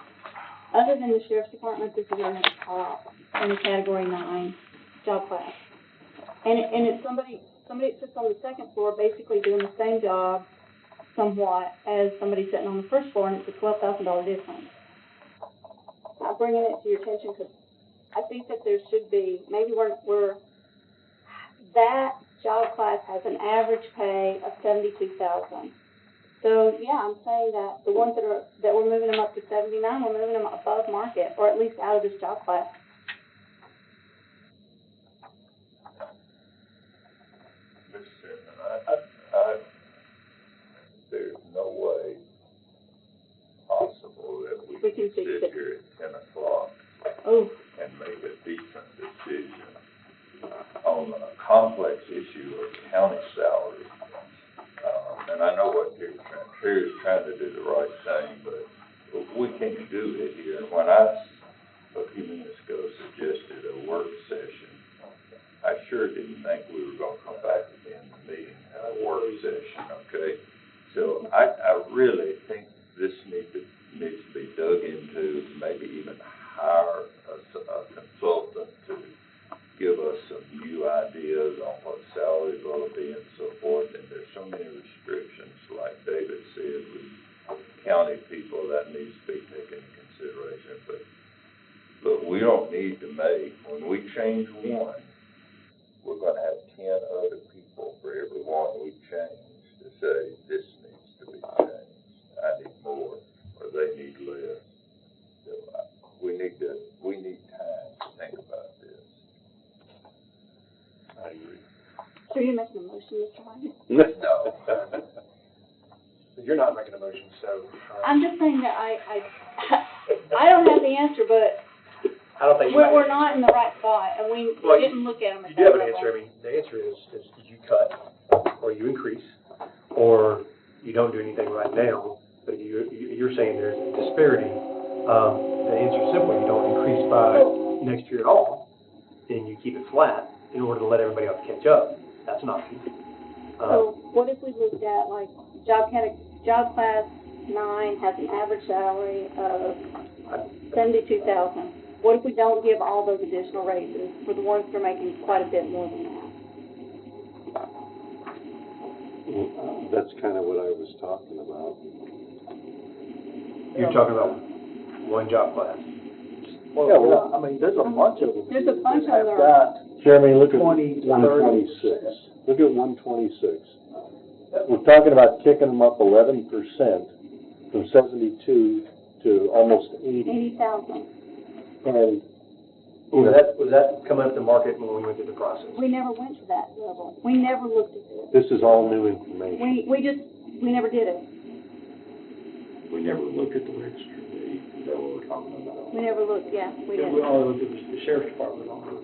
Other than the sheriff's department, this is our next top in the category 9 job class. And it's somebody that sits on the second floor basically doing the same job somewhat as somebody sitting on the first floor, and it's a $12,000 difference. I'm bringing it to your attention because I think that there should be, maybe that job class has an average pay of 72,000. So yeah, I'm saying that the ones that we're moving them up to 79, we're moving them above market, or at least out of this job class. Listen, there's no way possible that we can sit here at 10 o'clock and make a decent decision on a complex issue of county salary. And I know what Terry's trying to do the right thing, but we can't do it here. And when I, a few minutes ago, suggested a work session, I sure didn't think we were going to come back again to the meeting and a work session, okay? So I really think this needs to be dug into, maybe even hire a consultant to give us some new ideas on what salary will be and so forth. And there's so many restrictions, like David said, with county people that needs to be taken into consideration. But we don't need to make, when we change one, we're going to have 10 other people for every one we change to say this needs to be changed. I need more, or they need less. So we need time to think about this. I agree. So you're making a motion, Mr. Hyman? No. You're not making a motion, so. I'm just saying that I don't have the answer, but I don't think we're not in the right spot, and we didn't look at them at you do have that an level. answer. I mean, the answer is you cut, or you increase, or you don't do anything right now, but you're saying there's a disparity. The answer is simple. You don't increase by next year at all, then you keep it flat in order to let everybody else catch up. That's an option. So what if we looked at, like, job class 9 has an average salary of 72,000. What if we don't give all those additional raises for the ones that are making quite a bit more than that? That's kind of what I was talking about. You're talking about one job class. Well, I mean, there's a bunch of them. There's a bunch that of have them. got Jeremy, look at 20, 126. Look at 126. We're talking about kicking them up 11% from 72 to almost 80. 80,000. And Was that coming up to market when we went through the process? We never went to that level. We never looked at this. this is all new information. We never did it. We never looked at the register date, is that what we're talking about? We never looked, yeah, we Yeah, didn't. we only looked at the sheriff's department on it.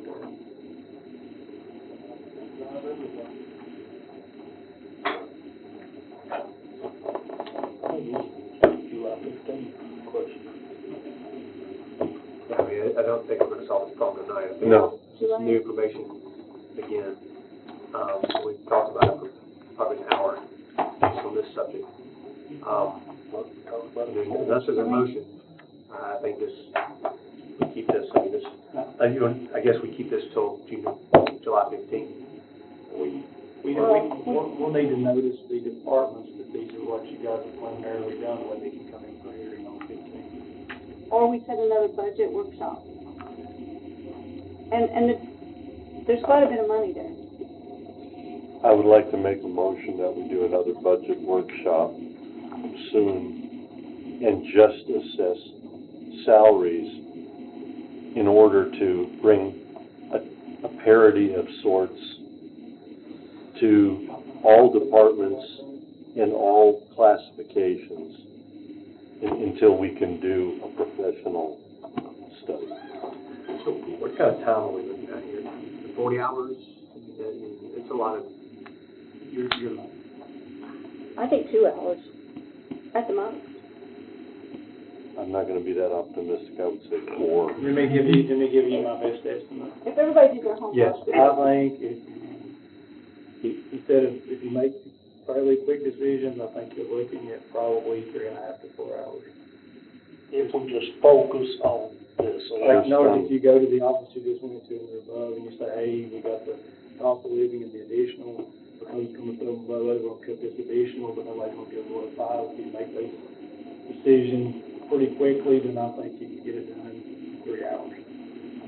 July 15th question. I mean, I don't think we're going to solve this problem tonight. I think No. It's just new information again. We talked about it for probably an hour just on this subject. Unless there's a motion, I think this, we keep this, I mean, this, I guess we keep this till July 15th. We'll need to notice the departments that these are what you guys have preliminarily done, when they can come in for hearing on 15. Or we set another budget workshop. And there's quite a bit of money there. I would like to make a motion that we do another budget workshop soon and just assess salaries in order to bring a parity of sorts to all departments in all classifications until we can do a professional study. So what kind of time are we looking at here? 40 hours? It's a lot of, you're I think 2 hours at the most. I'm not gonna be that optimistic, I would say 4. Let me give you my best estimate. If everybody did their homework. Yes. I think if you make fairly quick decisions, I think you're looking at probably 3.5 to 4 hours. If we just focus on this. Like, notice if you go to the office you just went to or above, and you say, hey, we got the cost of living and the additional, because coming from above, we're gonna cut this additional, but nobody's gonna give away 5. If you make those decisions pretty quickly, then I think you can get it done in 3 hours.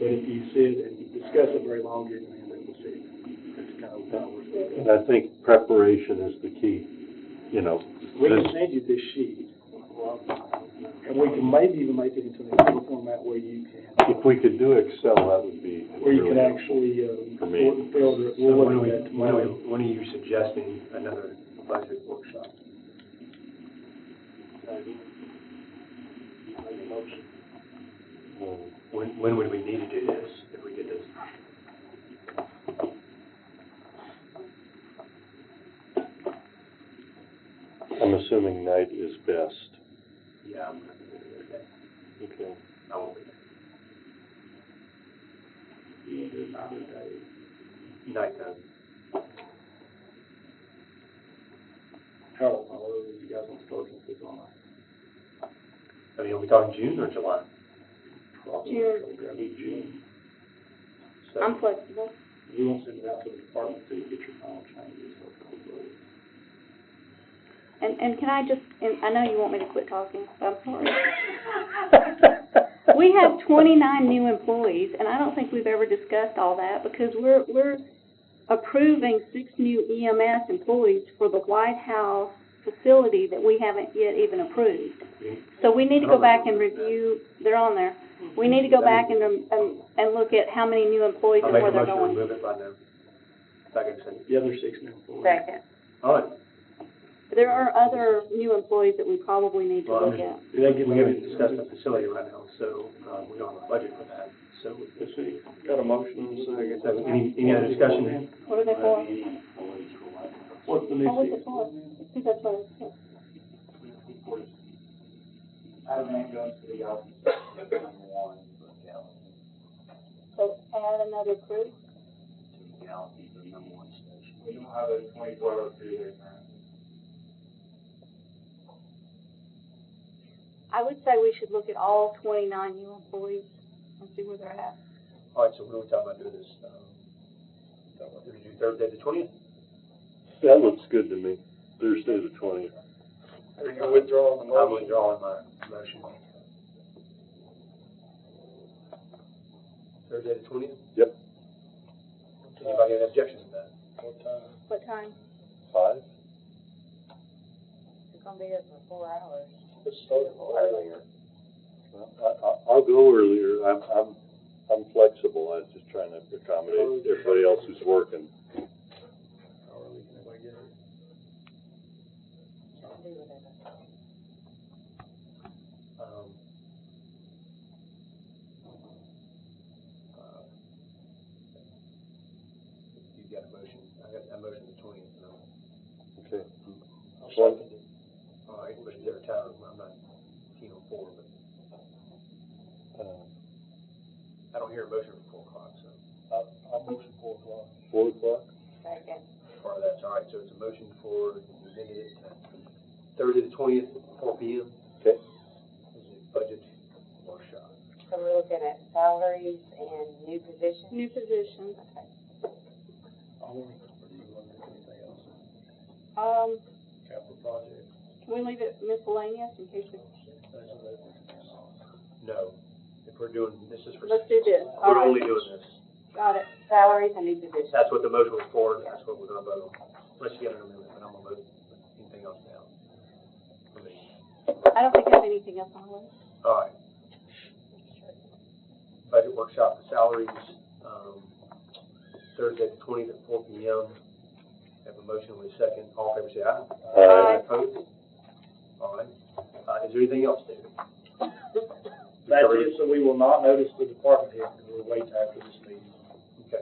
But if you sit and discuss it very long, you're gonna end up with 6. That's kind of how we're saying. And I think preparation is the key, you know. We can send you this sheet, and we can maybe even make it into an Excel format where you can. If we could do Excel, that would be Where you can really actually, for me. filter it. So We'll when look at that tomorrow. are you suggesting another budget workshop? When would we need to do this, if we did this? I'm assuming night is best. Yeah, I'm not gonna do that. Okay. I won't be You can do another day. there. Nighttime. How early you guys want to start this on? I mean, are we talking June or July? June. So, I'm flexible. You won't send it out to the department until you get your final changes. And can I just, and I know you want me to quit talking, but I'm sorry. We have 29 new employees, and I don't think we've ever discussed all that, because we're approving 6 new EMS employees for the White House facility that we haven't yet even approved. So we need to go back and review, they're on there. We need to go back and look at how many new employees I'll and make where a they're motion to going. remove it right now. Second, The other 6 new employees. Second. all right. There are other new employees that we probably need to Well, look at. Do they get We haven't discussed the facility right now, so, we don't have a budget for that. So, Let's see, got a motion and a second. so any other discussion? What are they for? What's the new What was six? it for? Who's that for? Add guns to the office, one for Galaxy. So add another crew? To Galaxy, the #1 station. We don't have a 24-hour crew there currently. I would say we should look at all 29 new employees and see where they're at. All right, so what are we talking about doing this, we're gonna do Thursday the 20th? That looks good to me. Thursday the 20th. Are you withdrawing the I'm motion? withdrawing my motion. Thursday the 20th? Yep. Anybody have objections to that? What time? What time? 5? It's gonna be here for 4 hours. Let's start Earlier. Well, I'll go earlier. I'm flexible. I'm just trying to accommodate everybody else who's working. How early can everybody get here? Do whatever. You've got a motion, I got a motion the 20th, no? Okay. I'll second it. All right, but is there a time, I'm not keen on 4, but I don't hear a motion for 4 o'clock, so. I'll motion 4 o'clock. 4 o'clock? Second. Part of that's, all right, so it's a motion for, we amended it to Thursday the 20th, 4 p.m. Okay. Is it budget So we're looking at salaries and new positions? New positions. Or do you want to do anything else? Capital project? Can we leave it miscellaneous in case we, No, if we're doing, this is for. let's do this. All We're right. only doing this. Got it. Salaries and new positions. That's what the motion was for, that's what we're gonna vote on. Unless you get an amendment, but I'm gonna vote anything else down. For me. I don't think there's anything else on the list. All right. Budget workshop for salaries, Thursday the 20th at 4 p.m. Have a motion with a second. All in favor, say aye. Aye. Opposed? All right. Is there anything else, David? That's it, so we will not notice the department head, because we'll wait after this meeting. Okay.